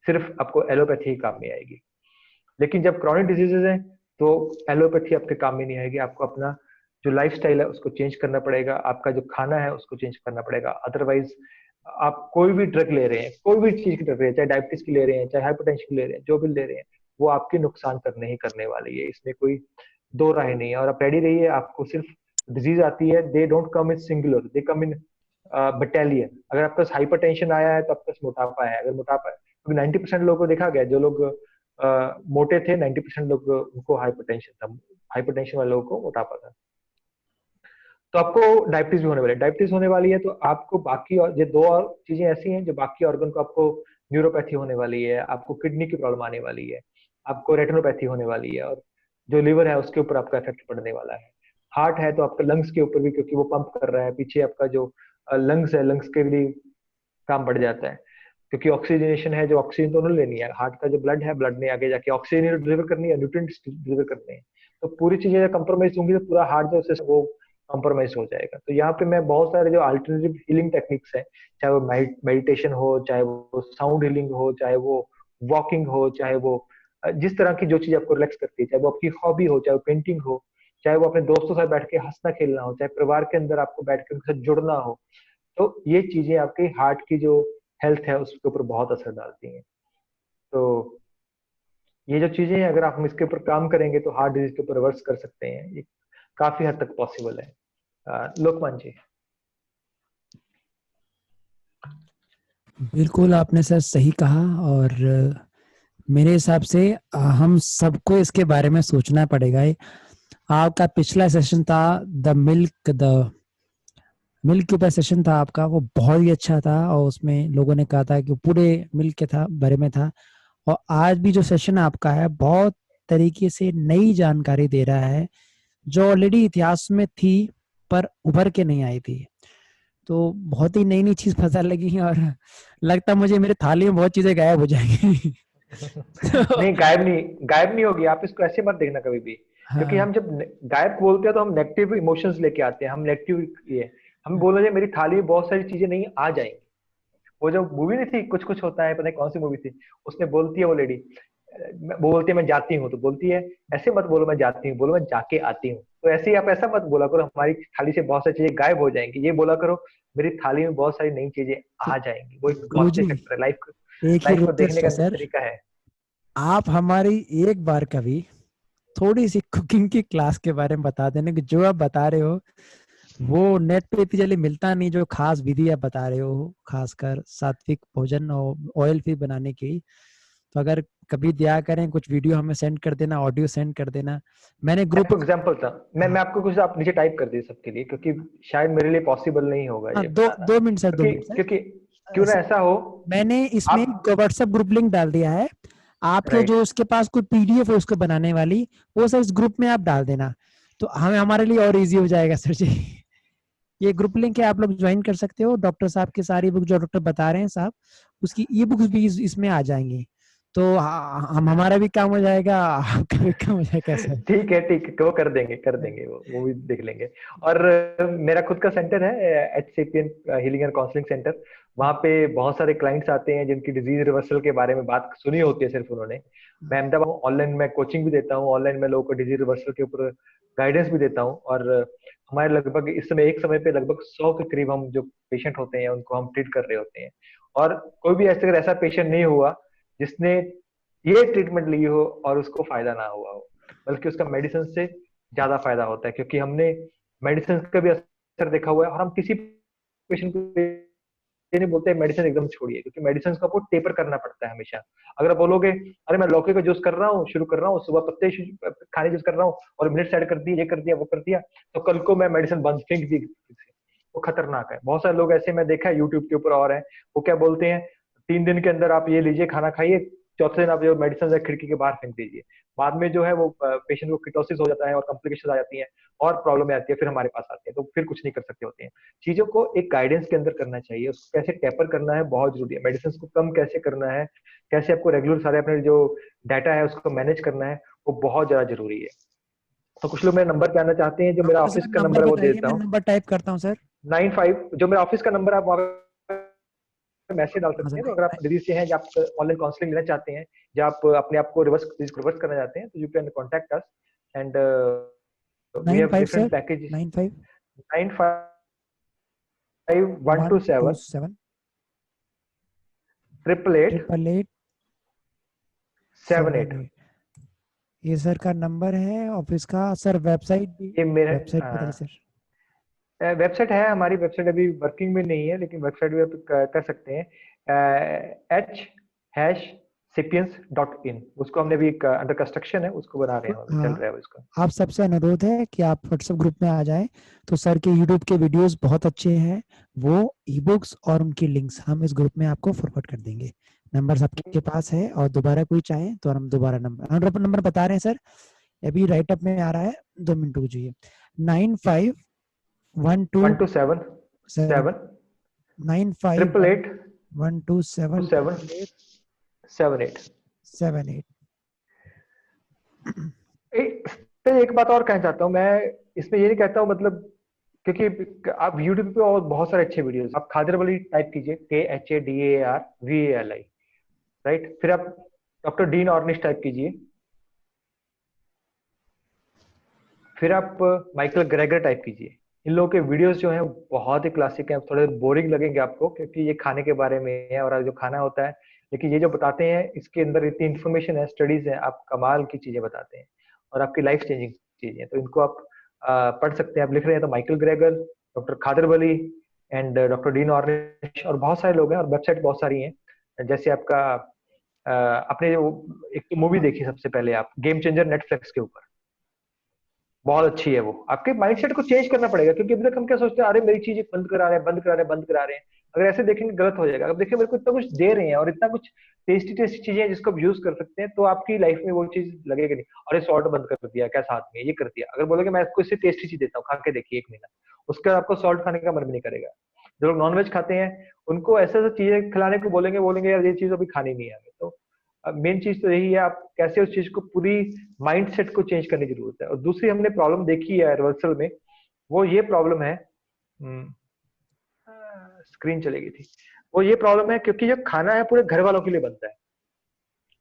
सिर्फ आपको एलोपैथी ही काम में आएगी। लेकिन जब क्रॉनिक डिजीजेज हैं तो एलोपैथी आपके काम में नहीं आएगी, आपको अपना जो लाइफस्टाइल है उसको चेंज करना पड़ेगा, आपका जो खाना है उसको चेंज करना पड़ेगा। अदरवाइज आप कोई भी ड्रग ले रहे हैं, कोई भी चीज की ड्रग ले रहे हैं, चाहे डायबिटीज की ले रहे हैं, चाहे हाइपरटेंशन की ले रहे हैं, जो भी ले रहे हैं, वो आपके नुकसान करने ही करने वाली है, इसमें कोई दो राय नहीं है। और आप रेडी रहिए, आपको सिर्फ डिजीज आती है, they don't come in singular, they come in battalion. अगर आपके पास हाइपरटेंशन आया है तो आपके पास मोटापा है, अगर मोटापा है, क्योंकि 90% लोगों को देखा गया, जो लोग मोटे थे 90% लोग उनको हाइपरटेंशन था, हाइपरटेंशन वाले लोगों को मोटापा था। तो आपको डायबिटीज भी होने वाली है, डायबिटीज होने वाली है तो आपको बाकी और ये दो और चीजें ऐसी हैं जो बाकी ऑर्गन को, आपको न्यूरोपैथी होने वाली है, आपको किडनी की प्रॉब्लम आने वाली है, आपको रेटिनोपैथी होने वाली है, और जो लिवर है उसके ऊपर आपका इफेक्ट पड़ने वाला है। हार्ट है तो आपका लंग्स के ऊपर भी, क्योंकि वो पंप कर रहा है पीछे, आपका जो लंग्स है, लंग्स के लिए काम बढ़ जाता है, क्योंकि ऑक्सीजनेशन है, जो ऑक्सीजन तो नहीं लेनी है, हार्ट का जो ब्लड है, ब्लड ने आगे जाके ऑक्सीजन डिलीवर करनी है, न्यूट्रिएंट्स डिलीवर करने हैं। तो पूरी चीजें कंप्रोमाइज होंगी तो पूरा हार्ट जो है वो कॉम्प्रोमाइज हो जाएगा। तो यहाँ पे मैं बहुत सारे जो अल्टरनेटिव हीलिंग टेक्निक्स हैं, चाहे वो मेडिटेशन हो, चाहे वो साउंड हीलिंग हो, चाहे वो वॉकिंग हो, चाहे वो जिस तरह की जो चीज आपको रिलैक्स करती है, चाहे वो आपकी हॉबी हो, चाहे वो पेंटिंग हो, चाहे वो अपने दोस्तों से बैठ के हंसना खेलना हो, चाहे परिवार के अंदर आपको बैठ के उनके साथ जुड़ना हो, तो ये चीजें आपके हार्ट की जो हेल्थ है उसके ऊपर बहुत असर डालती हैं। तो ये जो चीजें हैं, अगर आप इसके ऊपर काम करेंगे तो हार्ट डिजीज के ऊपर रिवर्स कर सकते हैं, ये काफी हद तक पॉसिबल है। लोकमान जी। बिल्कुल आपने सर सही कहा, और मेरे हिसाब से हम सबको इसके बारे में सोचना पड़ेगा। आपका पिछला सेशन था द मिल्क के ऊपर सेशन था आपका, वो बहुत ही अच्छा था, और उसमें लोगों ने कहा था कि पूरे मिल्क के था बारे में था। और आज भी जो सेशन आपका है बहुत तरीके से नई जानकारी दे रहा है, जो ऑलरेडी इतिहास में थी पर उभर के नहीं आई थी। तो बहुत ही नई नई चीज पता लगी, और लगता मुझे मेरे थाली में बहुत चीजें गायब हो जाएंगी। नहीं, गायब नहीं होगी। आप इसको ऐसे मत देखना कभी भी, क्योंकि हम जब गायब बोलते हैं तो हम नेगेटिव इमोशंस लेके आते हैं, हम नेगेटिव ये हम बोल रहे हैं मेरी थाली में बहुत सारी चीजें नहीं आ जाएंगी। वो जो मूवी नहीं थी कुछ कुछ होता है, पता नहीं कौन सी मूवी थी, उसमें बोलती है वो लेडी, वो बोलती है मैं जाती हूँ, तो बोलती है ऐसे मत बोलो मैं जाती हूँ, बोलो मैं जाके आती हूँ। तो ऐसे ही आप ऐसा मत बोला करो हमारी थाली से बहुत सारी चीजें गायब हो जाएंगी, ये बोला करो मेरी थाली में बहुत सारी नई चीजें आ जाएंगी। वो एक पॉजिटिव फैक्टर है, एक ही लाइफ को देखने रिक्वेस्ट है का सर, तरीका है। आप हमारी एक बार कभी थोड़ी सी कुकिंग की क्लास के बारे में बता देना, कि जो आप बता रहे हो वो नेट पे इतनी जल्दी मिलता नहीं, जो खास विधि आप बता रहे हो, खासकर सात्विक भोजन और ऑयल फ्री बनाने की। तो अगर कभी दिया करें कुछ वीडियो हमें सेंड कर देना, ऑडियो सेंड कर देना। मैंने ग्रुप एग्जांपल था, मैं आपको कुछ आप नीचे टाइप कर दिए सबके लिए, क्योंकि शायद मेरे लिए पॉसिबल नहीं होगा ये बताना। दो मिनट सर, 2 मिनट सर। क्योंकि क्यों ना ऐसा हो, मैंने इसमें आप व्हाट्सएप ग्रुप लिंक डाल दिया है, आपके राइट जो उसके पास कोई पीडीएफ है उसको बनाने वाली, वो सर इस ग्रुप में आप डाल देना, तो हमें हमारे लिए और इजी हो जाएगा सर जी। ये ग्रुप लिंक है, आप लोग ज्वाइन कर सकते हो। डॉक्टर साहब की सारी बुक जो डॉक्टर बता रहे हैं साहब, उसकी ई बुक्स भी इसमें आ जाएंगी, तो हम हमारा भी काम हो जाएगा, आपका भी काम हो जाएगा सर। ठीक है, ठीक है, वो कर देंगे, वो भी देख लेंगे। और मेरा खुद का सेंटर है, HCPN healing and counselling centre. वहाँ पे बहुत सारे क्लाइंट्स आते हैं जिनकी डिजीज रिवर्सल के बारे में बात सुनी होती है सिर्फ उन्होंने। मैं अहमदाबाद ऑनलाइन में कोचिंग भी देता हूँ, ऑनलाइन में लोगों को डिजीज रिवर्सल के ऊपर गाइडेंस भी देता हूँ। और हमारे लगभग इस समय एक समय पे लगभग 100 के करीब हम जो पेशेंट होते हैं उनको हम ट्रीट कर रहे होते हैं। और कोई भी ऐसा पेशेंट नहीं हुआ जिसने ये ट्रीटमेंट ली हो और उसको फायदा ना हुआ हो, बल्कि उसका मेडिसिन से ज्यादा फायदा होता है, क्योंकि हमने मेडिसिन का भी असर देखा हुआ है। और हम किसी पेशेंट को ये नहीं बोलते मेडिसिन एकदम छोड़िए, क्योंकि मेडिसिन को आपको टेपर करना पड़ता है हमेशा। अगर आप बोलोगे अरे मैं लौकी का जूस कर रहा हूँ, शुरू कर रहा हूँ, सुबह पत्ते खाने जूस कर रहा हूँ और मिनट्स ऐड कर दिए, ये कर दिया वो कर दिया, तो कल को मैं मेडिसिन बंद फेंक दी, वो खतरनाक है। बहुत सारे लोग ऐसे मैं देखा है यूट्यूब के ऊपर और है, वो क्या बोलते हैं 3 दिन के अंदर आप ये लीजिए, खाना खाइए, चौथे दिन आप जो मेडिसिन है खिड़की के बाहर फेंक दीजिए। बाद में जो है वो पेशेंट को किटोसिस हो जाता है और कॉम्प्लिकेशन आ जाती है और प्रॉब्लम आती है, फिर हमारे पास आते हैं, तो फिर कुछ नहीं कर सकते होते हैं। चीजों को एक गाइडेंस के अंदर करना चाहिए, उसको कैसे टेपर करना है बहुत जरूरी है, मेडिसिन को कम कैसे करना है, कैसे आपको रेगुलर सारे अपने जो डाटा है उसको मैनेज करना है, वो बहुत ज्यादा जरूरी है। तो कुछ लोग मेरे नंबर पे आना चाहते हैं, जो मेरा हाँ ऑफिस सर, का नंबर नंबर है वो दे बताइए, देता मैं हूँ। नंबर टाइप करता हूँ सर। 95, जो मेरा ऑफिस का नंबर है, आप वहाँ पे मैसेज डाल हाँ सकते सर, हैं। तो अगर आप डिजीज से हैं या आप ऑनलाइन काउंसलिंग लेना चाहते हैं, या आप अपने आप को रिवर्स करना चाहते हैं, तो you can contact us. And we have 95 different sir, package. 95 one two 951271 seven 888 triple eight 78। 78। ये सर का नंबर है ऑफिस का। सर वेबसाइट भी, ये मेरे वेबसाइट बताइए सर। वेबसाइट है, हमारी वेबसाइट अभी वर्किंग में नहीं है, लेकिन वेबसाइट भी आप कर सकते हैं। h-sapiens.in, उसको हमने अभी अंडर कंस्ट्रक्शन है, उसको बना रहे हैं, अभी चल हाँ, रहा है उसका। आप सबसे अनुरोध है कि आप व्हाट्सएप ग्रुप में आ जाएं। तो सर के यूट्यूब के वीडियोस बहुत अच्छे हैं, वो ई बुक्स और उनकी लिंक्स हम इस ग्रुप में आपको फॉरवर्ड कर देंगे। नंबर आपके पास है, और दोबारा कोई चाहे तो हम दोबारा नंबर नंबर बता रहे हैं सर, अभी राइट अप में आ रहा है, 2 मिनट रुकिए। 9512 127 sir, 7 nine five triple one eight one two seven 27 triple eight 78। 78। एक बात और कहना चाहता हूँ मैं, इसमें ये नहीं कहता हूँ मतलब, क्योंकि आप यूट्यूब पे और बहुत सारे अच्छे वीडियोस, आप खादर वली टाइप कीजिए, KHADARVALI, राइट। फिर आप डॉक्टर डीन ऑर्निश टाइप कीजिए, फिर आप माइकल ग्रेगर टाइप कीजिए। इन लोगों के वीडियोस जो हैं बहुत ही क्लासिक हैं, थोड़े बोरिंग लगेंगे आपको क्योंकि ये खाने के बारे में है और जो खाना होता है, लेकिन ये जो बताते हैं इसके अंदर इतनी इन्फॉर्मेशन है, स्टडीज है, आप कमाल की चीजें बताते हैं और आपकी लाइफ चेंजिंग चीजें हैं। तो इनको आप पढ़ सकते हैं। आप लिख रहे हैं तो Michael Greger, doctor Khadar Vali and doctor Dean Ornish, और बहुत सारे लोग हैं, और वेबसाइट बहुत सारी हैं। जैसे आपका आपने एक मूवी देखी सबसे पहले, आप गेम चेंजर, नेटफ्लिक्स के ऊपर, बहुत अच्छी है वो। आपके माइंडसेट को चेंज करना पड़ेगा, क्योंकि अभी तक हम क्या सोचते हैं, अरे मेरी चीजें बंद करा रहे हैं, बंद करा रहे हैं, बंद करा रहे हैं। अगर ऐसे देखेंगे गलत हो जाएगा। अब देखिए मेरे को इतना कुछ दे रहे हैं और इतना कुछ टेस्टी टेस्टी चीजें हैं जिसको आप यूज कर सकते हैं, तो आपकी लाइफ में वो चीज लगेगी नहीं, अरे सॉल्ट बंद कर दिया क्या साथ में, ये कर दिया। अगर बोलोगे मैं आपको इससे टेस्टी चीज देता हूँ, खा के देखिए 1 महीना, उसके बाद आपको सॉल्ट खाने का मन भी नहीं करेगा। जो लोग नॉनवेज खाते हैं उनको ऐसे ऐसे चीजें खिलाने को बोलेंगे, बोलेंगे यार ये चीज अभी खानी नहीं है हमें। तो मेन चीज तो यही है, आप कैसे उस चीज को पूरी माइंडसेट को चेंज करने की जरूरत है। और दूसरी हमने प्रॉब्लम देखी है रिवर्सल में, वो ये प्रॉब्लम है, स्क्रीन चली गई थी। वो ये प्रॉब्लम है क्योंकि जो खाना है पूरे घर वालों के लिए बनता है,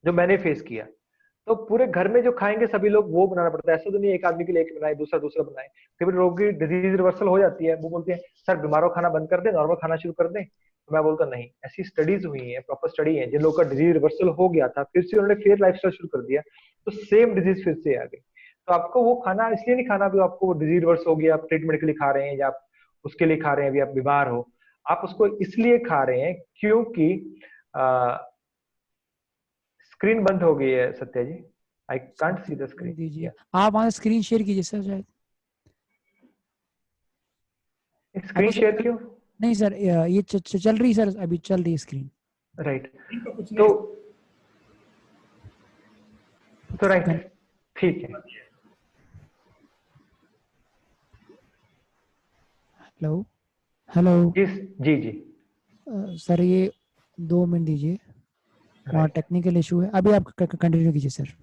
जो मैंने फेस किया। तो पूरे घर में जो खाएंगे सभी लोग वो बनाना पड़ता है। ऐसा तो नहीं एक आदमी के लिए एक बनाए, दूसरा दूसरा बनाए। कभी लोगों की डिजीज रिवर्सल हो जाती है, वो बोलते हैं सर बीमारों खाना बंद कर दे, नॉर्मल खाना शुरू कर दें। तो मैं बोलता नहीं, ऐसी स्टडीज हुई है, प्रॉपर स्टडी है, जिन लोगों का डिजीज रिवर्सल हो गया था फिर से उन्होंने फिर लाइफस्टाइल शुरू कर दिया, तो सेम डिजीज फिर से आ गई। तो आपको वो खाना इसलिए नहीं खाना भी, आपको वो डिजीज रिवर्स हो गया, आप ट्रीटमेंट के लिए खा रहे हैं, या आप उसके लिए खा रहे हैं, अभी आप बीमार हो, आप उसको इसलिए खा रहे हैं क्योंकि स्क्रीन बंद हो गई है Satya ji. I can't see the screen. दीजिए, आप वहां स्क्रीन शेयर कीजिए सर शायद। आपको स्क्रीन सर शेयर क्यों? नहीं सर, ये चल रही सर, अभी चल रही है स्क्रीन। राइट। इनको कुछ तो नहीं राइट, ठीक है। Hello hello. जी जी जी। सर ये 2 मिनट दीजिए, वहाँ राइट टेक्निकल इशू है। अभी आप कंटिन्यू कीजिए सर।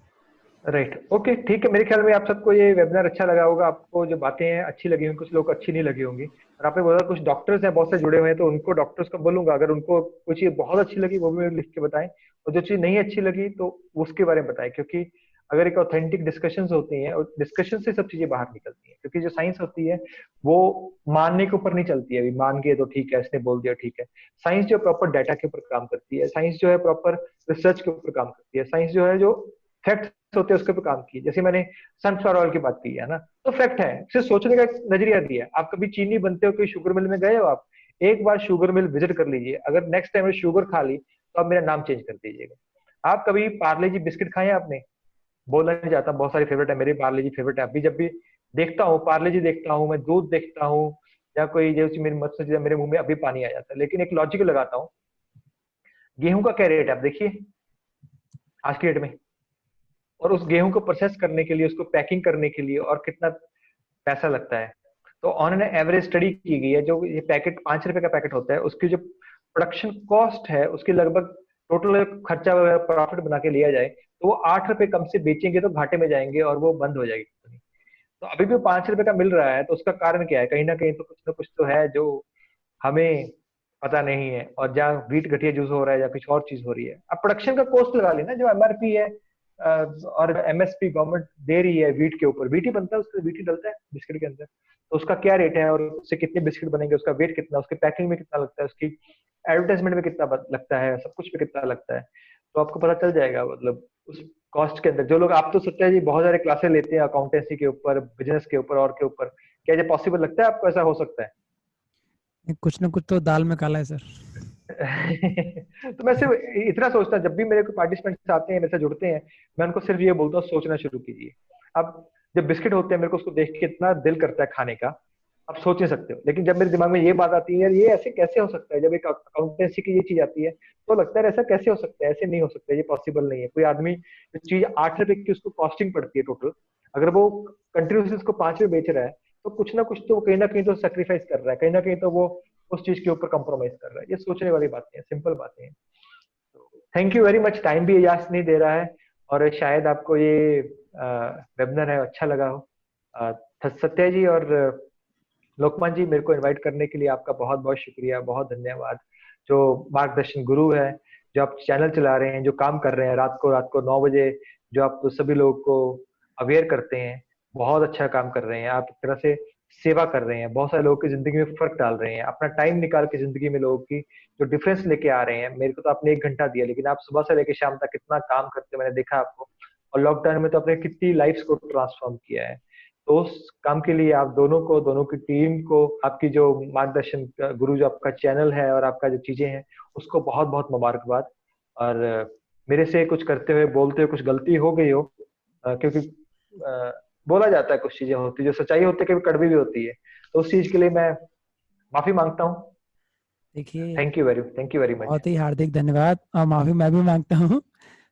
राइट ओके ठीक है, मेरे ख्याल में आप सबको ये वेबिनार अच्छा लगा होगा, आपको जो बातें हैं अच्छी लगी होंगी, कुछ लोग को अच्छी नहीं लगी होंगी। और आपने बोला कुछ डॉक्टर्स हैं बहुत से जुड़े हुए हैं, तो उनको डॉक्टर्स को बोलूंगा अगर उनको कोई चीज बहुत अच्छी लगी वो भी लिख के बताएं, और जो चीज नहीं अच्छी लगी तो उसके बारे में बताएं। क्योंकि अगर एक ऑथेंटिक डिस्कशंस होती हैं और डिस्कशन से सब चीजें बाहर निकलती हैं, क्योंकि जो साइंस होती है वो मानने के ऊपर नहीं चलती है, अभी मान के तो ठीक है इसने बोल दिया ठीक है। साइंस जो प्रॉपर डाटा के ऊपर काम करती है, साइंस जो है प्रॉपर रिसर्च के ऊपर काम करती है, साइंस जो है जो फैक्ट्स होते हैं उसके ऊपर काम की। जैसे मैंने सनफ्लावर ऑयल की बात की है ना, तो फैक्ट है, सिर्फ सोचने का एक नजरिया दिया है। आप कभी चीनी बनते हो, कोई शुगर मिल में गए हो आप, एक बार शुगर मिल विजिट कर लीजिए, अगर नेक्स्ट टाइम शुगर खा ली तो आप मेरा नाम चेंज कर दीजिएगा। आप कभी पार्ले जी बिस्किट खाए हैं आपने? बोला नहीं जाता, बहुत सारी फेवरेट है मेरी, पार्ले जी फेवरेट है। अभी जब भी देखता हूँ पार्ले जी देखता हूँ, मैं दूध देखता हूँ या कोई जैसे मेरी मत से मेरे मुंह में अभी पानी आ जाता है। लेकिन एक लॉजिक लगाता हूँ, गेहूं का क्या रेट है आप देखिए आज की डेट में, और उस गेहूं को प्रोसेस करने के लिए, उसको पैकिंग करने के लिए और कितना पैसा लगता है। तो ऑन एन एवरेज स्टडी की गई है, जो ये पैकेट 5 रुपए का पैकेट होता है, उसकी जो प्रोडक्शन कॉस्ट है उसकी लगभग टोटल खर्चा वगैरह प्रॉफिट बना के लिया जाए तो वो 8 रुपए कम से बेचेंगे तो घाटे में जाएंगे और वो बंद हो जाएगी कंपनी। तो अभी भी 5 रुपए का मिल रहा है, तो उसका कारण क्या है? कहीं ना कहीं तो कुछ ना कुछ तो है जो हमें पता नहीं है, और जहाँ वीट घटिया यूज हो रहा है या कुछ और चीज हो रही है। अब प्रोडक्शन का कॉस्ट लगा लेना, जो एमआरपी है और एमएसपी गवर्नमेंट दे रही है वीट के ऊपर, वीट ही बनता है, उसके वीट ही डलता है बिस्किट के अंदर, तो उसका क्या रेट है और उससे कितने बिस्किट बनेंगे, उसका वेट कितना, उसकी पैकिंग में कितना लगता है, उसकी एडवर्टाइजमेंट में कितना लगता है, सब कुछ में कितना लगता है, तो आपको पता चल जाएगा। मतलब उस कॉस्ट के अंदर जो लोग, आप तो सत्या जी बहुत सारे क्लासेस लेते हैं अकाउंटेंसी के ऊपर, बिजनेस के ऊपर और के ऊपर, क्या ये पॉसिबल लगता है आपको, ऐसा हो सकता है? कुछ ना कुछ तो दाल में काला है सर। तो मैं सिर्फ इतना सोचता, जब भी मेरे को पार्टिसिपेंट्स आते हैं, मेरे से जुड़ते हैं, मैं उनको सिर्फ ये बोलता हूँ सोचना शुरू कीजिए। अब जब बिस्किट होते हैं मेरे को उसको देख के इतना दिल करता है खाने का, आप सोच नहीं सकते हो। लेकिन जब मेरे दिमाग में ये बात आती है यार ये ऐसे कैसे हो सकता है, जब एक अकाउंटेंसी की ये चीज आती है तो लगता है ऐसा कैसे हो सकता है, ऐसे नहीं हो सकता, ये पॉसिबल नहीं है। कोई आदमी जो चीज 8 रुपए की उसको कॉस्टिंग पड़ती है टोटल, अगर वो कंटिन्यूसली उसको 5 रुपए बेच रहा है तो कुछ ना कहीं तो सेक्रीफाइस कर रहा है, कहीं ना कहीं तो वो उस चीज के ऊपर कॉम्प्रोमाइज कर रहा है। ये सोचने वाली बातें हैं, सिंपल बातें हैं। Thank you very much, time भी इजाजत नहीं दे रहा है, और शायद आपको ये वेबिनार है अच्छा लगा हो। सत्या जी और लोकमान जी, मेरे को इनवाइट करने के लिए आपका बहुत बहुत शुक्रिया, बहुत धन्यवाद। जो मार्गदर्शन गुरु है, जो आप चैनल चला रहे हैं, जो काम कर रहे हैं रात को 9 बजे, जो आप सभी लोगों को अवेयर करते हैं, बहुत अच्छा काम कर रहे हैं आप। एक तरह से सेवा कर रहे हैं, बहुत सारे लोगों की जिंदगी में फर्क डाल रहे हैं, अपना टाइम निकाल के जिंदगी में लोगों की जो डिफरेंस लेके आ रहे हैं। मेरे को तो आपने 1 घंटा दिया, लेकिन आप सुबह से लेकर शाम तक कितना काम करते मैंने देखा आपको, और लॉकडाउन में तो आपने कितनी लाइफ्स को ट्रांसफॉर्म किया है। तो उस काम के लिए आप दोनों को, दोनों की टीम को, आपकी जो मार्गदर्शन गुरु, जो आपका चैनल है और आपका जो चीजें हैं, उसको बहुत बहुत मुबारकबाद। और मेरे से कुछ करते हुए बोलते हुए कुछ गलती हो गई हो, क्योंकि बोला जाता है कुछ चीजें होती है जो सच्चाई होती है, कभी कड़वी भी होती है, तो उस चीज के लिए मैं माफी मांगता हूँ। देखिए, थैंक यू वेरी मच। बहुत ही हार्दिक धन्यवाद, और माफी मैं भी मांगता हूँ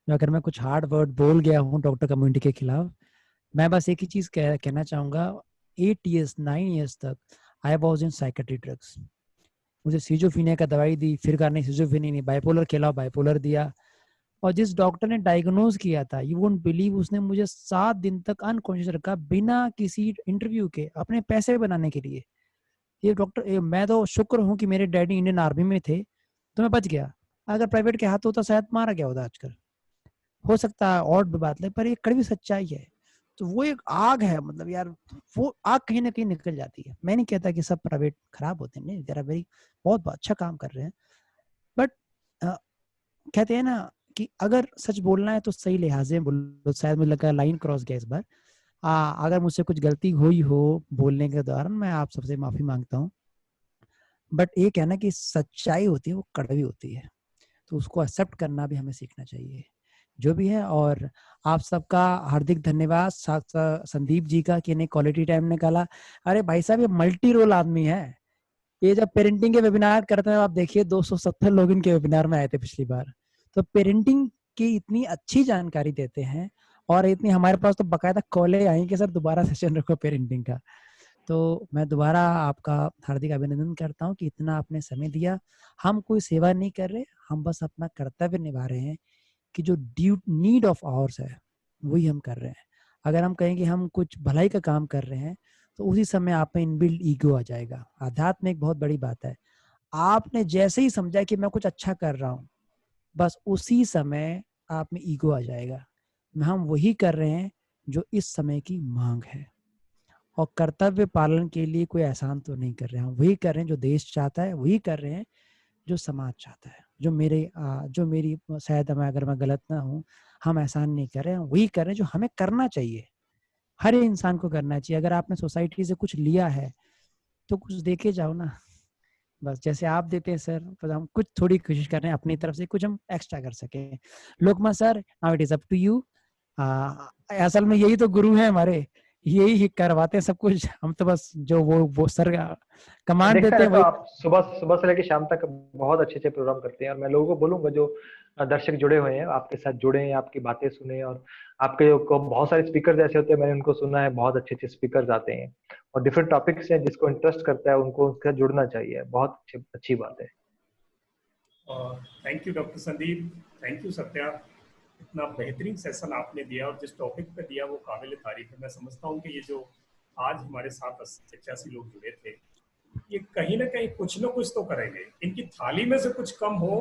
अगर मैं कुछ हार्ड वर्ड बोल गया हूँ डॉक्टर कम्युनिटी के खिलाफ। मैं बस एक ही चीज कहना चाहूंगा, 8 years 9 years तक I was in psychiatry drugs. मुझे सीजोफ्रेनिया का दवाई दी, फिर कहा नहीं सीजोफ्रेनिया नहीं, बाइपोलर खिलाओ, बाइपोलर दिया। और जिस डॉक्टर ने डायग्नोज किया था, यू वोंट बिलीव, उसने मुझे 7 दिन तक अनकॉन्शियस रखा बिना किसी इंटरव्यू के, अपने पैसे बनाने के लिए। ये डॉक्टर, मैं तो शुक्र हूँ कि मेरे डैडी इंडियन आर्मी में थे तो मैं बच गया। अगर प्राइवेट के हाथ होता शायद मारा गया होता आजकल, हो सकता है और भी बात ले, पर ये कड़वी सच्चाई है। तो वो एक आग है, मतलब यार, वो आग कहीं ना कहीं निकल जाती है। मैं नहीं कहता कि सब प्राइवेट खराब होते हैं, नहीं, जरा वेरी बहुत अच्छा काम कर रहे हैं, बट कहते हैं ना कि अगर सच बोलना है तो सही लिहाजे बोलो। शायद मुझे लगा लाइन क्रॉस गया इस बार। अगर मुझसे कुछ गलती हुई हो बोलने के दौरान, मैं आप सबसे माफी मांगता हूँ। बट ये कहना कि सच्चाई होती है वो कड़वी होती है, तो उसको एक्सेप्ट करना भी हमें सीखना चाहिए, जो भी है। और आप सबका हार्दिक धन्यवाद, संदीप जी का, कि इन्हें क्वालिटी टाइम निकाला। अरे भाई साहब, ये मल्टी रोल आदमी है। ये जब पेरेंटिंग के वेबिनार करते हैं, आप देखिए 270 लोग इनके वेबिनार में आए थे पिछली बार। तो पेरेंटिंग की इतनी अच्छी जानकारी देते हैं, और इतनी हमारे पास तो बकायदा कॉलेज आई कि सर दोबारा सेशन रखो पेरेंटिंग का। तो मैं दोबारा आपका हार्दिक अभिनंदन करता हूँ कि इतना आपने समय दिया। हम कोई सेवा नहीं कर रहे, हम बस अपना कर्तव्य निभा रहे हैं कि जो नीड ऑफ आवर्स है वही हम कर रहे हैं। अगर हम कहें कि हम कुछ भलाई का काम कर रहे हैं तो उसी समय आप में इनबिल्ट ईगो आ जाएगा। आध्यात्म एक बहुत बड़ी बात है। आपने जैसे ही समझा कि मैं कुछ अच्छा कर रहा हूँ, बस उसी समय आप में ईगो आ जाएगा। हम वही कर रहे हैं जो इस समय की मांग है, और कर्तव्य पालन के लिए कोई एहसान तो नहीं कर रहे हैं। हम वही कर रहे हैं जो देश चाहता है, वही कर रहे हैं जो समाज चाहता है। जो मेरी शायद अगर मैं गलत ना हूँ, हम एहसान नहीं कर रहे हैं, वही कर रहे हैं जो हमें करना चाहिए। हर इंसान को करना चाहिए। अगर आपने सोसाइटी से कुछ लिया है तो कुछ देके जाओ ना। बस जैसे आप देते हैं सर, तो हम कुछ थोड़ी कोशिश कर रहे हैं अपनी तरफ से कुछ हम एक्स्ट्रा कर सके। Lokma sir, now it is up to you. असल में यही तो गुरु हैं हमारे, यही करवाते हैं सब कुछ। हम तो बस जो वो सर कमांड देखता देते हैं रहता हूँ वही। आप सुबह सुबह से लेकर शाम तक बहुत अच्छे अच्छे प्रोग्राम करते हैं, और मैं लोगों को बोलूंगा जो दर्शक जुड़े हुए हैं आपके साथ, जुड़े हैं, आपकी बातें सुने। और आपके को बहुत सारे स्पीकर्स ऐसे होते हैं, मैंने उनको सुना है, बहुत अच्छे अच्छे स्पीकर्स आते हैं और डिफरेंट टॉपिक्स हैं, जिसको इंटरेस्ट करता है उनको उनके साथ जुड़ना चाहिए। बहुत अच्छी बात है। Thank you doctor Sandeep, thank you Satya. इतना बेहतरीन सेशन आपने दिया और जिस टॉपिक पे दिया वो काबिल तारीफ है। मैं समझता हूँ कि ये जो आज हमारे साथ 85 लोग जुड़े थे, ये कहीं ना कुछ तो करेंगे। इनकी थाली में से कुछ कम हो,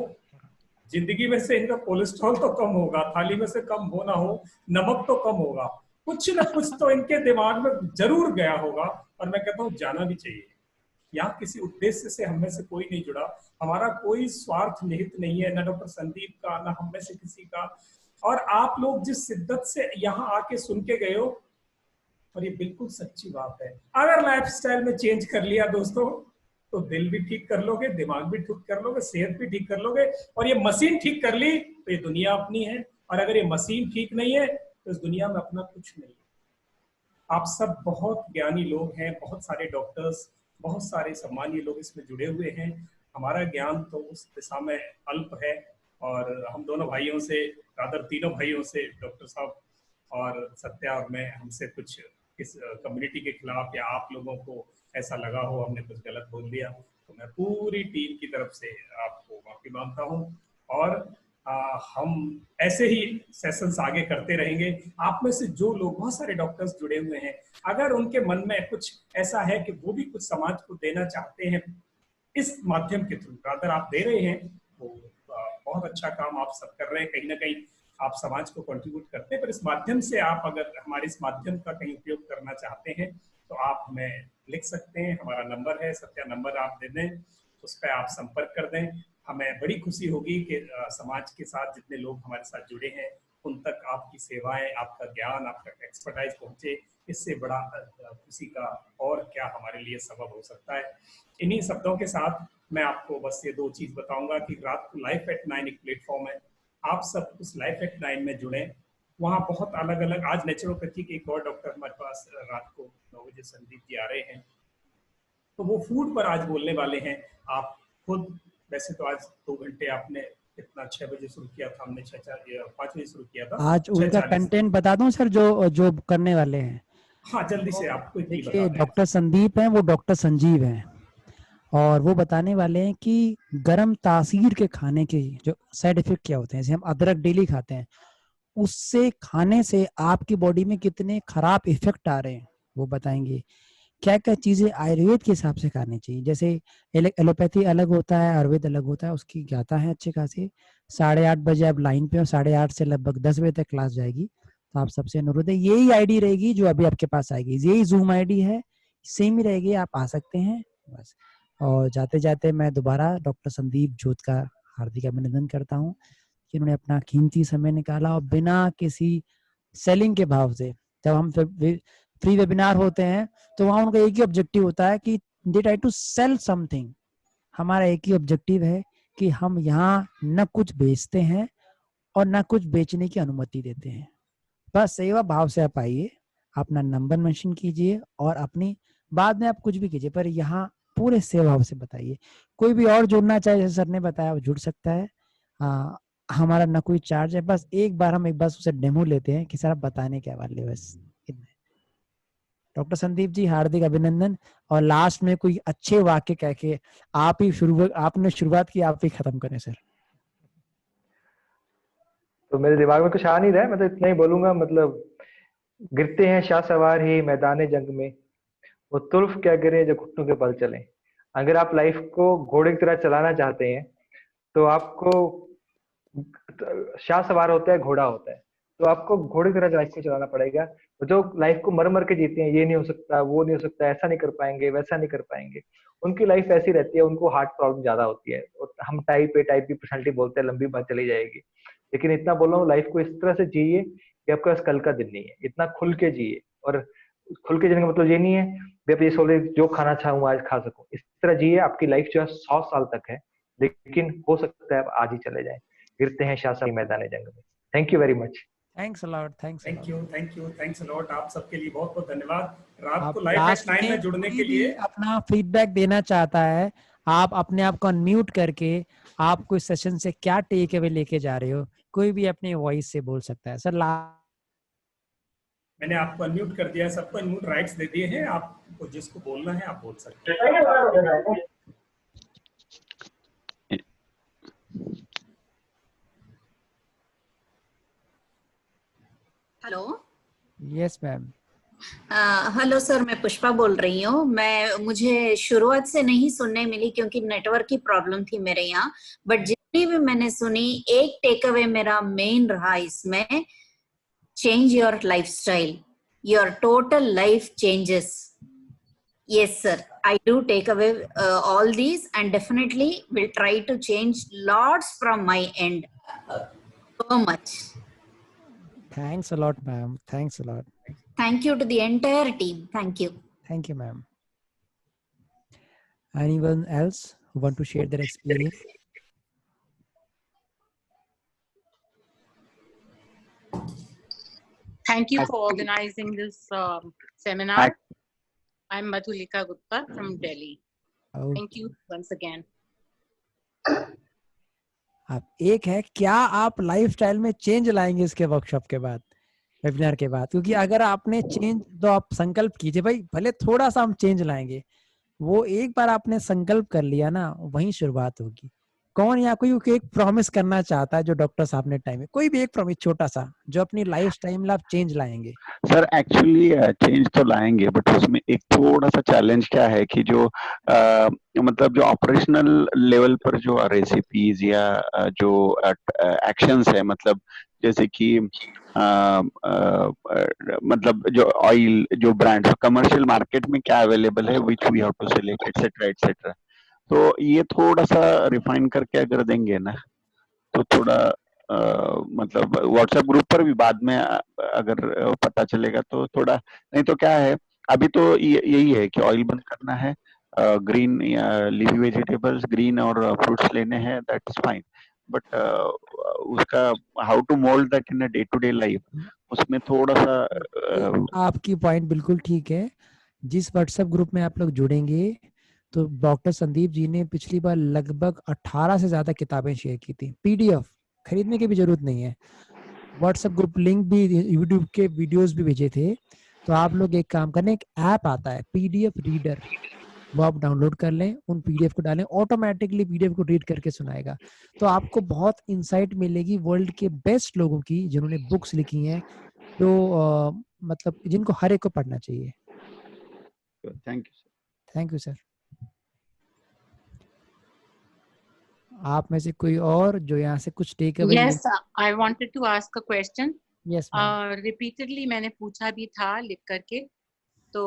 जिंदगी में से इनका कोलेस्ट्रॉल तो कम होगा, थाली में से कम हो ना हो, नमक तो कम होगा, कुछ ना कुछ तो इनके दिमाग में जरूर गया होगा। और मैं कहता हूँ जाना भी चाहिए। यहाँ किसी उद्देश्य से हम में से कोई नहीं जुड़ा, हमारा कोई स्वार्थ निहित नहीं है, ना डॉक्टर संदीप का, ना हम में से किसी का। और आप लोग जिस शिद्दत से यहाँ आके सुन के गए हो, और ये बिल्कुल सच्ची बात है, अगर लाइफस्टाइल में चेंज कर लिया दोस्तों, तो दिल भी ठीक कर लोगे, दिमाग भी ठीक कर लोगे, सेहत भी ठीक कर लोगे। और ये मशीन ठीक कर ली तो ये दुनिया अपनी है, और अगर ये मशीन ठीक नहीं है तो इस दुनिया में अपना कुछ नहीं है। आप सब बहुत ज्ञानी लोग हैं, बहुत सारे डॉक्टर्स, बहुत सारे सम्मानीय लोग इसमें जुड़े हुए हैं। हमारा ज्ञान तो उस दिशा में अल्प है, और हम दोनों भाइयों से, रादर तीनों भाइयों से, डॉक्टर साहब और सत्या और मैं, हमसे कुछ इस कम्युनिटी के खिलाफ या आप लोगों को ऐसा लगा हो हमने कुछ गलत बोल दिया, तो मैं पूरी टीम की तरफ से आपको माफी मांगता हूँ। और हम ऐसे ही सेशंस आगे करते रहेंगे। आप में से जो लोग, बहुत सारे डॉक्टर्स जुड़े हुए हैं, अगर उनके मन में कुछ ऐसा है कि वो भी कुछ समाज को देना चाहते हैं इस माध्यम के थ्रू, अगर आप दे रहे हैं तो बहुत अच्छा काम आप सब कर रहे हैं। कहीं ना कहीं आप समाज को कंट्रीब्यूट करते हैं, पर इस माध्यम से आप अगर हमारे इस माध्यम का कहीं उपयोग करना चाहते हैं तो आप हमें लिख सकते हैं। हमारा नंबर है, सत्या नंबर आप दे दें, उस पर आप संपर्क कर दें। हमें बड़ी खुशी होगी कि समाज के साथ जितने लोग हमारे साथ जुड़े हैं उन तक आपकी सेवाएं, आपका ज्ञान, आपका एक्सपर्टाइज पहुंचे। इससे बड़ा खुशी का और क्या हमारे लिए सबब हो सकता है। इन्हीं शब्दों के साथ मैं आपको बस ये दो चीज बताऊंगा कि रात को लाइफ एट 9 एक प्लेटफॉर्म है, आप सब उस लाइफ एट 9 में जुड़े। वहाँ बहुत अलग अलग, आज नेचुरोपैथी के एक और डॉक्टर हमारे पास रात को 9 बजे संदीप जी आ रहे हैं, तो वो फूड पर आज बोलने वाले हैं। आप खुद, वैसे तो आज 2 घंटे आपने कितना, 6 बजे शुरू किया था, हमने 5 बजे शुरू किया था, आज उनका 6:40। कंटेंट बता दूं सर, जो जो करने वाले हैं। हाँ जल्दी से तो आपको इतनी बता देखिए, दें। डॉक्टर संदीप हैं, वो डॉक्टर संजीव हैं, और वो बताने वाले हैं कि गर्म तासीर के खाने के जो साइड इफेक्ट क्या होते हैं। जैसे हम अदरक डेली खाते हैं, उससे खाने से आपकी बॉडी में कितने खराब इफेक्ट आ रहे हैं वो बताएंगे। क्या क्या चीजें आयुर्वेद के हिसाब से खानी चाहिए। जैसे एलोपैथी अलग होता है, आयुर्वेद अलग होता है, उसकी ज्ञाता है अच्छे खासे। 8:30 बजे आप लाइन पे हो, 8:30 से लगभग 10 बजे तक क्लास जाएगी। तो आप सबसे अनुरोध है, यही आईडी रहेगी जो अभी आपके पास आएगी, यही जूम आईडी है, सेम ही रहेगी, आप आ सकते हैं बस। और जाते जाते मैं दोबारा डॉक्टर संदीप जोत का हार्दिक अभिनंदन करता हूँ कि उन्होंने अपना कीमती समय निकाला, और बिना किसी सेलिंग के भाव से, जब हम फ्री वेबिनार होते हैं तो वहां उनका एक ही ऑब्जेक्टिव होता है कि they try to sell something. हमारा एक ही ऑब्जेक्टिव है कि हम यहाँ न कुछ बेचते हैं और न कुछ बेचने की अनुमति देते हैं। बस सेवा भाव से आप आइए, अपना नंबर मेंशन कीजिए और अपनी, बाद में आप कुछ भी कीजिए, पर यहाँ पूरे सेवा भाव से बताइए। कोई भी और जुड़ना चाहे, जैसे सर ने बताया, वो जुड़ सकता है। हमारा ना कोई चार्ज है, बस एक बार हम एक बार उसे डेमो लेते हैं कि सर आप बताने क्या वाले, बस इतना। डॉक्टर संदीप जी हार्दिक अभिनंदन। और लास्ट में कोई अच्छे वाक्य कह के आपने शुरुआत की, आप ही खत्म करें सर। तो मेरे दिमाग में कुछ आ नहीं रहा है, मैं तो इतना ही बोलूंगा, मतलब गिरते हैं शाह सवार ही मैदान जंग में, वो तुर्फ क्या गिरे जो घुटनों के बल चले। अगर आप लाइफ को घोड़े की तरह चलाना चाहते हैं तो आपको, शाह सवार होता है, घोड़ा होता है, तो आपको घोड़े की तरह लाइफ को चलाना पड़ेगा। जो लाइफ को मर मर के जीते हैं, ये नहीं हो सकता, वो नहीं हो सकता, ऐसा नहीं कर पाएंगे, वैसा नहीं कर पाएंगे, उनकी लाइफ ऐसी रहती है, उनको हार्ट प्रॉब्लम ज्यादा होती है। और हम टाइप बी पर्सनैलिटी बोलते हैं, लंबी बात चली जाएगी। लेकिन इतना बोल रहा हूँ, लाइफ को इस तरह से जिए कि आपके पास कल का दिन नहीं है, इतना खुल के जिए। और खुल के जीने का मतलब ये नहीं है कि आप ये सोचे जो खाना चाहूँ आज खा सकूं, इस तरह जिए आपकी लाइफ जो है 100 साल तक है, लेकिन हो सकता है आप आज ही चले जाए। गिरते हैं शासन मैदान जंग में। Thank you very much. Thanks a lot, thanks thank a lot. You, thank you, thanks a lot. आप सबके लिए बहुत बहुत धन्यवाद। रात आप को लाइफ एट लास्ट 9 में में जुड़ने कोई के भी लिए। अपना फीडबैक देना चाहता है, आप अपने आप को अनम्यूट करके आप कोई सेशन से क्या टेक अवे लेके जा रहे हो, कोई भी अपने वॉइस से बोल सकता है सर। मैंने आपको अनम्यूट कर दिया है, सबको अनम्यूट राइट्स दे दिए हैं, आपको जिसको बोलना है आप बोल सकते हैं। Hello. Yes ma'am. Hello sir, मैं पुष्पा बोल रही हूँ। मुझे शुरुआत से नहीं सुनने मिली क्योंकि नेटवर्क की प्रॉब्लम थी मेरे यहाँ, बट जितनी भी मैंने सुनी, एक टेक अवे मेरा मेन रहा इसमें, change your lifestyle, your total life changes. Yes, sir. I do take away all these and definitely will try to change lots from my end. So much. Thanks a lot, ma'am. Thanks a lot. Thank you to the entire team. Thank you. Thank you, ma'am. Anyone else who want to share their experience? Thank you for organizing this seminar. I'm Madhulika Gupta from Delhi. Oh. Thank you once again. आप एक है, क्या आप lifestyle में change लाएंगे इसके workshop के बाद, वेबिनार के बाद? क्योंकि अगर आपने चेंज, तो आप संकल्प कीजिए भाई, भले थोड़ा सा हम चेंज लाएंगे। वो एक बार आपने संकल्प कर लिया ना, वहीं शुरुआत होगी। कौन या कोई एक प्रॉमिस करना चाहता है जो डॉक्टर साहब ने टाइम में, कोई भी एक प्रॉमिस छोटा सा जो अपनी लाइफ टाइम में आप चेंज लाएंगे? सर एक्चुअली चेंज तो लाएंगे, बट उसमें एक थोड़ा सा चैलेंज क्या है कि जो मतलब जो ऑपरेशनल लेवल पर जो रेसिपीज या जो एक्शंस है, मतलब जैसे कि मतलब जो ऑयल, जो ब्रांड्स कमर्शियल मार्केट में क्या अवेलेबल है, which we have to select, etcetera etcetera. तो ये थोड़ा सा रिफाइन करके अगर देंगे ना, तो थोड़ा मतलब व्हाट्सएप ग्रुप पर भी बाद में अगर पता चलेगा तो थोड़ा, नहीं तो क्या है, अभी तो यही है कि ऑयल बंद करना है, ग्रीन या लीफी वेजिटेबल्स, ग्रीन और फ्रूट्स लेने हैं, दैट इज फाइन। बट उसका how to mould that in a day to day life, उसमें थोड़ा सा आपकी पॉइंट बिल्कुल ठीक है। जिस व्हाट्सएप ग्रुप में आप लोग जुड़ेंगे, तो डॉक्टर संदीप जी ने पिछली बार लगभग 18 से ज्यादा किताबें शेयर की थी। पीडीएफ खरीदने की भी जरूरत नहीं है, व्हाट्सएप ग्रुप लिंक भी, यूट्यूब के वीडियोस भी भेजे थे। तो आप लोग एक काम करें, एक ऐप आता है पीडीएफ रीडर, वो आप डाउनलोड कर लें, उन पीडीएफ को डालें, ऑटोमेटिकली पीडीएफ को रीड करके सुनाएगा। तो आपको बहुत इंसाइट मिलेगी वर्ल्ड के बेस्ट लोगों की, जिन्होंने बुक्स लिखी हैं, जो मतलब जिनको हर एक को पढ़ना चाहिए। Thank you sir. Thank you sir. आप में से कोई और जो यहाँ से कुछ take away? Yes, I wanted to ask a question. Yes, ma'am. Repeatedly मैंने पूछा भी था लिख करके। तो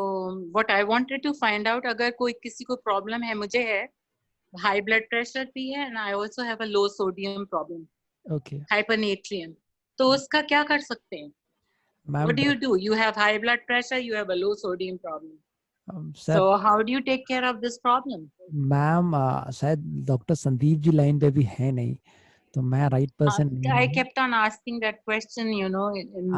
what I wanted to find out, अगर कोई किसी को प्रॉब्लम है, मुझे है हाई ब्लड प्रेशर भी है, and I also have a low sodium problem. Okay. Hypernatremia. तो उसका क्या कर सकते हैं? What do you do? You have high blood pressure, you have a low sodium problem. So how do you take care of this problem? Ma'am शायद doctor Sandeep ji line पे भी है नहीं, तो मैं राइट पर्सन नहीं। I kept on asking that question, you know, in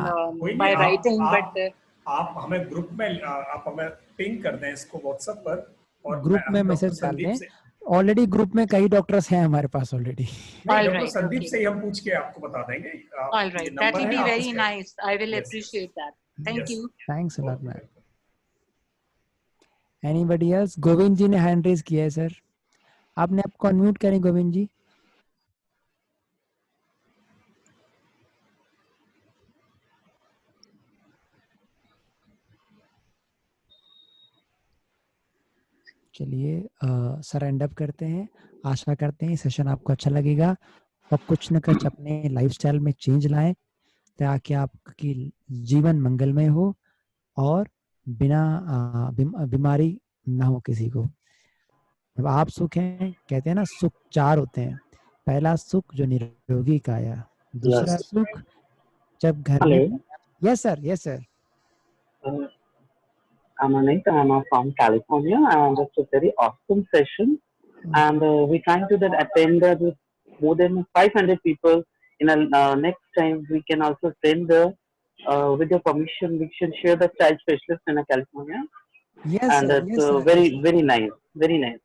by आप, writing, but आप हमें ग्रुप में आप हमें पिंग कर दें इसको व्हाट्सएप पर, और ग्रुप में मैसेज डाल दें। ऑलरेडी ग्रुप में कई डॉक्टर्स हैं हमारे पास ऑलरेडी। डॉक्टर संदीप से ही हम पूछ के आपको बता देंगे। All right, that will be very nice. I will appreciate that. Thank you. Thanks a lot, ma'am. Anybody else? Govind ji ने हैंड रेज किया है सर, आपने आपको अनम्यूट करें गोविंद जी। चलिए सर एंड अप करते हैं। आशा करते हैं सेशन आपको अच्छा लगेगा और कुछ न कुछ अपने लाइफस्टाइल में चेंज लाएं ताकि आपकी जीवन मंगलमय हो और बिना बीमारी ना हो किसी को। जब आप सुख हैं, कहते हैं ना सुख चार होते हैं। पहला सुख जो निरोगी काया, दूसरा Yes. सुख जब घर में। Hello, yes sir, yes sir. I'm Anita. I'm from California, and it's a very awesome session. And we're trying to attend with more than 500 people. In a next time, we can also send with your permission, we can share the child specialist in California. Yes And sir, it's yes sir, very, yes, sir. very nice, very nice.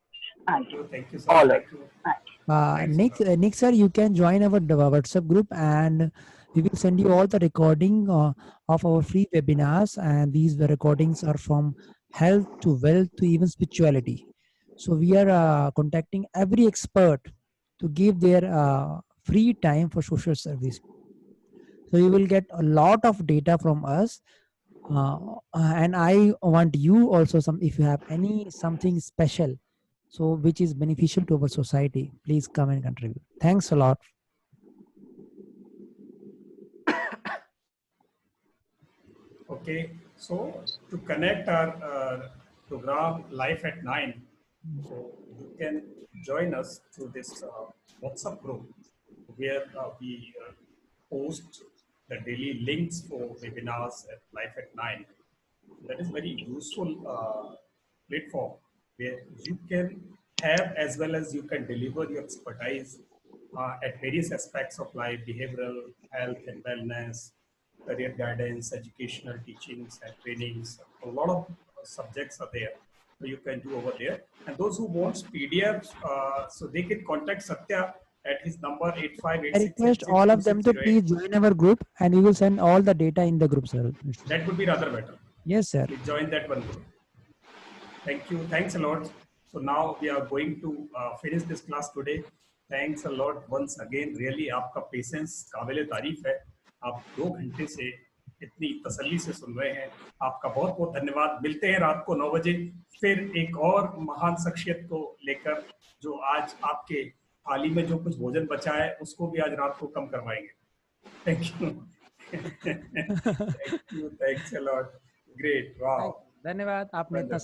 Thank you. Thank you, sir. All Thank right. you. Thank you. Nick sir, you can join our WhatsApp group and we will send you all the recording of our free webinars, and these recordings are from health to wealth to even spirituality. So we are contacting every expert to give their free time for social service. So you will get a lot of data from us. And I want you also if you have something special, so which is beneficial to our society, please come and contribute. Thanks a lot. Okay, so to connect our program Life at 9, so you can join us through this WhatsApp group where we post the daily links for webinars at Life at 9. That is very useful platform where you can have as well as you can deliver your expertise at various aspects of life: behavioral health and wellness, career guidance, educational teachings and trainings. A lot of subjects are there, so you can do over there. And those who want PDFs, so they can contact Satya at his number I request all of them to 8586862608. please join our group, and we will send all the data in the group, sir. That would be rather better. Yes, sir. Please join that one group. Thank you. Thanks a lot. So now we are going to finish this class today. Thanks a lot once again. Really, आपका patience काबिले तारीफ है. आप 2 घंटे से इतनी तसल्ली से सुन रहे हैं. आपका बहुत बहुत धन्यवाद. मिलते हैं रात को 9 बजे फिर एक और महान शख्सियत को लेकर, जो आज आपके थाली में जो कुछ भोजन बचा है उसको भी आज रात को कम करवाएंगे. Thank you. Thank you. Thanks a lot. Great. Wow. धन्यवाद, आपने इतना